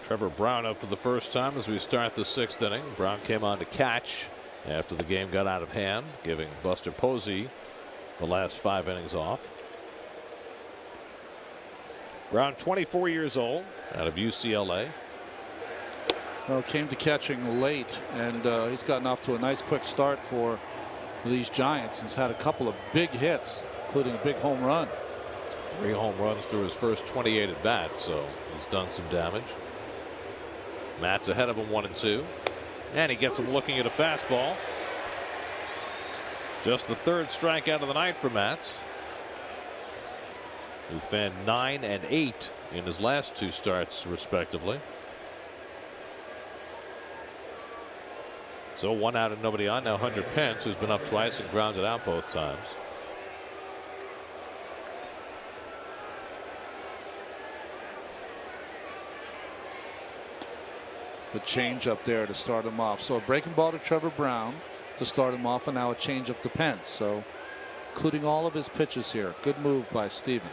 Trevor Brown up for the first time as we start the 6th inning. Brown came on to catch after the game got out of hand, giving Buster Posey the last 5 innings off. Brown, 24 years old, out of UCLA. Well, came to catching late, and he's gotten off to a nice quick start for these Giants. He's had a couple of big hits, including a big home run. 3 home runs through his first 28 at bats, so he's done some damage. Matt's ahead of him 1-2, and he gets him looking at a fastball. Just the 3rd strikeout of the night for Matz, who fanned 9 and 8 in his last 2 starts, respectively. So 1 out and nobody on. Now Hunter Pence, who's been up twice and grounded out both times. The change up there to start him off. So a breaking ball to Trevor Brown to start him off, and now a change up to Pence. So including all of his pitches here. Good move by Steven.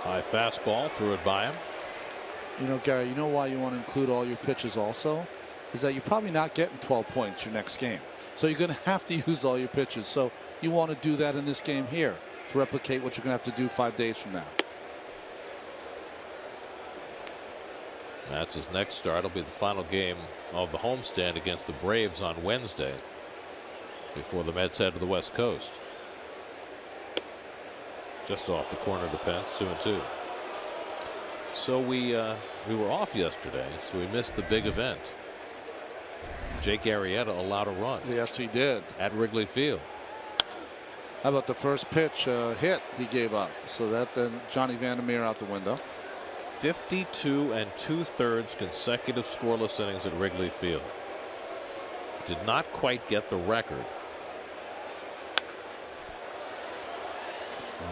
High fastball, threw it by him. You know, Gary, you know why you want to include all your pitches also? Is that you're probably not getting 12 points your next game. So you're going to have to use all your pitches. So you want to do that in this game here to replicate what you're going to have to do 5 days from now. That's his next start. It'll be the final game of the homestand against the Braves on Wednesday before the Mets head to the West Coast. Just off the corner to Pence, 2-2. So we were off yesterday, so we missed the big event. Jake Arrieta allowed a run. Yes, he did. At Wrigley Field. How about the first pitch hit he gave up? So that then Johnny Vandermeer out the window. 52 2/3 consecutive scoreless innings at Wrigley Field. Did not quite get the record.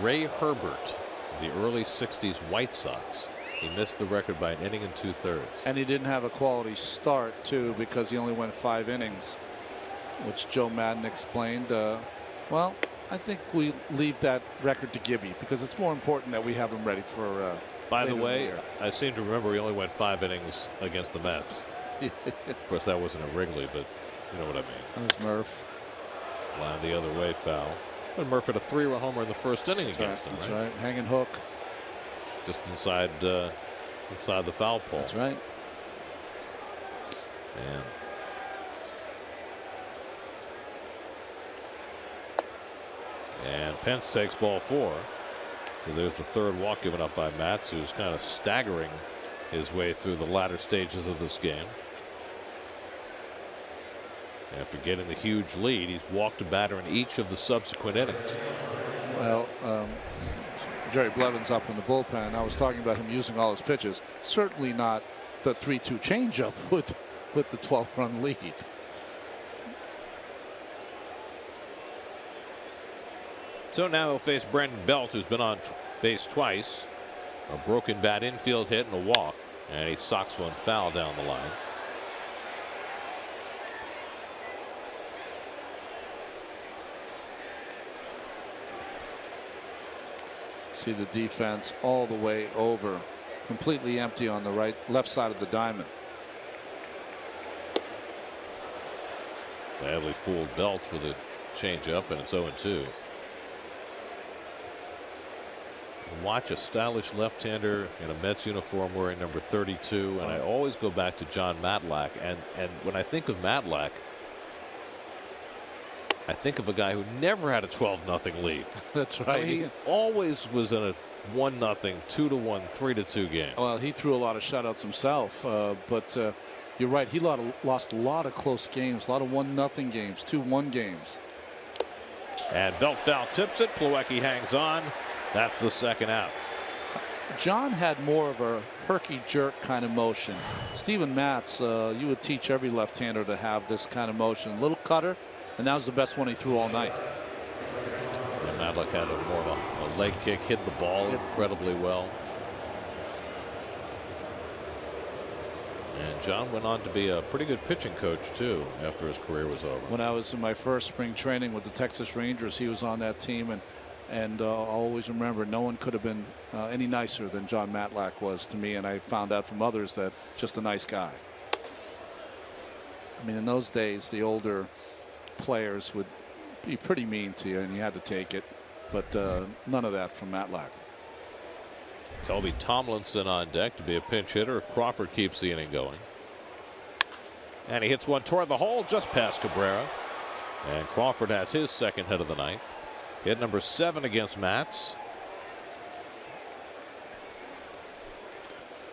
Ray Herbert, the early 60s White Sox. He missed the record by an inning and 2/3. And he didn't have a quality start, too, because he only went 5 innings, which Joe Madden explained. Well, I think we leave that record to Gibby because it's more important that we have him ready for. By the way, I seem to remember he only went 5 innings against the Mets. Of course, that wasn't at Wrigley, but you know what I mean. That was Murph. Line the other way, foul. But Murph had a 3-run homer in the first inning against him. That's right. Hanging hook. Just inside the foul pole. That's right. And Pence takes ball 4. So there's the 3rd walk given up by Matz, who's kind of staggering his way through the latter stages of this game. After getting the huge lead, he's walked a batter in each of the subsequent innings. Well, Jerry Blevins up in the bullpen. I was talking about him using all his pitches. Certainly not the 3-2 changeup with the 12-run lead. So now he'll face Brandon Belt, who's been on base twice. A broken bat infield hit and a walk, and he socks one foul down the line. See the defense all the way over, completely empty on the left side of the diamond. Badly fooled Belt with a changeup, and it's 0-2. Watch a stylish left-hander in a Mets uniform wearing number 32, and I always go back to John Matlack, and when I think of Matlack, I think of a guy who never had a 12-0 lead. That's right. He always was in a 1-0, 2-1, 3-2 game. Well, he threw a lot of shutouts himself, but you're right. He lost a lot of close games, a lot of 1-0 games, 2-1 games. And Belt foul tips it. Plawecki hangs on. That's the 2nd out. John had more of a herky-jerk kind of motion. Steven Matz, you would teach every left-hander to have this kind of motion. Little cutter, and that was the best one he threw all night. And Matlack had more of a leg kick, hit the ball incredibly well. And John went on to be a pretty good pitching coach too after his career was over. When I was in my first spring training with the Texas Rangers, he was on that team, and I'll always remember no one could have been any nicer than John Matlack was to me, and I found out from others that just a nice guy. I mean, in those days, the older players would be pretty mean to you, and you had to take it, but none of that from Matlack. Toby Tomlinson on deck to be a pinch hitter if Crawford keeps the inning going. And he hits one toward the hole just past Cabrera. And Crawford has his second hit of the night. Hit number 7 against Mats.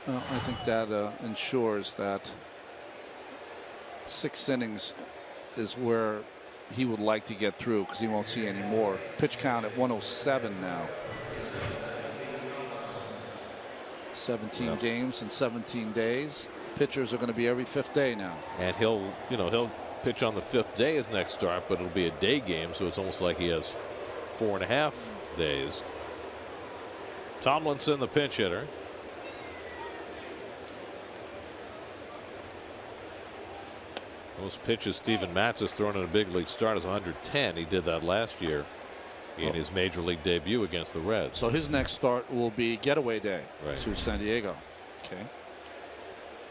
Well, I think that ensures that 6 innings is where he would like to get through, because he won't see any more. Pitch count at 107 now. 17 games in 17 days. Pitchers are going to be every 5th day now. And he'll pitch on the 5th day his next start, but it'll be a day game, so it's almost like he has 4.5 days. Tomlinson, the pinch hitter. Most pitches Steven Matz has thrown in a big league start is 110. He did that last year in his major league debut against the Reds. So his next start will be getaway day right to San Diego. Okay.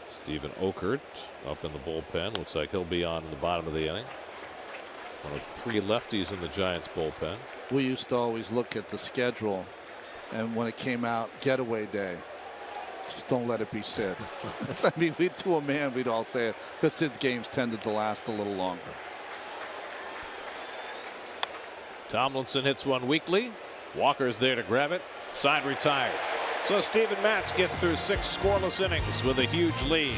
Stephen Okert up in the bullpen. Looks like he'll be on in the bottom of the inning. One of 3 lefties in the Giants bullpen. We used to always look at the schedule, and when it came out getaway day, just don't let it be Sid. I mean, to a man, we'd all say it, because Sid's games tended to last a little longer. Tomlinson hits one weakly. Walker's there to grab it. Side retired. So Steven Matz gets through 6 scoreless innings with a huge lead.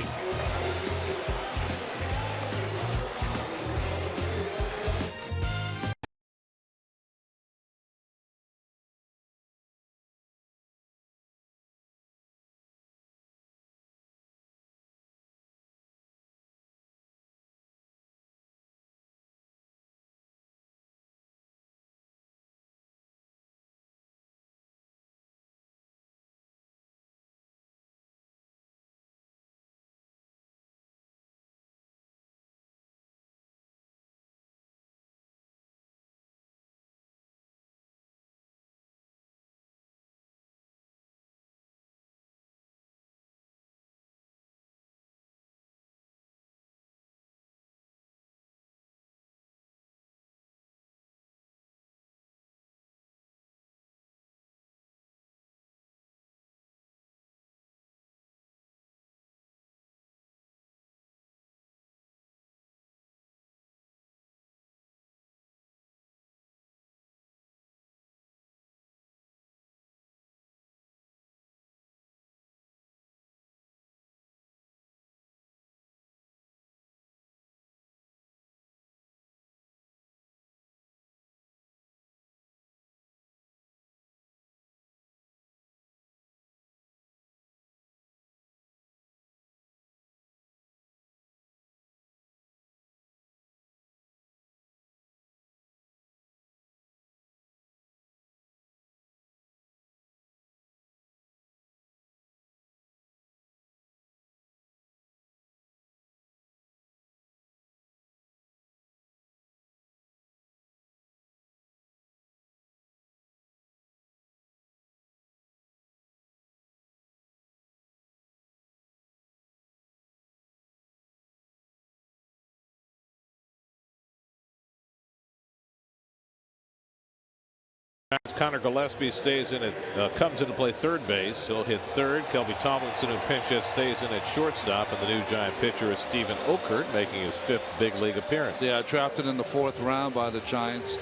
Connor Gillespie stays in it, comes in to play third base. He'll hit third. Kelby Tomlinson, who pinch hit, stays in at shortstop, and the new Giant pitcher is Stephen Okert, making his 5th big league appearance. Yeah, drafted in the 4th round by the Giants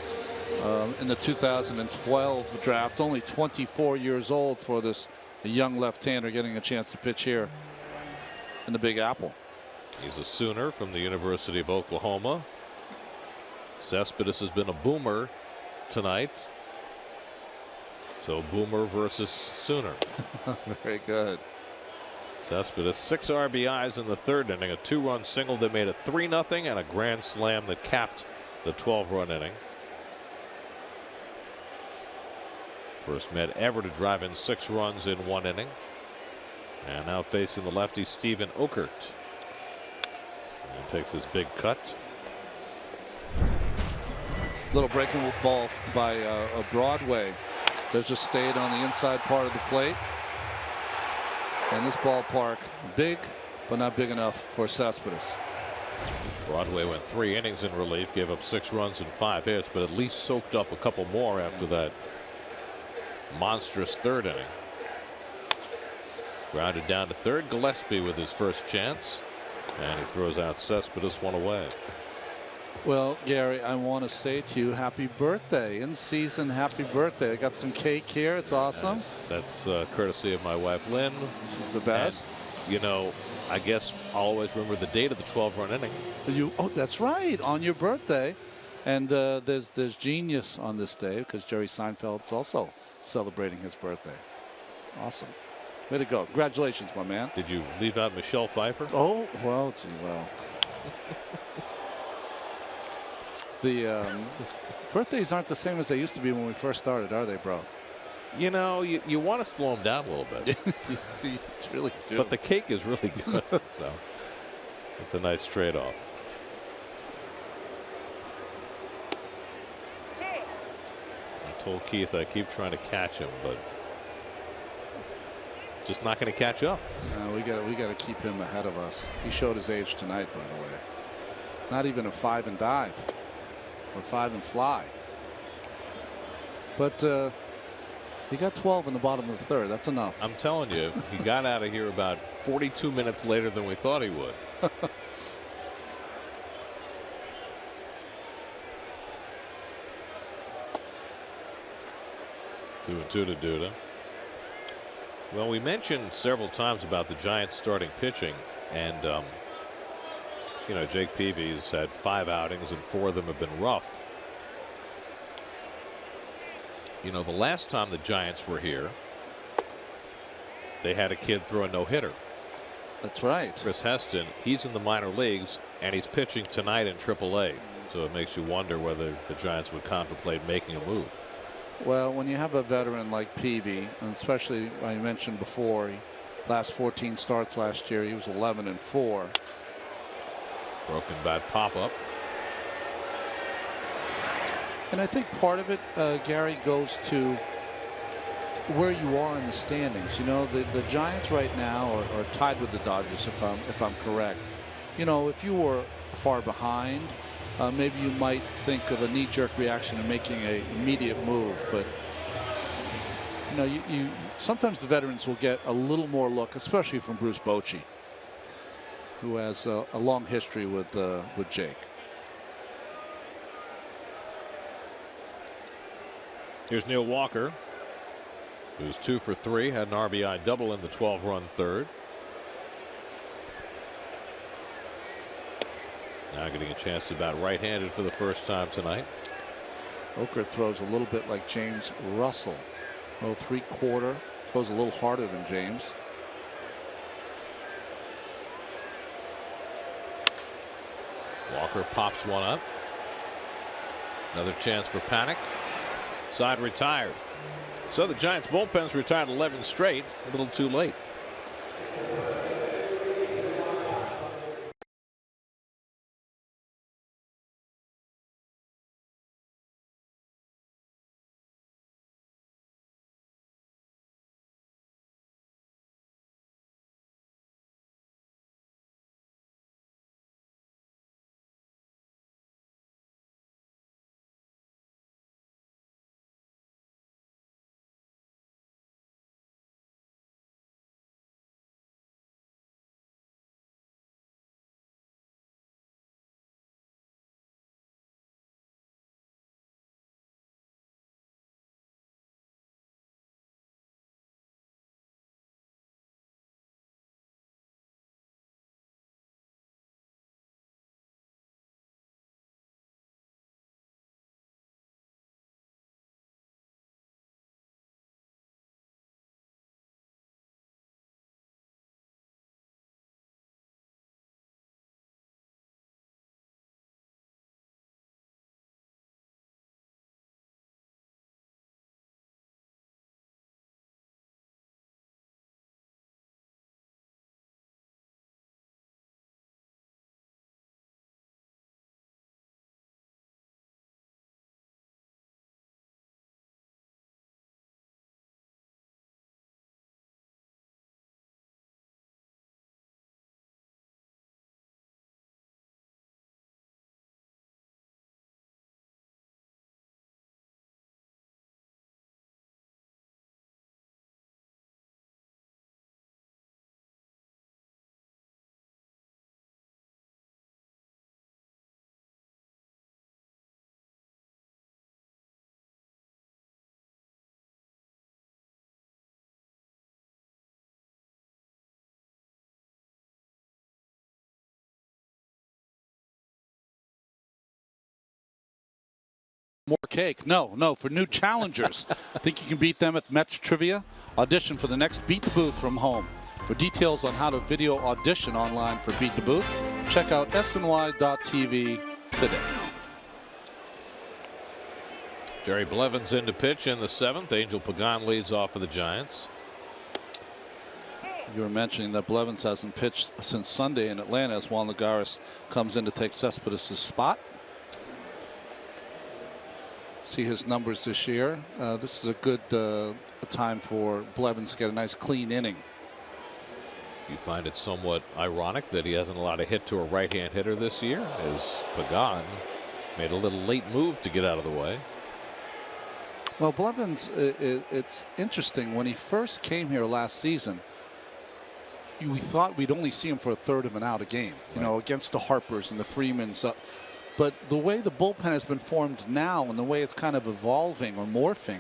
in the 2012 draft. Only 24 years old for this young left-hander getting a chance to pitch here in the Big Apple. He's a Sooner from the University of Oklahoma. Cespedes has been a boomer tonight. So Boomer versus Sooner. Very good. Cespedes 6 RBIs in the 3rd inning, a 2-run single that made it 3-0, and a grand slam that capped the 12-run inning. First Met ever to drive in 6 runs in 1 inning. And now facing the lefty Stephen Okert. He takes his big cut. Little breaking ball by a Broadway that just stayed on the inside part of the plate. And this ballpark, big, but not big enough for Cespedes. Broadway went 3 innings in relief, gave up 6 runs and 5 hits, but at least soaked up a couple more after that monstrous 3rd inning. Grounded down to 3rd. Gillespie with his first chance, and he throws out Cespedes, 1 away. Well, Gary, I want to say to you, happy birthday. In season, happy birthday. I got some cake here. It's awesome. Yes, that's courtesy of my wife, Lynn. She's the best. And, you know, I guess I'll always remember the date of the 12-run inning. Oh, that's right, on your birthday. And there's genius on this day because Jerry Seinfeld's also celebrating his birthday. Awesome. Way to go. Congratulations, my man. Did you leave out Michelle Pfeiffer? Oh, well, gee, well. The birthdays aren't the same as they used to be when we first started, are they, bro? You know, you want to slow them down a little bit. You really do. But the cake is really good, so it's a nice trade-off. I told Keith I keep trying to catch him, but just not going to catch up. No, we got to keep him ahead of us. He showed his age tonight, by the way. Not even a 5 and dive or 5 and fly. But he got 12 in the bottom of the 3rd. That's enough. I'm telling you, he got out of here about 42 minutes later than we thought he would. 2-2 to Duda. Well, we mentioned several times about the Giants starting pitching, and you know, Jake Peavy's had 5 outings and 4 of them have been rough. You know, the last time the Giants were here, they had a kid throw a no-hitter. That's right. Chris Heston, he's in the minor leagues and he's pitching tonight in AAA. So it makes you wonder whether the Giants would contemplate making a move. Well, when you have a veteran like Peavy, and especially I mentioned before, he last 14 starts last year, he was 11 and 4. Broken bat pop-up. And I think part of it, Gary, goes to where you are in the standings. You know, the Giants right now are tied with the Dodgers, if I'm correct. You know, if you were far behind, maybe you might think of a knee-jerk reaction and making an immediate move. But you know, you sometimes the veterans will get a little more look, especially from Bruce Bochy, who has a long history with Jake. Here's Neil Walker, who's 2 for 3, had an RBI double in the 12-run 3rd. Now getting a chance to bat right-handed for the first time tonight. Oker throws a little bit like James Russell. A little 3/4. Throws a little harder than James. Walker pops one up. Another chance for Panic. Side retired. So the Giants bullpen's retired 11 straight. A little too late. more cake. No, for new challengers. Think you can beat them at Mets Trivia? Audition for the next Beat the Booth from home. For details on how to video audition online for Beat the Booth, check out sny.tv today. Jerry Blevins in to pitch in the 7th. Angel Pagan leads off for the Giants. You were mentioning that Blevins hasn't pitched since Sunday in Atlanta as Juan Lagares comes in to take Cespedes' spot. See his numbers this year. This is a good time for Blevins to get a nice clean inning. You find it somewhat ironic that he hasn't allowed a hit to a right-hand hitter this year, as Pagan made a little late move to get out of the way. Well, Blevins, it's interesting. When he first came here last season, we thought we'd only see him for a third of an out a game, you know, against the Harpers and the Freemans. But the way the bullpen has been formed now and the way it's kind of evolving or morphing,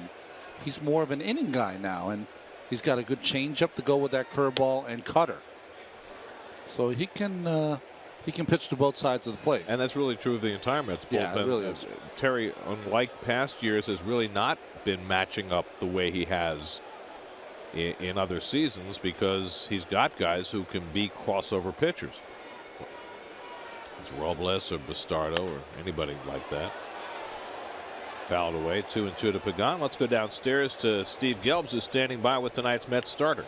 he's more of an inning guy now. And he's got a good changeup to go with that curveball and cutter. So he can pitch to both sides of the plate. And that's really true of the entire Mets bullpen. Yeah, it really is. Terry, unlike past years, has really not been matching up the way he has in other seasons because he's got guys who can be crossover pitchers. It's Robles or Bastardo or anybody like that. Fouled away, 2-2 to Pagan. Let's go downstairs to Steve Gelbs, who's standing by with tonight's Mets starter.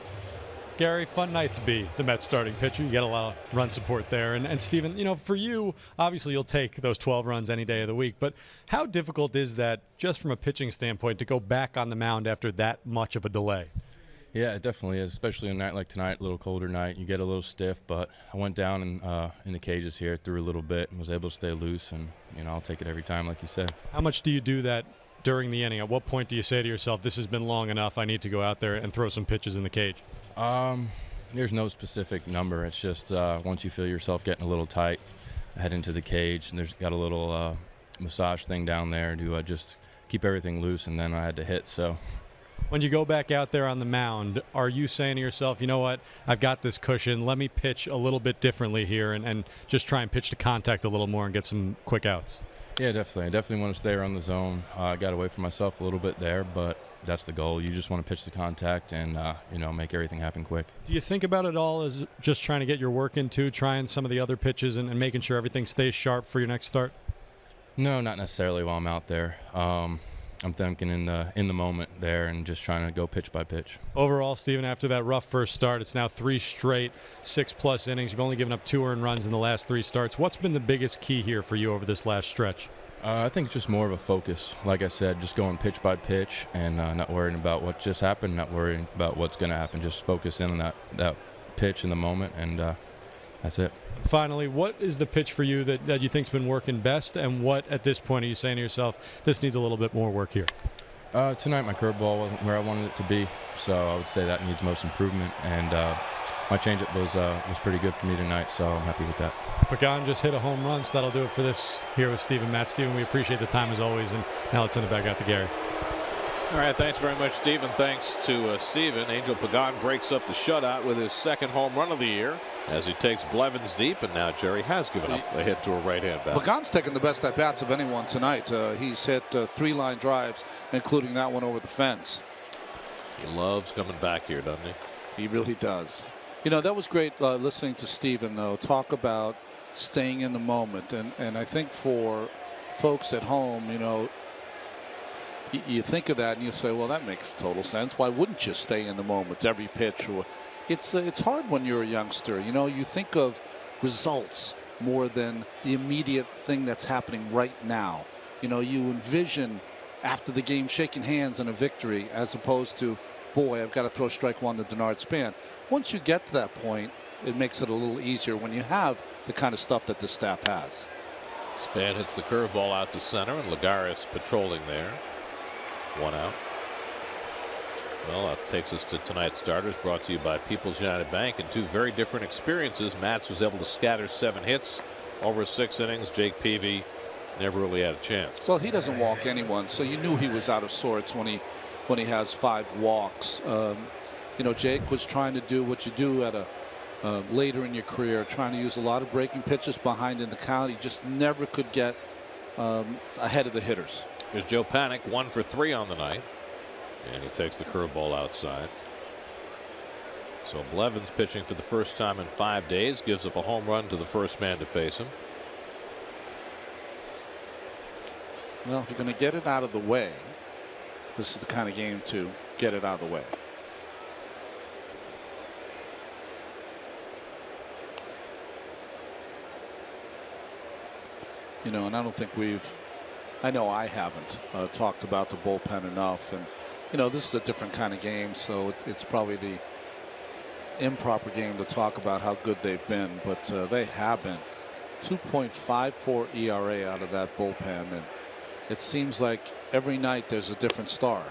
Gary, fun night to be the Mets starting pitcher. You get a lot of run support there. And Steven, you know, for you, obviously you'll take those 12 runs any day of the week. But how difficult is that, just from a pitching standpoint, to go back on the mound after that much of a delay? Yeah, it definitely is, especially a night like tonight, a little colder night. You get a little stiff, but I went down in the cages here, threw a little bit, and was able to stay loose. And, you know, I'll take it every time, like you said. How much do you do that during the inning? At what point do you say to yourself, this has been long enough, I need to go out there and throw some pitches in the cage? There's no specific number. It's just once you feel yourself getting a little tight, head into the cage, and there's got a little massage thing down there to just keep everything loose, and then I had to hit. So when you go back out there on the mound, are you saying to yourself, you know what, I've got this cushion, let me pitch a little bit differently here and just try and pitch to contact a little more and get some quick outs? Yeah, definitely. I definitely want to stay around the zone. I got away from myself a little bit there, but that's the goal. You just want to pitch the contact and, you know, make everything happen quick. Do you think about it all as just trying to get your work into, trying some of the other pitches and making sure everything stays sharp for your next start? No, not necessarily while I'm out there. I'm thinking in the moment there and just trying to go pitch by pitch. Overall, Steven, after that rough first start, it's now 3 straight 6+ innings. You've only given up 2 earned runs in the last 3 starts. What's been the biggest key here for you over this last stretch? I think it's just more of a focus. Like I said, just going pitch by pitch and not worrying about what just happened, not worrying about what's going to happen. Just focus in on that pitch in the moment, and that's it. Finally, what is the pitch for you that you think's been working best, and what at this point are you saying to yourself, this needs a little bit more work here? Tonight my curveball wasn't where I wanted it to be, so I would say that needs most improvement, and my changeup was pretty good for me tonight, so I'm happy with that. Pagan just hit a home run, so that'll do it for this here with Steven Matz. Steven, we appreciate the time as always, and now let's send it back out to Gary. All right, thanks very much, Steven. Thanks to Steven. Angel Pagan breaks up the shutout with his 2nd home run of the year as he takes Blevins deep, and now Jerry has given up a hit to a right-hand bat. Pagan's taken the best at-bats of anyone tonight. He's hit 3 line drives, including that one over the fence. He loves coming back here, doesn't he? He really does. You know, that was great listening to Steven, though, talk about staying in the moment. And I think for folks at home, you know, you think of that and you say, well, that makes total sense. Why wouldn't you stay in the moment every pitch? It's hard when you're a youngster. You know, you think of results more than the immediate thing that's happening right now. You know, you envision after the game shaking hands and a victory as opposed to, boy, I've got to throw strike 1 to Denard Span. Once you get to that point, it makes it a little easier when you have the kind of stuff that the staff has. Span hits the curveball out to center, and Lagares patrolling there. 1 out. Well, that takes us to tonight's starters, brought to you by People's United Bank. In 2 very different experiences, Matz was able to scatter 7 hits over 6 innings. Jake Peavy never really had a chance. Well, he doesn't walk anyone, so you knew he was out of sorts when he has 5 walks. You know, Jake was trying to do what you do at later in your career, trying to use a lot of breaking pitches behind in the count. He just never could get ahead of the hitters. Here's Joe Panic, 1 for 3 on the night, and he takes the curveball outside. So Blevins pitching for the first time in 5 days, gives up a home run to the first man to face him. Well, if you're going to get it out of the way, this is the kind of game to get it out of the way. You know, and I don't think I know I haven't talked about the bullpen enough. And, you know, this is a different kind of game, so it's probably the improper game to talk about how good they've been. But they have been. 2.54 ERA out of that bullpen. And it seems like every night there's a different star.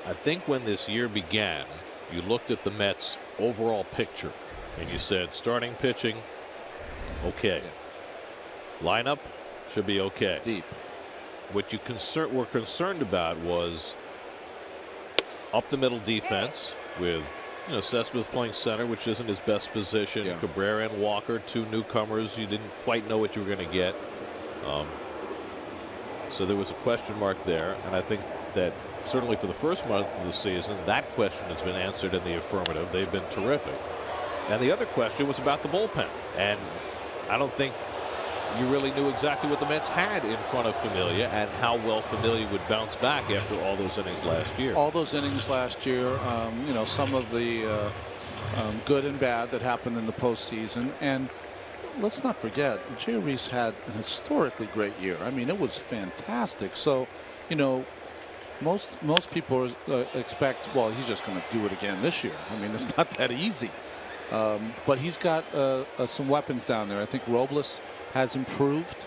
I think when this year began, you looked at the Mets' overall picture and you said starting pitching, okay. Yeah. Lineup should be okay. Deep. What you were concerned about was up the middle defense with, you know, Cespedes playing center, which isn't his best position. Yeah. Cabrera and Walker, 2 newcomers. You didn't quite know what you were going to get. So there was a question mark there, and I think that certainly for the first month of the season, that question has been answered in the affirmative. They've been terrific. And the other question was about the bullpen, and I don't think you really knew exactly what the Mets had in front of Familia and how well Familia would bounce back after all those innings last year. All those innings last year, you know, some of the good and bad that happened in the postseason. And let's not forget, Jay Reese had an historically great year. I mean, it was fantastic. So, you know, most people expect, well, he's just going to do it again this year. I mean, it's not that easy. But he's got some weapons down there. I think Robles has improved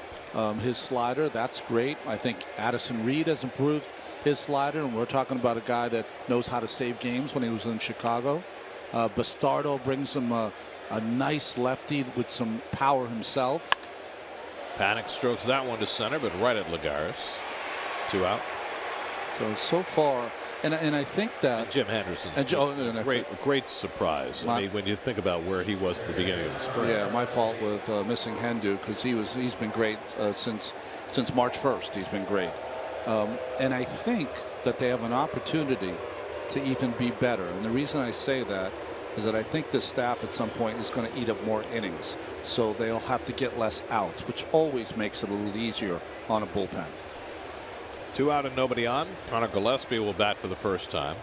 his slider. That's great. I think Addison Reed has improved his slider, and we're talking about a guy that knows how to save games when he was in Chicago. Bastardo brings him a nice lefty with some power himself. Panic strokes that one to center, but right at Lagares. 2 out. So far, and I think that and Jim Henderson's great surprise. I mean, when you think about where he was at the beginning of the spring. Yeah, my fault with missing Hendu, because he's been great since March 1st. He's been great, and I think that they have an opportunity to even be better. And the reason I say that is that I think this staff at some point is going to eat up more innings, so they'll have to get less outs, which always makes it a little easier on a bullpen. 2 out and nobody on. Connor Gillespie will bat for the first time.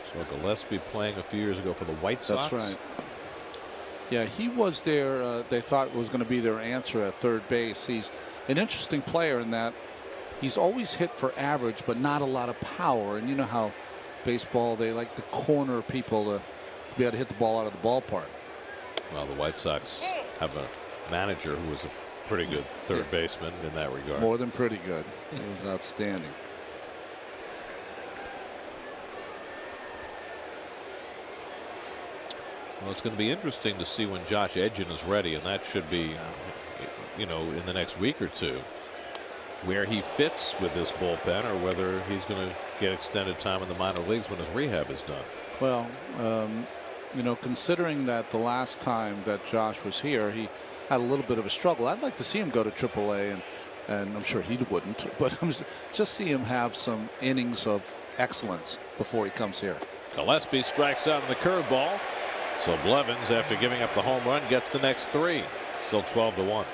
So Gillespie playing a few years ago for the White Sox. That's right. Yeah, he was there. They thought it was going to be their answer at third base. He's an interesting player in that he's always hit for average, but not a lot of power. And you know how baseball, they like to corner people to be able to hit the ball out of the ballpark. Well, the White Sox have a manager who was a pretty good third baseman in that regard. More than pretty good. It was outstanding. Well, it's going to be interesting to see when Josh Edgin is ready, and that should be, you know, in the next week or two, where he fits with this bullpen, or whether he's going to get extended time in the minor leagues when his rehab is done. Well, you know, considering that the last time that Josh was here, he had a little bit of a struggle. I'd like to see him go to AAA, and I'm sure he wouldn't, but just see him have some innings of excellence before he comes here. Gillespie strikes out on the curveball. So Blevins, after giving up the home run, gets the next 3. Still 12-1.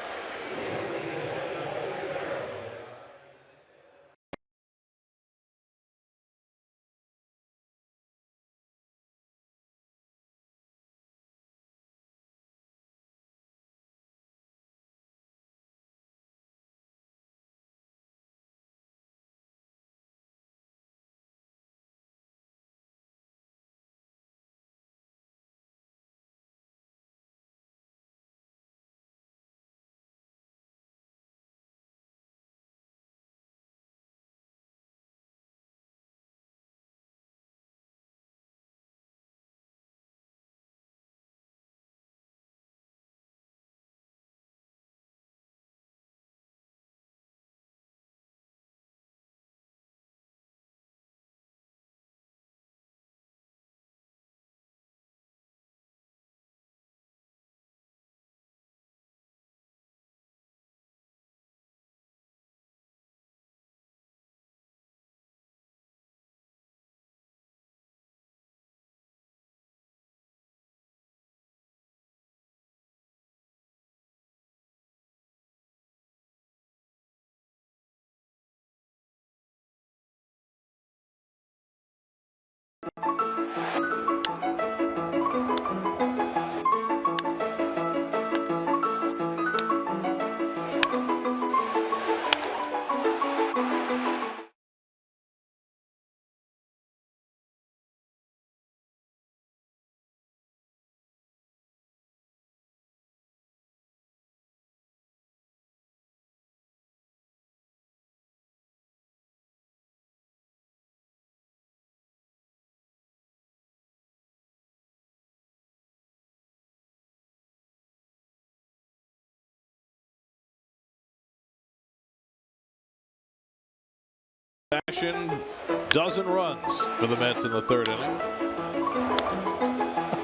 Dozen runs for the Mets in the third inning.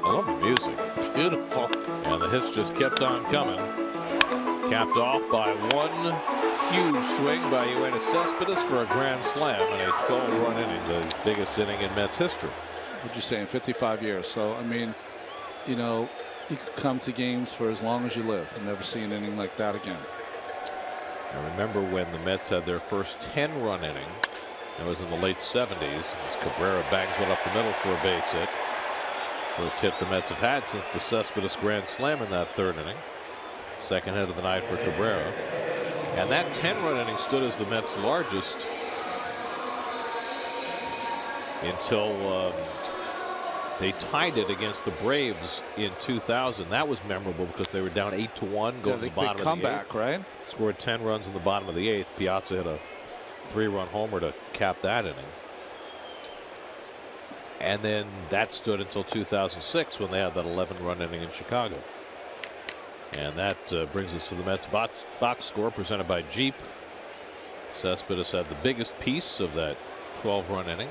I love the music. It's beautiful. And the hits just kept on coming. Capped off by one huge swing by Yoenis Cespedes for a grand slam in a 12-run inning, the biggest inning in Mets history. What'd you say, in 55 years? So, I mean, you know, you could come to games for as long as you live and never see an inning like that again. I remember when the Mets had their first 10-run inning. That was in the late 70s as Cabrera bangs one up the middle for a base hit. First hit the Mets have had since the Cespedes grand slam in that third inning. Second hit of the night for Cabrera. And that 10-run inning stood as the Mets' largest until they tied it against the Braves in 2000. That was memorable because they were down 8-1 going to the bottom of the comeback, eighth. Right? Scored 10 runs in the bottom of the eighth. Piazza hit a 3-run homer to cap that inning. And then that stood until 2006 when they had that 11-run inning in Chicago. And that brings us to the Mets box score presented by Jeep. Cespedes had the biggest piece of that 12-run inning,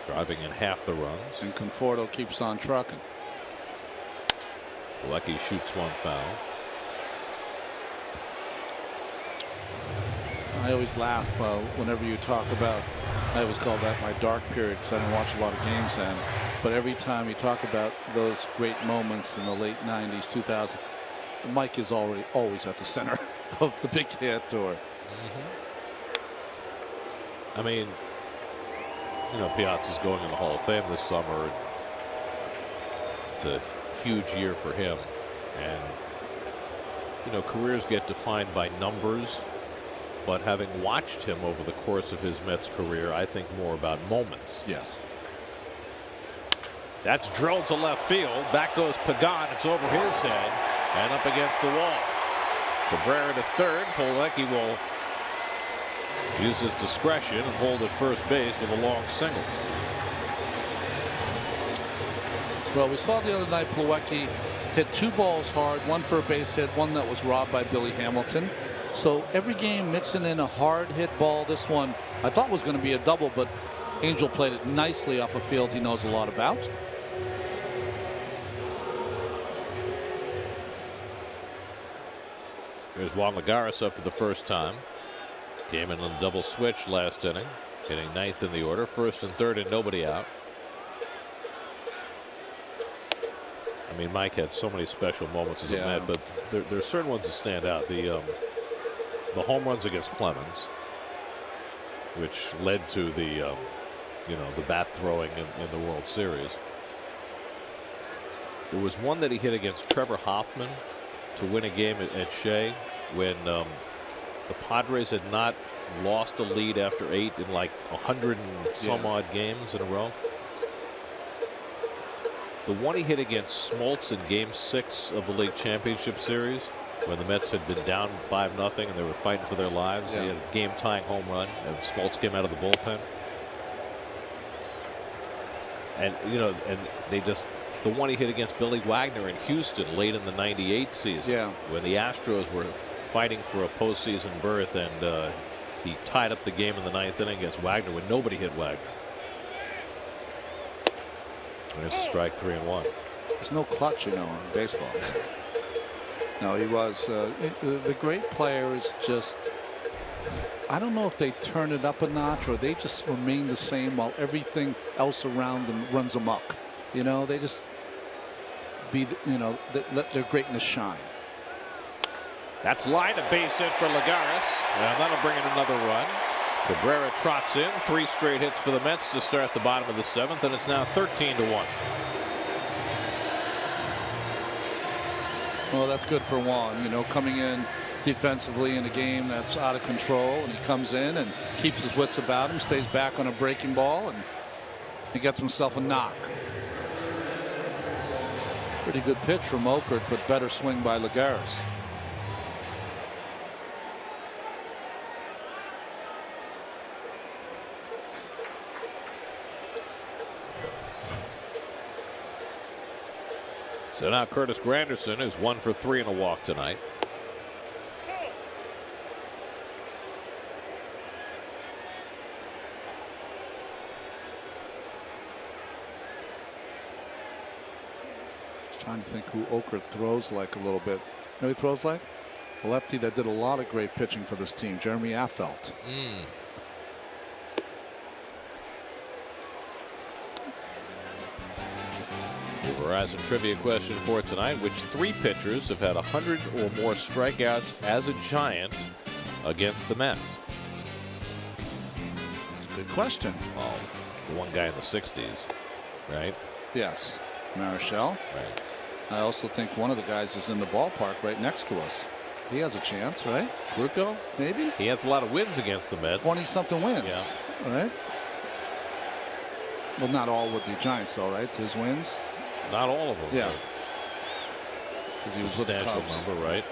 driving in half the runs. And Conforto keeps on trucking. Lecky shoots one foul. I always laugh whenever you talk about, I always call that my dark period because I don't watch a lot of games then. But every time you talk about those great moments in the late 90s, 2000, Mike is always at the center of the big hit or. I mean, you know, Piazza's going in the Hall of Fame this summer. It's a huge year for him. And, you know, careers get defined by numbers. But having watched him over the course of his Mets career, I think more about moments. Yes. That's drilled to left field. Back goes Pagan. It's over his head and up against the wall. Cabrera to third. Pilecki will use his discretion and hold at first base with a long single. Well, we saw the other night Pilecki hit 2 balls hard, one for a base hit, one that was robbed by Billy Hamilton. So every game mixing in a hard hit ball. This one I thought was going to be a double, but Angel played it nicely off a field he knows a lot about. Here's Juan Lagares up for the first time. Came in on the double switch last inning, hitting 9th in the order, 1st and 3rd and nobody out. I mean, Mike had so many special moments as a Met, but there are certain ones that stand out. The home runs against Clemens, which led to the you know, the bat throwing in the World Series. There was one that he hit against Trevor Hoffman to win a game at Shea when the Padres had not lost a lead after 8 in like 100 and some odd games in a row. The one he hit against Smoltz in Game 6 of the League Championship Series, when the Mets had been down 5-0 and they were fighting for their lives. He had a game-tying home run, and Smoltz came out of the bullpen. And, you know, and they just, the one he hit against Billy Wagner in Houston late in the '98 season, when the Astros were fighting for a postseason berth, and he tied up the game in the 9th inning against Wagner when nobody hit Wagner. There's a strike, 3-1. There's no clutch, you know, in baseball. No, he was. The great player is just, I don't know if they turn it up a notch or they just remain the same while everything else around them runs amok. You know, they just be, you know, let their greatness shine. That's line, a base hit for Lagares, and that'll bring in another run. Cabrera trots in. 3 straight hits for the Mets to start the bottom of the 7th, and it's now 13-1. Well, that's good for Juan. You know, coming in defensively in a game that's out of control, and he comes in and keeps his wits about him, stays back on a breaking ball, and he gets himself a knock. Pretty good pitch from Oakland, but better swing by Lagares. So now Curtis Granderson is 1 for 3 and a walk tonight. Just trying to think who Oakland throws like a little bit. You know who he throws like? A lefty that did a lot of great pitching for this team, Jeremy Affeldt. Verizon trivia question for tonight. Which 3 pitchers have had 100 or more strikeouts as a Giant against the Mets? That's a good question. Well, the one guy in the 60s, right? Yes. Marichal. Right. I also think one of the guys is in the ballpark right next to us. He has a chance, right? Kruko? Maybe. He has a lot of wins against the Mets. 20-something wins. Yeah. Right? Well, not all with the Giants, though, right? His wins? Not all of them. Yeah. Because he was with the Substantial Cubs. number, right?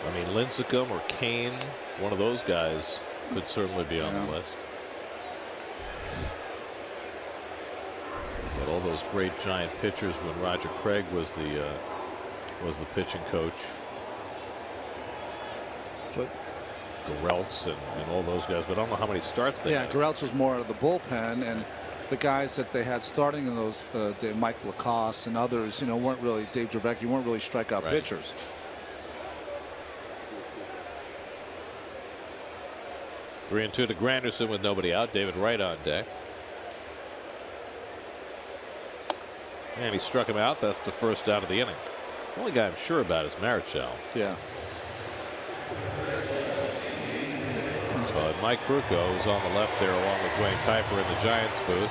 I mean, Lincecum or Kane, one of those guys could certainly be on the list. But all those great Giant pitchers when Roger Craig was the pitching coach. But Gereltz and all those guys, but I don't know how many starts they had. yeah, Gereltz was more of the bullpen, and the guys that they had starting in those, Mike Lacoste and others, you know, weren't really, Dave Dravecky, weren't really strikeout pitchers. 3-2 to Granderson with nobody out. David Wright on deck. And he struck him out. That's the first out of the inning. The only guy I'm sure about is Marichal. Yeah. Mike Kruko is on the left there along with Dwayne Kuiper in the Giants booth.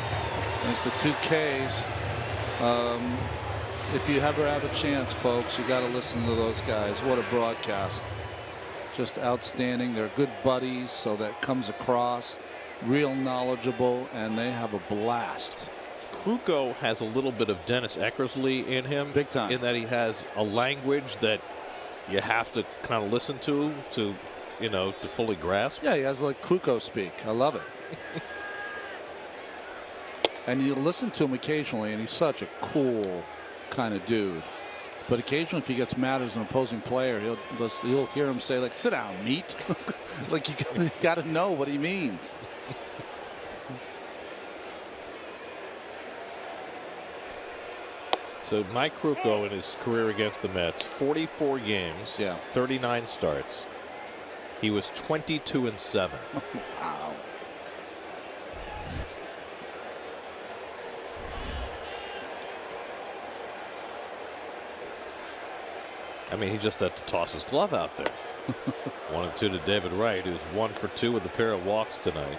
There's the 2 Ks. If you ever have a chance, folks, you got to listen to those guys. What a broadcast. Just outstanding. They're good buddies, so that comes across. Real knowledgeable, and they have a blast. Kruko has a little bit of Dennis Eckersley in him. Big time. In that he has a language that you have to kind of listen to, you know, to fully grasp. Yeah, he has like Kruko speak. I love it. And you listen to him occasionally, and he's such a cool kind of dude. But occasionally, if he gets mad as an opposing player, you'll hear him say, like, "Sit down, meat." Like you got to know what he means. So Mike Kruko in his career against the Mets, 44 games, 39 starts. He was 22-7. Wow. I mean, he just had to toss his glove out there. 1-2 to David Wright, who's 1 for 2 with a pair of walks tonight.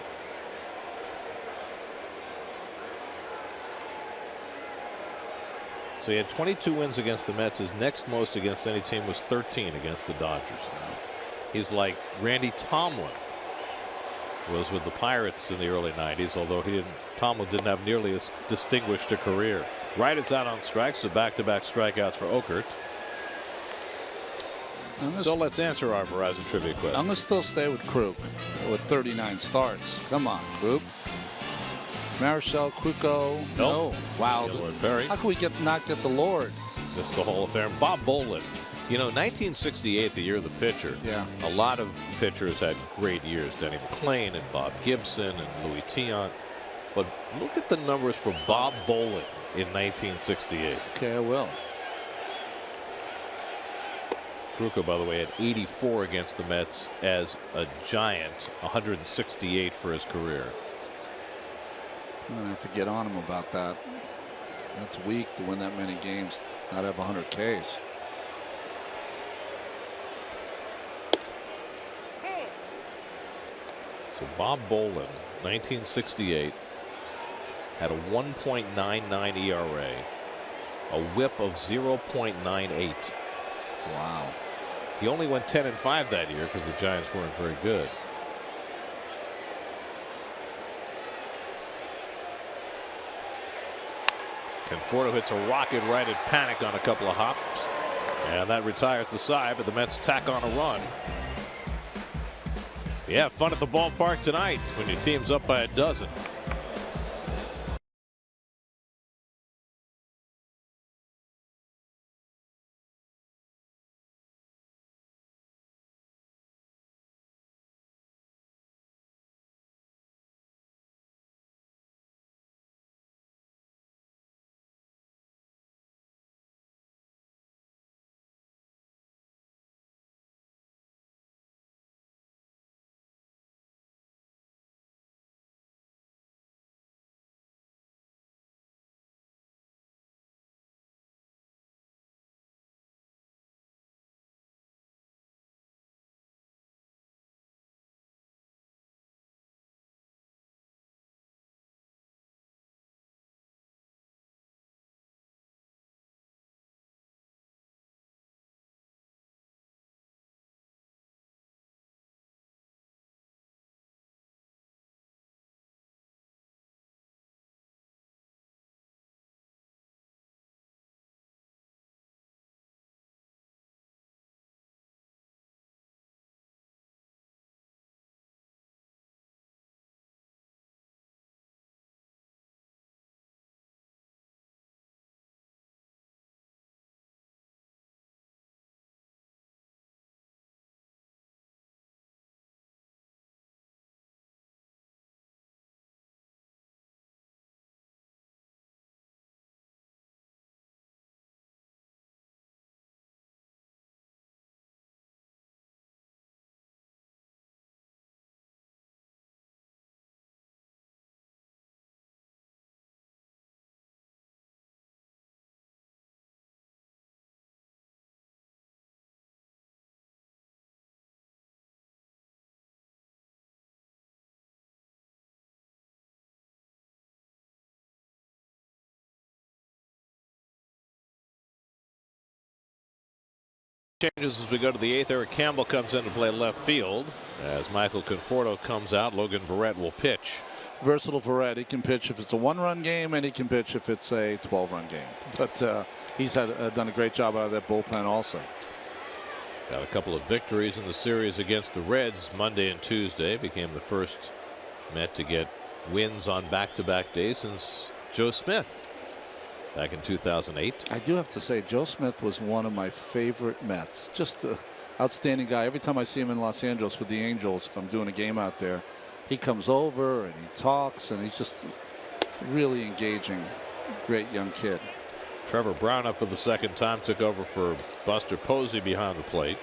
So he had 22 wins against the Mets. His next most against any team was 13 against the Dodgers. He's like Randy Tomlin was with the Pirates in the early 90s, although Tomlin didn't have nearly as distinguished a career. Wright is out on strikes, so back-to-back strikeouts for Oakert. So let's answer our Verizon trivia question. I'm going to still stay with Krug with 39 starts. Come on, Krug. Marichal, Kruko. Nope. No. Wow. Perry. How can we not get the Lord? Missed the Hall of Fame. Bob Bolin. You know, 1968, the year of the pitcher. Yeah. A lot of pitchers had great years. Denny McClain and Bob Gibson and Louis Tiant. But look at the numbers for Bob Bolin in 1968. Okay, I will. Kruko, by the way, had 84 against the Mets as a Giant, 168 for his career. I'm going to have to get on him about that. That's weak to win that many games, not have 100 Ks. So Bob Bolin, 1968, had a 1.99 ERA, a WHIP of 0.98. Wow. He only went 10-5 that year because the Giants weren't very good. Conforto hits a rocket right at Panic on a couple of hops, and that retires the side, but the Mets tack on a run. Yeah, fun at the ballpark tonight when your team's up by a dozen. Changes as we go to the 8th. Eric Campbell comes in to play left field as Michael Conforto comes out. Logan Verrett will pitch. Versatile Verrett. He can pitch if it's a 1-run game, and he can pitch if it's a 12-run game. But he's done a great job out of that bullpen also. Got a couple of victories in the series against the Reds Monday and Tuesday. Became the first Met to get wins on back-to-back days since Joe Smith back in 2008. I do have to say, Joe Smith was one of my favorite Mets. Just an outstanding guy. Every time I see him in Los Angeles with the Angels, if I'm doing a game out there, he comes over and he talks, and he's just really engaging, great young kid. Trevor Brown up for the second time, took over for Buster Posey behind the plate.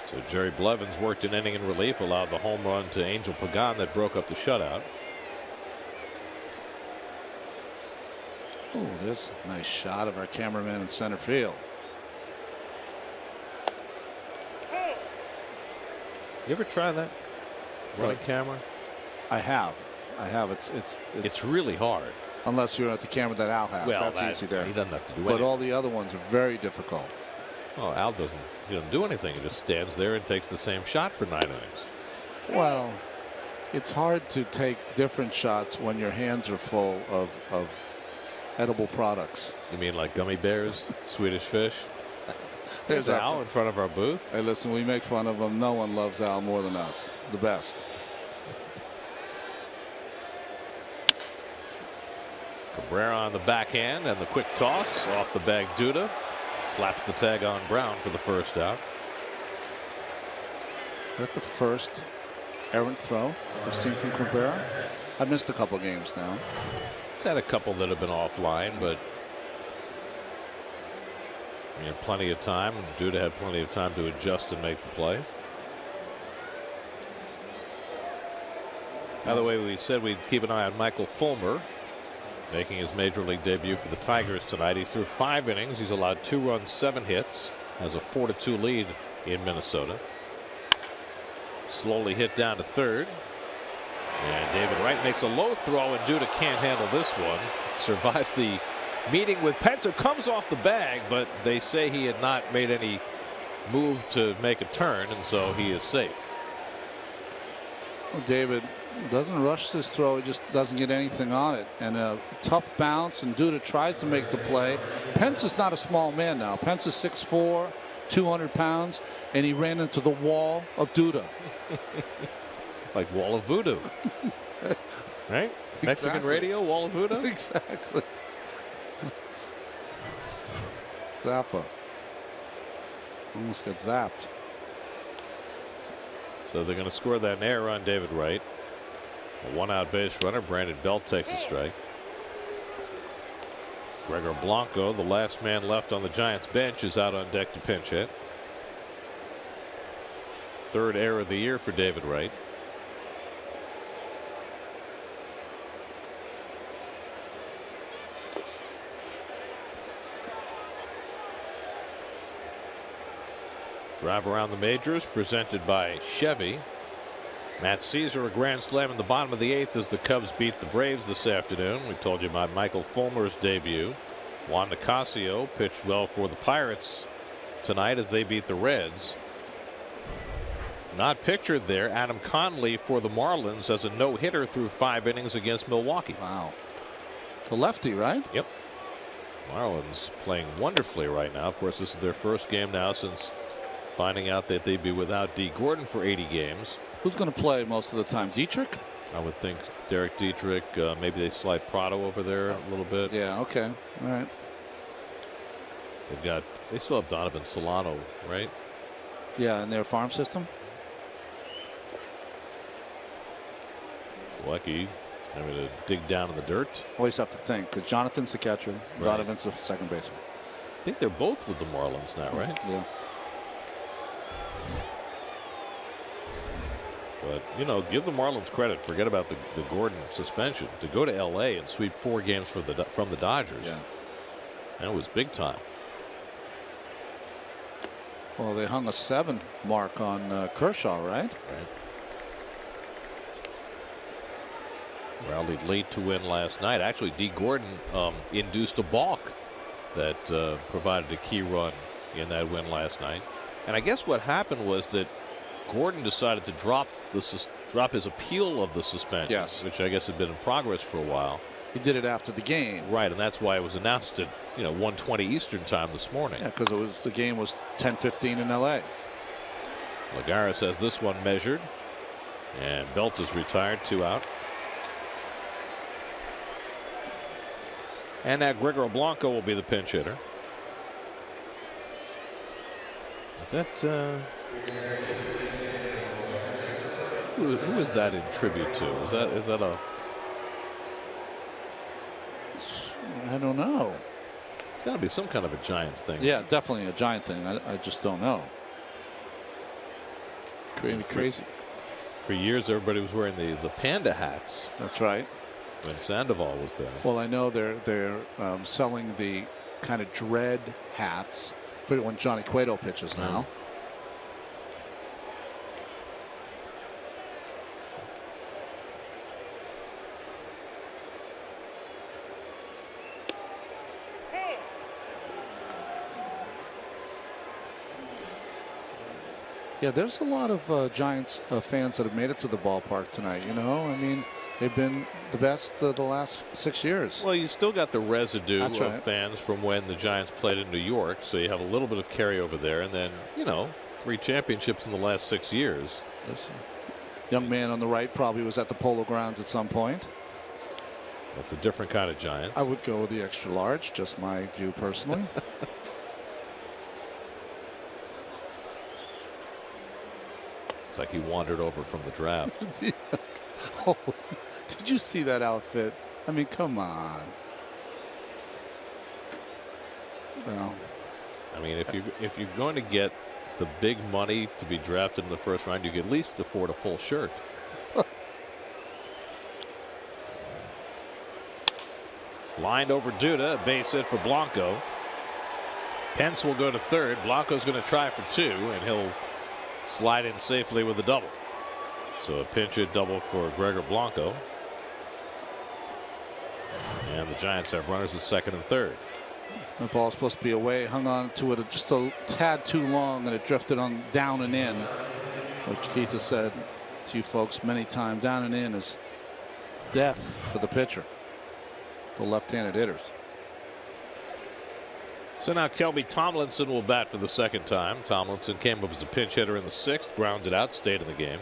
So Jerry Blevins worked an inning in relief, allowed the home run to Angel Pagan that broke up the shutout. Oh, there's a nice shot of our cameraman in center field. You ever try that? Running camera? I have. It's really hard. Unless you're at the camera that Al has. Well, that's easy there. He doesn't have to do anything. But all the other ones are very difficult. Well, Al doesn't. He doesn't do anything. He just stands there and takes the same shot for 9 innings. Well, it's hard to take different shots when your hands are full of edible products. You mean like gummy bears, Swedish fish? There's Al in front of our booth. Hey, listen, we make fun of him. No one loves Al more than us. The best. Cabrera on the backhand and the quick toss off the bag. Duda slaps the tag on Brown for the first out. Is that the first errant throw I've seen from Cabrera? I've missed a couple games now. He's had a couple that have been offline, but he had plenty of time. Duda had plenty of time to adjust and make the play. By the way, we said we'd keep an eye on Michael Fulmer, making his major league debut for the Tigers tonight. He's through 5 innings. He's allowed 2 runs, 7 hits, has a 4-2 lead in Minnesota. Slowly hit down to third. And David Wright makes a low throw, and Duda can't handle this one. Survives the meeting with Penza, comes off the bag, but they say he had not made any move to make a turn, and so he is safe. Well, David doesn't rush this throw. He just doesn't get anything on it. And a tough bounce, and Duda tries to make the play. Penza's not a small man now. Penza's 6'4", 200 pounds, and he ran into the wall of Duda. Like Wall of Voodoo. Right? Mexican radio, Wall of Voodoo? Exactly. Zappa. Almost got zapped. So they're going to score that error on David Wright. A 1-out base runner. Brandon Belt takes a strike. Gregor Blanco, the last man left on the Giants bench, is out on deck to pinch hit. Third error of the year for David Wright. Drive around the majors presented by Chevy. Matt Caesar a grand slam in the bottom of the 8th as the Cubs beat the Braves this afternoon. We told you about Michael Fulmer's debut. Juan Nicasio pitched well for the Pirates tonight as they beat the Reds. Not pictured there, Adam Conley for the Marlins as a no-hitter through 5 innings against Milwaukee. Wow. The lefty, right? Yep. Marlins playing wonderfully right now. Of course, this is their first game now since finding out that they'd be without D. Gordon for 80 games. Who's going to play most of the time? Dietrich? I would think Derek Dietrich. Maybe they slide Prado over there a little bit. Yeah, okay. All right. They still have Donovan Solano, right? Yeah, in their farm system. Lucky. I'm going to dig down in the dirt. Always have to think, because Jonathan's the catcher, Right. Donovan's the second baseman. I think they're both with the Marlins now, right? Yeah. But, you know, give the Marlins credit. Forget about the Gordon suspension. To go to L.A. and sweep 4 games from the Dodgers. Yeah. That was big time. Well, they hung a 7 mark on Kershaw, right? Right. Rallied late to win last night. Actually, D. Gordon induced a balk that provided a key run in that win last night. And I guess what happened was that Gordon decided to drop his appeal of the suspension, Yes. which I guess had been in progress for a while. He did it after the game. Right, and that's why it was announced at 1:20 Eastern time this morning. Yeah, because the game was 10:15 in L.A. Lagares has this one measured, and Belt is retired, 2 out. And now Gregor Blanco will be the pinch hitter. Is that who is that in tribute to? Is that a? I don't know. It's got to be some kind of a Giants thing. Yeah, definitely a Giant thing. I just don't know. Crazy. For years, everybody was wearing the panda hats. That's right. When Sandoval was there. Well, I know they're selling the kind of dread hats for when Johnny Cueto pitches now. Yeah, there's a lot of Giants fans that have made it to the ballpark tonight. You know, I mean, they've been the best the last 6 years. Well, you still got the residue That's of right. fans from when the Giants played in New York, so you have a little bit of carryover there, and then 3 championships in the last 6 years. This young man on the right probably was at the Polo Grounds at some point. That's a different kind of Giants. I would go with the extra large, just my view personally. It's like he wandered over from the draft. Oh, did you see that outfit? I mean, come on. Well, I mean, if you're going to get the big money to be drafted in the first round, you can at least afford a full shirt. Lined over Duda, a base hit for Blanco. Pence will go to third. Blanco's going to try for 2, and he'll slide in safely with a double. So a pinch hit double for Gregor Blanco. And the Giants have runners at second and third. The ball's supposed to be away. Hung on to it just a tad too long, and it drifted on down and in, which Keith has said to you folks many times. Down and in is death for the pitcher, the left-handed hitters. So now Kelby Tomlinson will bat for the second time. Tomlinson came up as a pinch hitter in the 6th, grounded out, stayed in the game.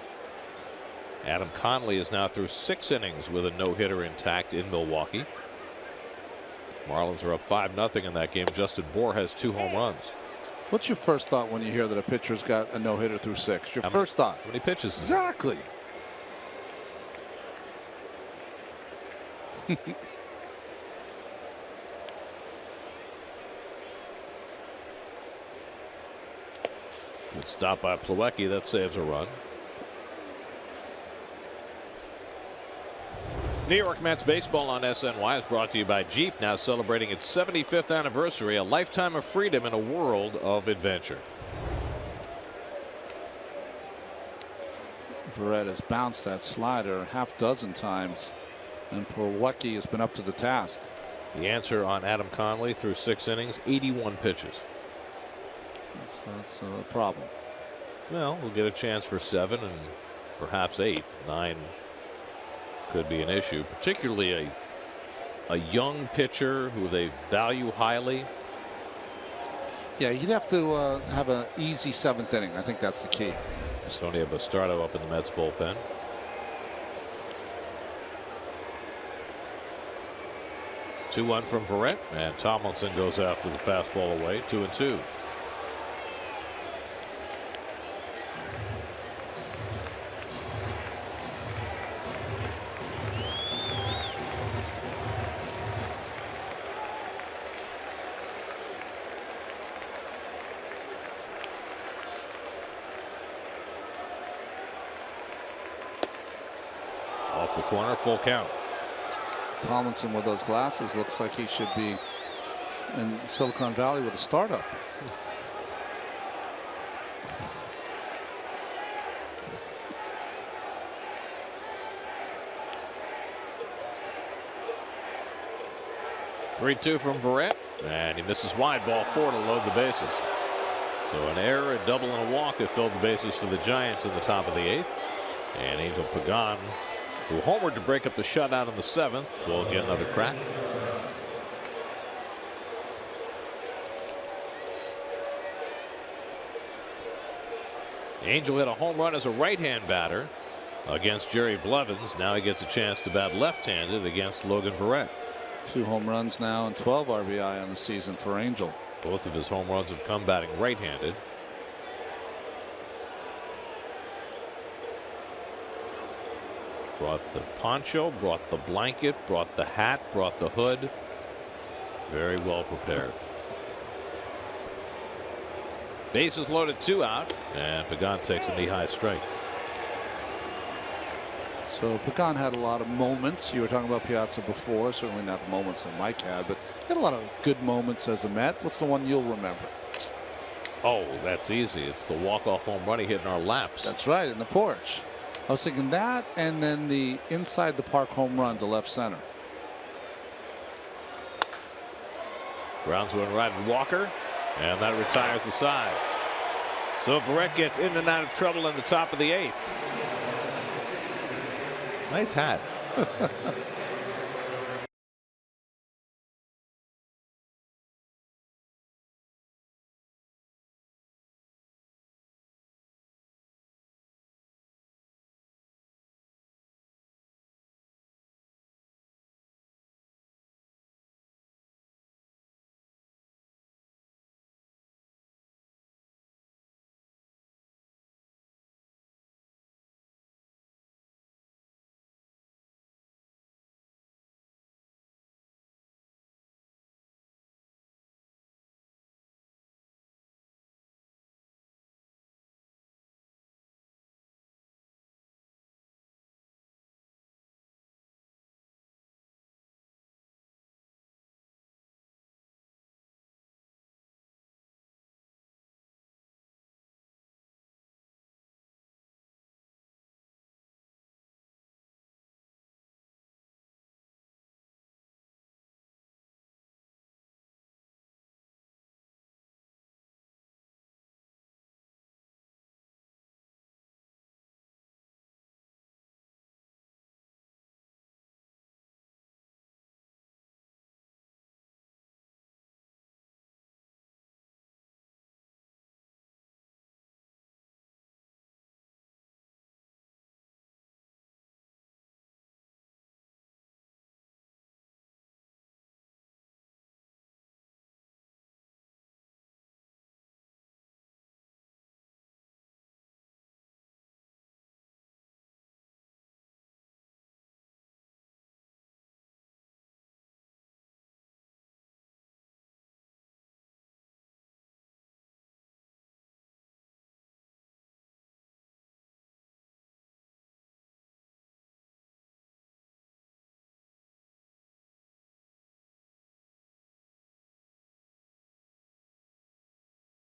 Adam Conley is now through 6 innings with a no-hitter intact in Milwaukee. Marlins are up 5-0 in that game. Justin Bour has 2 home runs. What's your first thought when you hear that a pitcher's got a no-hitter through 6? Your first thought? How many pitches? Exactly. Good stop by Plawecki. That saves a run. New York Mets baseball on SNY is brought to you by Jeep, now celebrating its 75th anniversary, a lifetime of freedom in a world of adventure. Verrett has bounced that slider a half-dozen times, and Plawecki has been up to the task. The answer on Adam Conley through 6 innings, 81 pitches. That's a problem. Well, we'll get a chance for 7 and perhaps 8. 9 could be an issue, particularly a young pitcher who they value highly. Yeah, you'd have to have an easy 7th inning. I think that's the key. Sonia Bastardo up in the Mets bullpen. Two-1 from Verrett, and Tomlinson goes after the fastball away. 2-2. Off the corner, full count. Tomlinson with those glasses looks like he should be in Silicon Valley with a startup. Three-two from Verrett, and he misses wide. Ball 4 to load the bases. So an error, a double, and a walk have filled the bases for the Giants in the top of the 8th. And Angel Pagan, who homered to break up the shutout in the 7th, will get another crack. Angel hit a home run as a right-hand batter against Jerry Blevins. Now he gets a chance to bat left-handed against Logan Verrett. 2 home runs now and 12 RBI on the season for Angel. Both of his home runs have come batting right-handed. Brought the poncho, brought the blanket, brought the hat, brought the hood. Very well prepared. Bases loaded, 2 out, and Pagan takes a knee-high strike. So Pagan had a lot of moments. You were talking about Piazza before, certainly not the moments that Mike had, but he had a lot of good moments as a Met. What's the one you'll remember? Oh, that's easy. It's the walk-off home run he hit in our laps. That's right, in the porch. I was thinking that, and then the inside the park home run to left center. Grounds one right at Walker, and that retires the side. So Verrett gets in and out of trouble in the top of the 8th. Nice hat.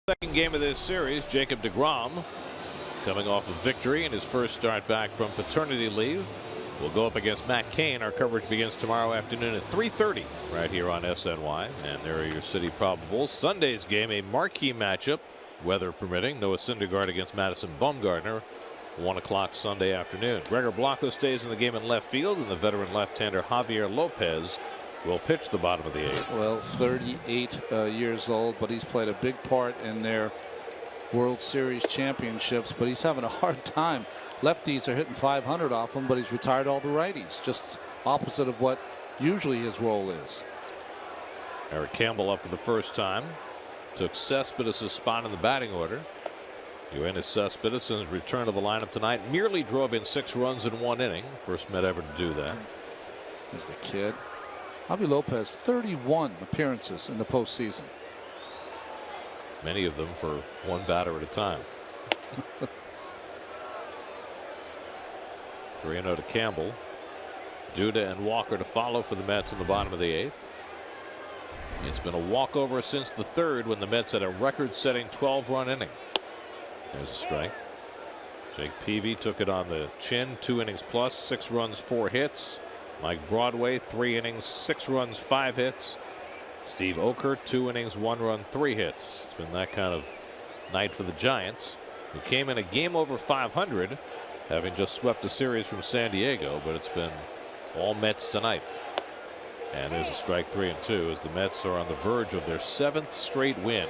Second game of this series, Jacob deGrom coming off a victory in his first start back from paternity leave. We'll go up against Matt Cain. Our coverage begins tomorrow afternoon at 3:30 right here on SNY. And there are your city probables. Sunday's game, a marquee matchup, weather permitting. Noah Syndergaard against Madison Bumgarner. 1 o'clock Sunday afternoon. Gregor Blanco stays in the game in left field, and the veteran left-hander Javier Lopez will pitch the bottom of the 8th. Well, 38 years old, but he's played a big part in their World Series championships, but he's having a hard time. Lefties are hitting 500 off him, but he's retired all the righties. Just opposite of what usually his role is. Eric Campbell up for the first time. Took Cespedes' spot in the batting order. Yoenis Cespedes, in his return to the lineup tonight, merely drove in 6 runs in 1 inning. First Met ever to do that. There's the kid. Javi Lopez, 31 appearances in the postseason. Many of them for one batter at a time. 3-0 to Campbell. Duda and Walker to follow for the Mets in the bottom of the 8th. It's been a walkover since the 3rd when the Mets had a record-setting 12-run inning. There's a strike. Jake Peavy took it on the chin. 2 innings plus, 6 runs, 4 hits. Mike Broadway, 3 innings, 6 runs, 5 hits. Steve Oker, 2 innings, 1 run, 3 hits. It's been that kind of night for the Giants, who came in a game over 500, having just swept a series from San Diego, but it's been all Mets tonight. And there's a strike, 3-2, as the Mets are on the verge of their 7th straight win.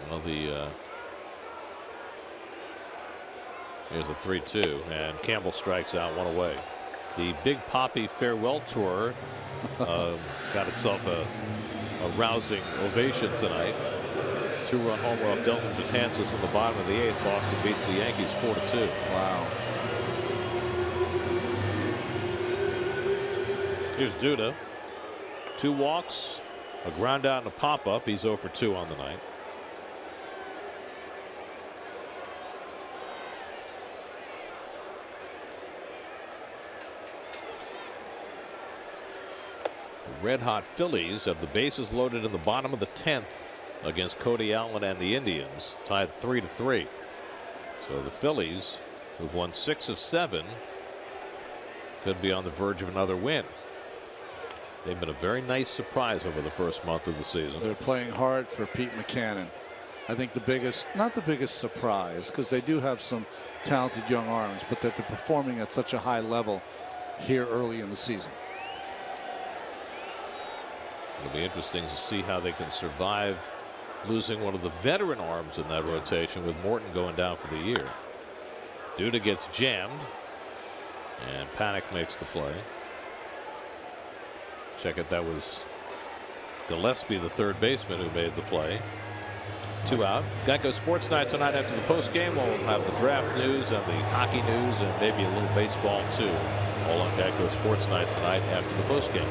Well, here's a 3-2, and Campbell strikes out, 1 away. The Big Papi farewell tour got itself a rousing ovation tonight. 2-run homer off Delton Betances in the bottom of the 8th. Boston beats the Yankees 4-2. Wow. Here's Duda. 2 walks, a ground out and a pop up. He's 0 for 2 on the night. Red hot Phillies have the bases loaded in the bottom of the 10th against Cody Allen and the Indians, tied 3-3. So the Phillies, who've won 6 of 7, could be on the verge of another win. They've been a very nice surprise over the first month of the season. They're playing hard for Pete Mackanin. I think the biggest, not the biggest surprise, because they do have some talented young arms, but that they're performing at such a high level here early in the season. It'll be interesting to see how they can survive losing one of the veteran arms in that rotation, with Morton going down for the year. Duda gets jammed, and Panic makes the play. Check it, that was Gillespie, the third baseman, who made the play. 2 out. Geico Sports Night tonight after the post game. We'll have the draft news and the hockey news and maybe a little baseball too. All on Geico Sports Night tonight after the post game.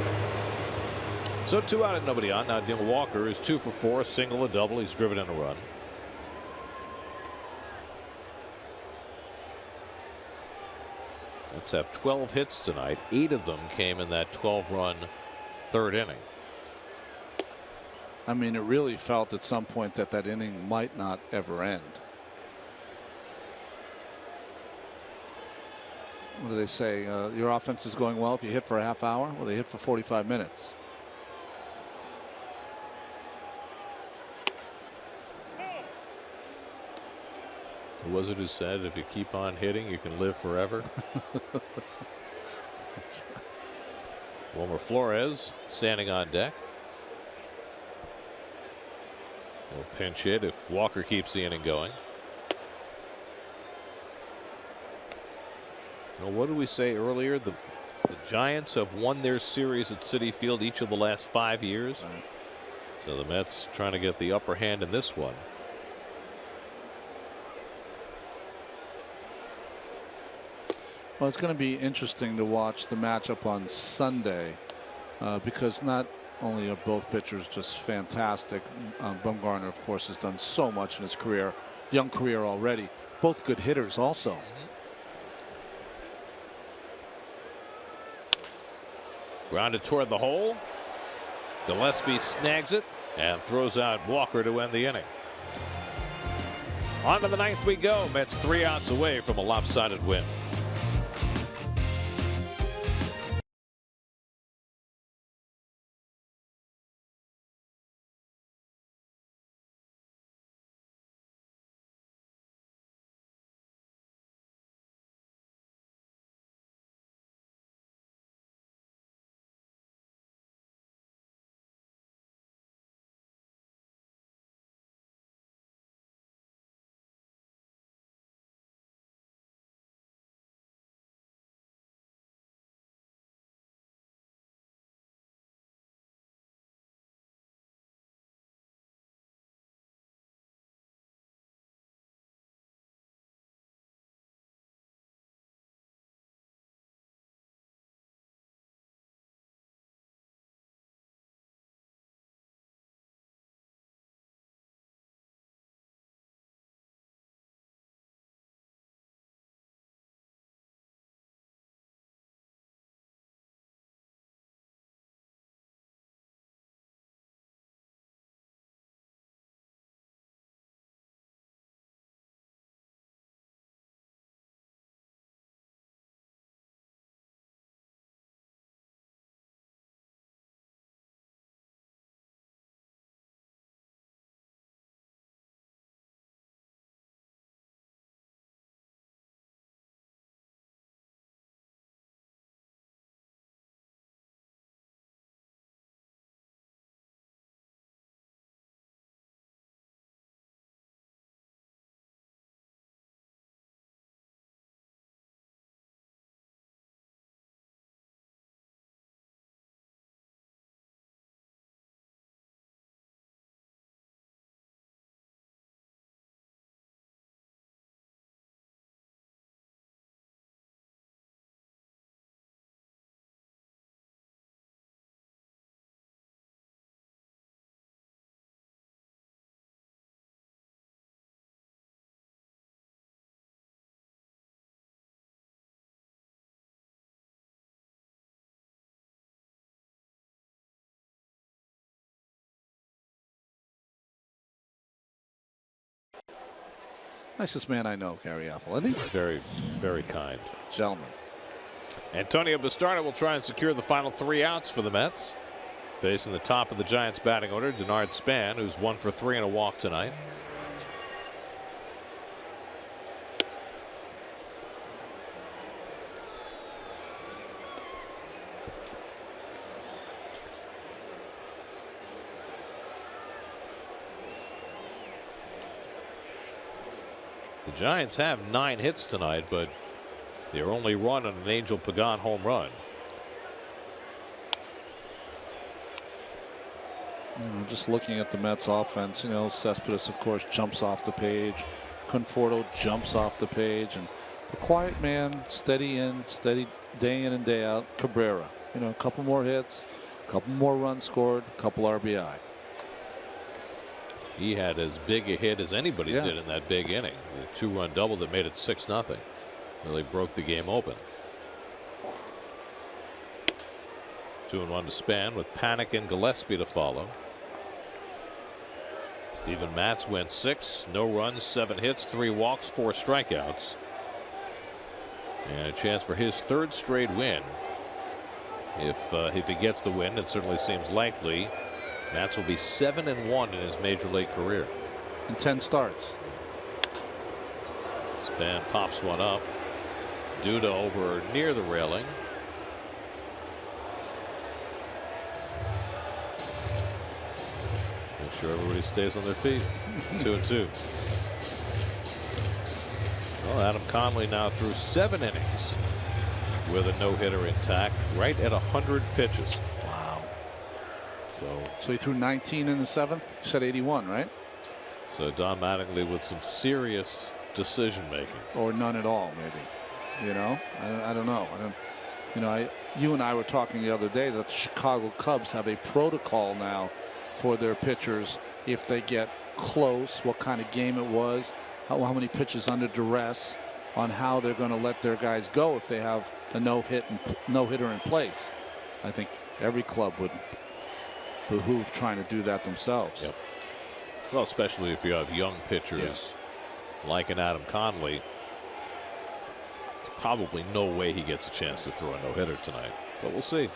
So 2 out and nobody on. Now Neil Walker is 2 for 4, a single, a double. He's driven in a run. Let's have 12 hits tonight. 8 of them came in that 12-run 3rd inning. I mean, it really felt at some point that that inning might not ever end. What do they say? Your offense is going well if you hit for a half hour. Well, they hit for 45 minutes. Who was it who said, if you keep on hitting, you can live forever? Wilmer Flores standing on deck. He'll pinch hit if Walker keeps the inning going. Well, what did we say earlier? The Giants have won their series at Citi Field each of the last 5 years. Right. So the Mets trying to get the upper hand in this one. Well, it's going to be interesting to watch the matchup on Sunday because not only are both pitchers just fantastic. Bumgarner, of course, has done so much in his career, young career already. Both good hitters also. Grounded toward the hole. Gillespie snags it and throws out Walker to end the inning. On to the ninth we go. Mets 3 outs away from a lopsided win. Nicest man I know, Gary Apple, isn't he? Very, very kind. Gentlemen. Antonio Bastardo will try and secure the final 3 outs for the Mets. Facing the top of the Giants batting order, Denard Span, who's 1 for 3 and a walk tonight. The Giants have 9 hits tonight, but they're only run on an Angel Pagan home run. Just looking at the Mets offense, Cespedes, of course, jumps off the page. Conforto jumps off the page. And the quiet man, steady day in and day out, Cabrera. A couple more hits, a couple more runs scored, a couple RBI. He had as big a hit as anybody did in that big inning. The 2-run double that made it 6-0. Really broke the game open. 2-1 to Span with Panic and Gillespie to follow. Steven Matz went 6, no runs, 7 hits, 3 walks, 4 strikeouts. And a chance for his 3rd straight win. If he gets the win, it certainly seems likely. Matz will be 7-1 in his major league career. In 10 starts. Span pops one up. Duda over near the railing. Make sure everybody stays on their feet. 2-2. Well, Adam Conley now through 7 innings with a no-hitter intact, right at 100 pitches. Wow. So he threw 19 in the 7th. You said 81, right? So Don Mattingly with some serious decision making, or none at all, maybe. I don't know. You and I were talking the other day that the Chicago Cubs have a protocol now for their pitchers if they get close, what kind of game it was, how many pitches under duress, on how they're going to let their guys go if they have a no hitter in place. I think every club would behoove trying to do that themselves. Yep. Well, especially if you have young pitchers like an Adam Conley. There's probably no way he gets a chance to throw a no-hitter tonight, but we'll see.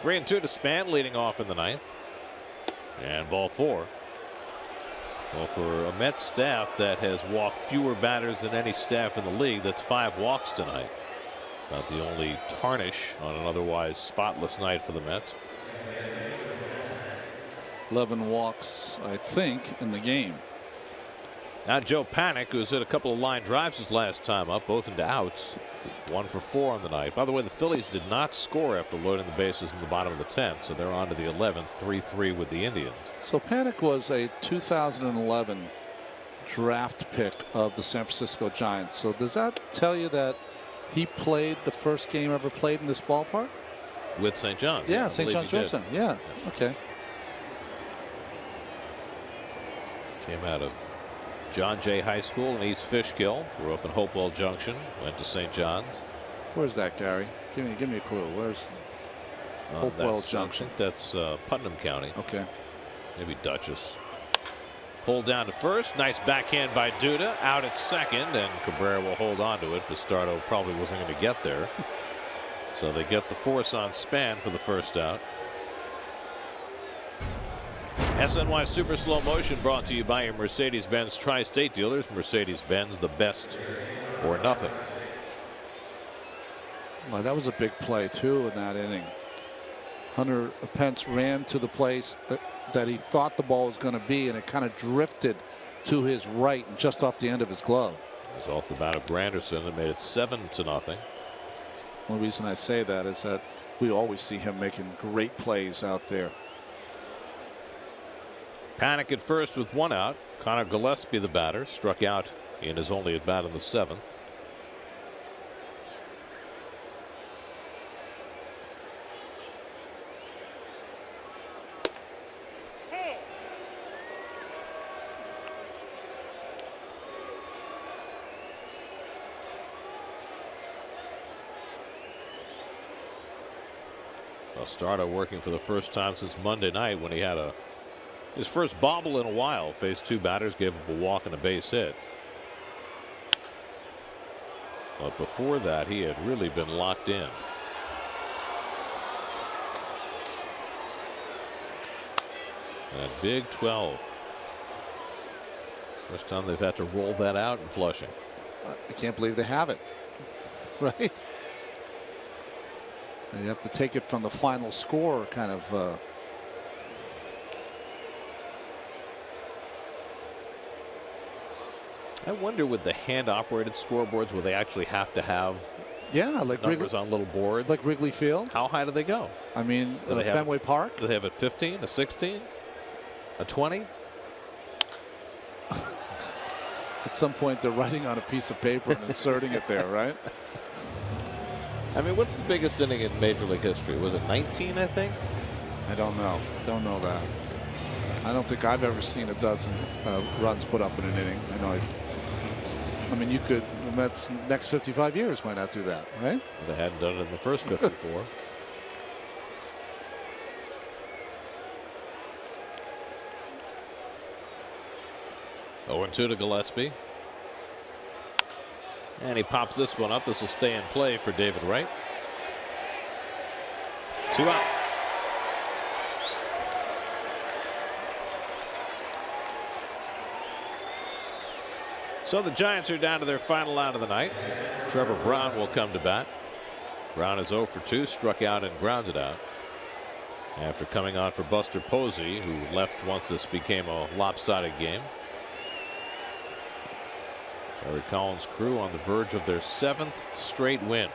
3-2 to Span, leading off in the ninth. And ball 4. Well, for a Mets staff that has walked fewer batters than any staff in the league, that's 5 walks tonight. Not the only tarnish on an otherwise spotless night for the Mets. 11 walks, I think, in the game. Now Joe Panik, who's hit a couple of line drives his last time up, both into outs. 1 for 4 on the night. By the way, the Phillies did not score after loading the bases in the bottom of the 10th, so they're on to the 11th, 3-3 with the Indians. So Panik was a 2011 draft pick of the San Francisco Giants. So does that tell you that he played the first game ever played in this ballpark? With St. John's. Yeah, St. John's Jefferson. Yeah. Okay. Came out of John Jay High School in East Fishkill. Grew up in Hopewell Junction. Went to St. John's. Where's that, Gary? Give me a clue. Where's Hopewell Junction? I think that's Putnam County. Okay. Maybe Dutchess. Pulled down to first. Nice backhand by Duda. Out at second, and Cabrera will hold on to it. Bastardo probably wasn't going to get there. So they get the force on Span for the first out. SNY Super Slow Motion brought to you by your Mercedes-Benz Tri-State dealers. Mercedes-Benz, the best or nothing. Well, that was a big play too in that inning. Hunter Pence ran to the place that he thought the ball was going to be, and it kind of drifted to his right and just off the end of his glove. It was off the bat of Granderson and made it 7-0. One reason I say that is that we always see him making great plays out there. Panik at first with 1 out. Connor Gillespie, the batter, struck out in his only at bat in the 7th. Bastardo working for the first time since Monday night when he had his first bobble in a while. Faced 2 batters, gave up a walk and a base hit. But before that, he had really been locked in. And big 12. First time they've had to roll that out in Flushing. I can't believe they have it. Right? You have to take it from the final score kind of. I wonder with the hand-operated scoreboards, will they actually have to have like numbers on little boards? Like Wrigley Field? How high do they go? I mean, Fenway Park? Do they have a 15, a 16, a 20? At some point, they're writing on a piece of paper and inserting it there, right? I mean, what's the biggest inning in Major League history? Was it 19, I think? I don't know. Don't know that. I don't think I've ever seen a dozen runs put up in an inning. I mean, you could. The Mets next 55 years might not do that, right? They hadn't done it in the first 54. Oh, 0-2 to Gillespie. And he pops this one up. This will stay in play for David Wright. 2 out. So the Giants are down to their final out of the night. Trevor Brown will come to bat. Brown is 0 for 2, struck out and grounded out after coming on for Buster Posey, who left once this became a lopsided game. Terry Collins' crew on the verge of their 7th straight win.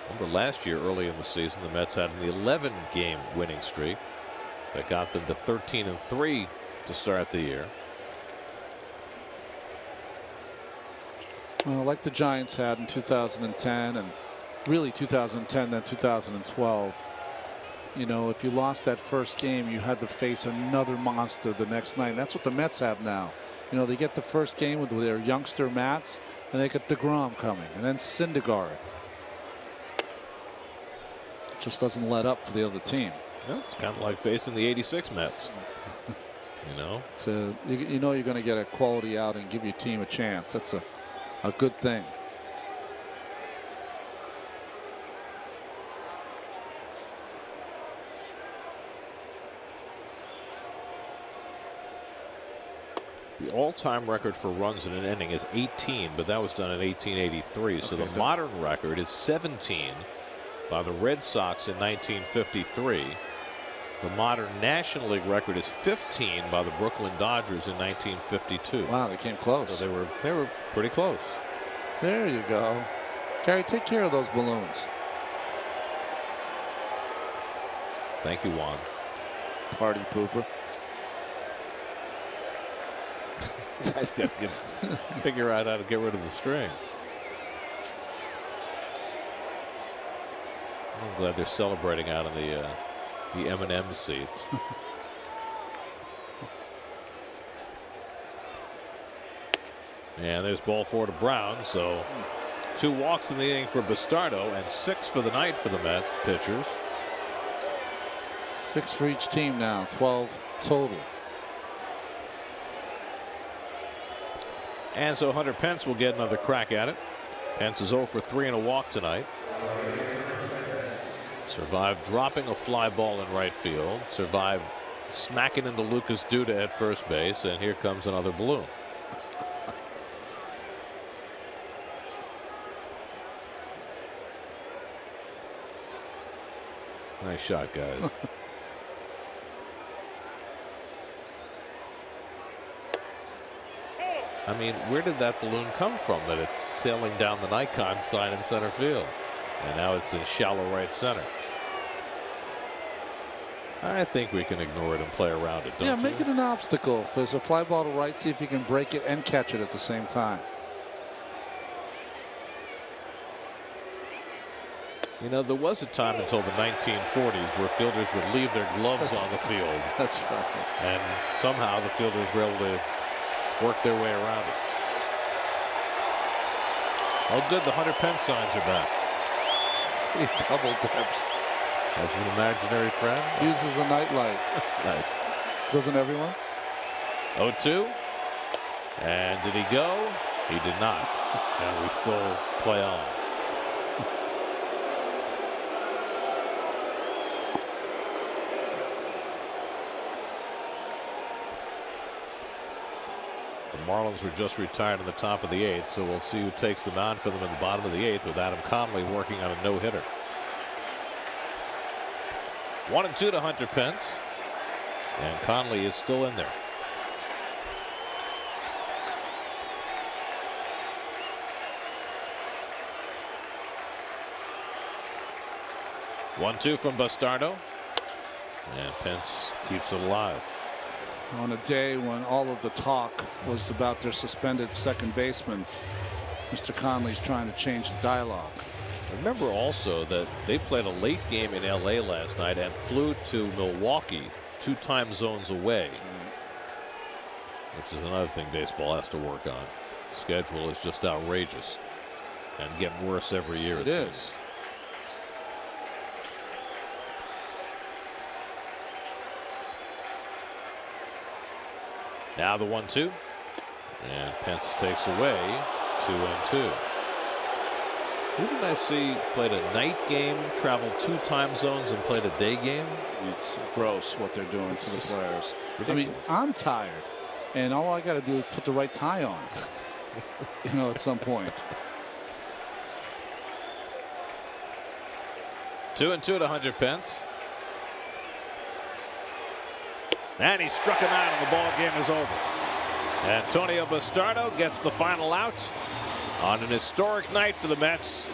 Remember last year early in the season, the Mets had an 11-game winning streak that got them to 13-3 to start the year. Well, like the Giants had in 2010 and really 2010 then 2012. You know, if you lost that first game, you had to face another monster the next night. And that's what the Mets have now. You know, they get the first game with their youngster Mats, and they get DeGrom coming, and then Syndergaard. Just doesn't let up for the other team. Well, it's kind of like facing the '86 Mets. You know, it's you know you're going to get a quality out and give your team a chance. That's a good thing. The all-time record for runs in an inning is 18, but that was done in 1883. So the modern record is 17 by the Red Sox in 1953. The modern National League record is 15 by the Brooklyn Dodgers in 1952. Wow, they came close. So they were pretty close. There you go. Gary, take care of those balloons. Thank you, Juan. Party pooper. You guys got to figure out how to get rid of the string. I'm glad they're celebrating out in the M&M seats. And there's ball 4 to Brown. So 2 walks in the inning for Bastardo and 6 for the night for the Met pitchers. 6 for each team now, 12 total. And so Hunter Pence will get another crack at it. Pence is 0 for 3 and a walk tonight. Survived dropping a fly ball in right field. Survived smacking into Lucas Duda at first base. And here comes another balloon. Nice shot, guys. I mean, where did that balloon come from that it's sailing down the Nikon sign in center field? And now it's in shallow right center. I think we can ignore it and play around it, don't you? Yeah, make it an obstacle. If there's a fly ball to right, see if you can break it and catch it at the same time. You know, there was a time until the 1940s where fielders would leave their gloves on the field. That's right. And somehow the fielders were able to work their way around it. Oh, good. The Hunter Pence signs are back. He double dips. That's an imaginary friend. Uses a nightlight. Nice. Doesn't everyone? 0-2. And did he go? He did not. And we still play on. The Marlins were just retired in the top of the 8th, so we'll see who takes the mound for them in the bottom of the 8th with Adam Conley working on a no-hitter. 1-2 to Hunter Pence, and Conley is still in there. One-two from Bastardo, and Pence keeps it alive. On a day when all of the talk was about their suspended second baseman, Mr. Conley's trying to change the dialogue. Remember also that they played a late game in LA last night and flew to Milwaukee, 2 time zones away, which is another thing baseball has to work on. The schedule is just outrageous and getting worse every year. It is. Now the 1-2, and Pence takes away 2-2. Who did I see played a night game, traveled 2 time zones, and played a day game? It's gross what they're doing to the players. Ridiculous. I mean, I'm tired, and all I got to do is put the right tie on. You know, at some point. 2-2 to Hunter Pence. And he struck him out, and the ball game is over. Antonio Bastardo gets the final out on an historic night for the Mets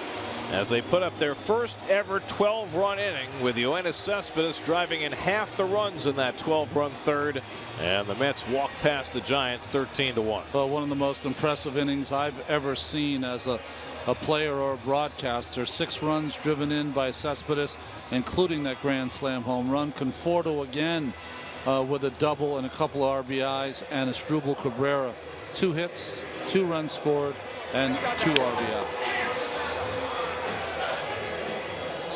as they put up their first ever 12-run inning, with Yoenis Cespedes driving in half the runs in that 12-run third, and the Mets walk past the Giants 13-1. Well, one of the most impressive innings I've ever seen as a player or a broadcaster. 6 runs driven in by Cespedes, including that grand slam home run. Conforto again with a double and a couple of RBIs, and Asdrubal Cabrera, 2 hits, 2 runs scored, and 2 RBI.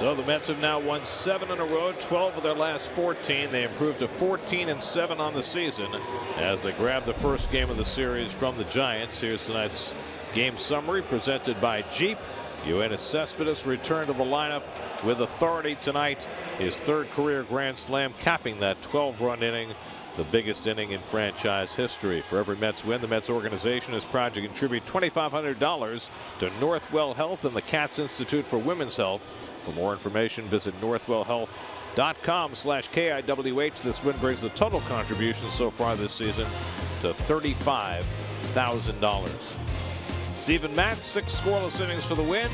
So the Mets have now won 7 in a row, 12 of their last 14. They improved to 14-7 on the season as they grab the first game of the series from the Giants. Here's tonight's game summary presented by Jeep. Yoenis Cespedes returned to the lineup with authority tonight. His 3rd career grand slam, capping that 12-run inning, the biggest inning in franchise history. For every Mets win, the Mets organization is proud to contribute $2,500 to Northwell Health and the Katz Institute for Women's Health. For more information, visit northwellhealth.com/KIWH. This win brings the total contribution so far this season to $35,000. Steven Matz, 6 scoreless innings for the win,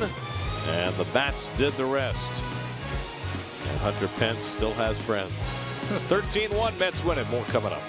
and the Bats did the rest. And Hunter Pence still has friends. 13-1 Mets win it. More coming up.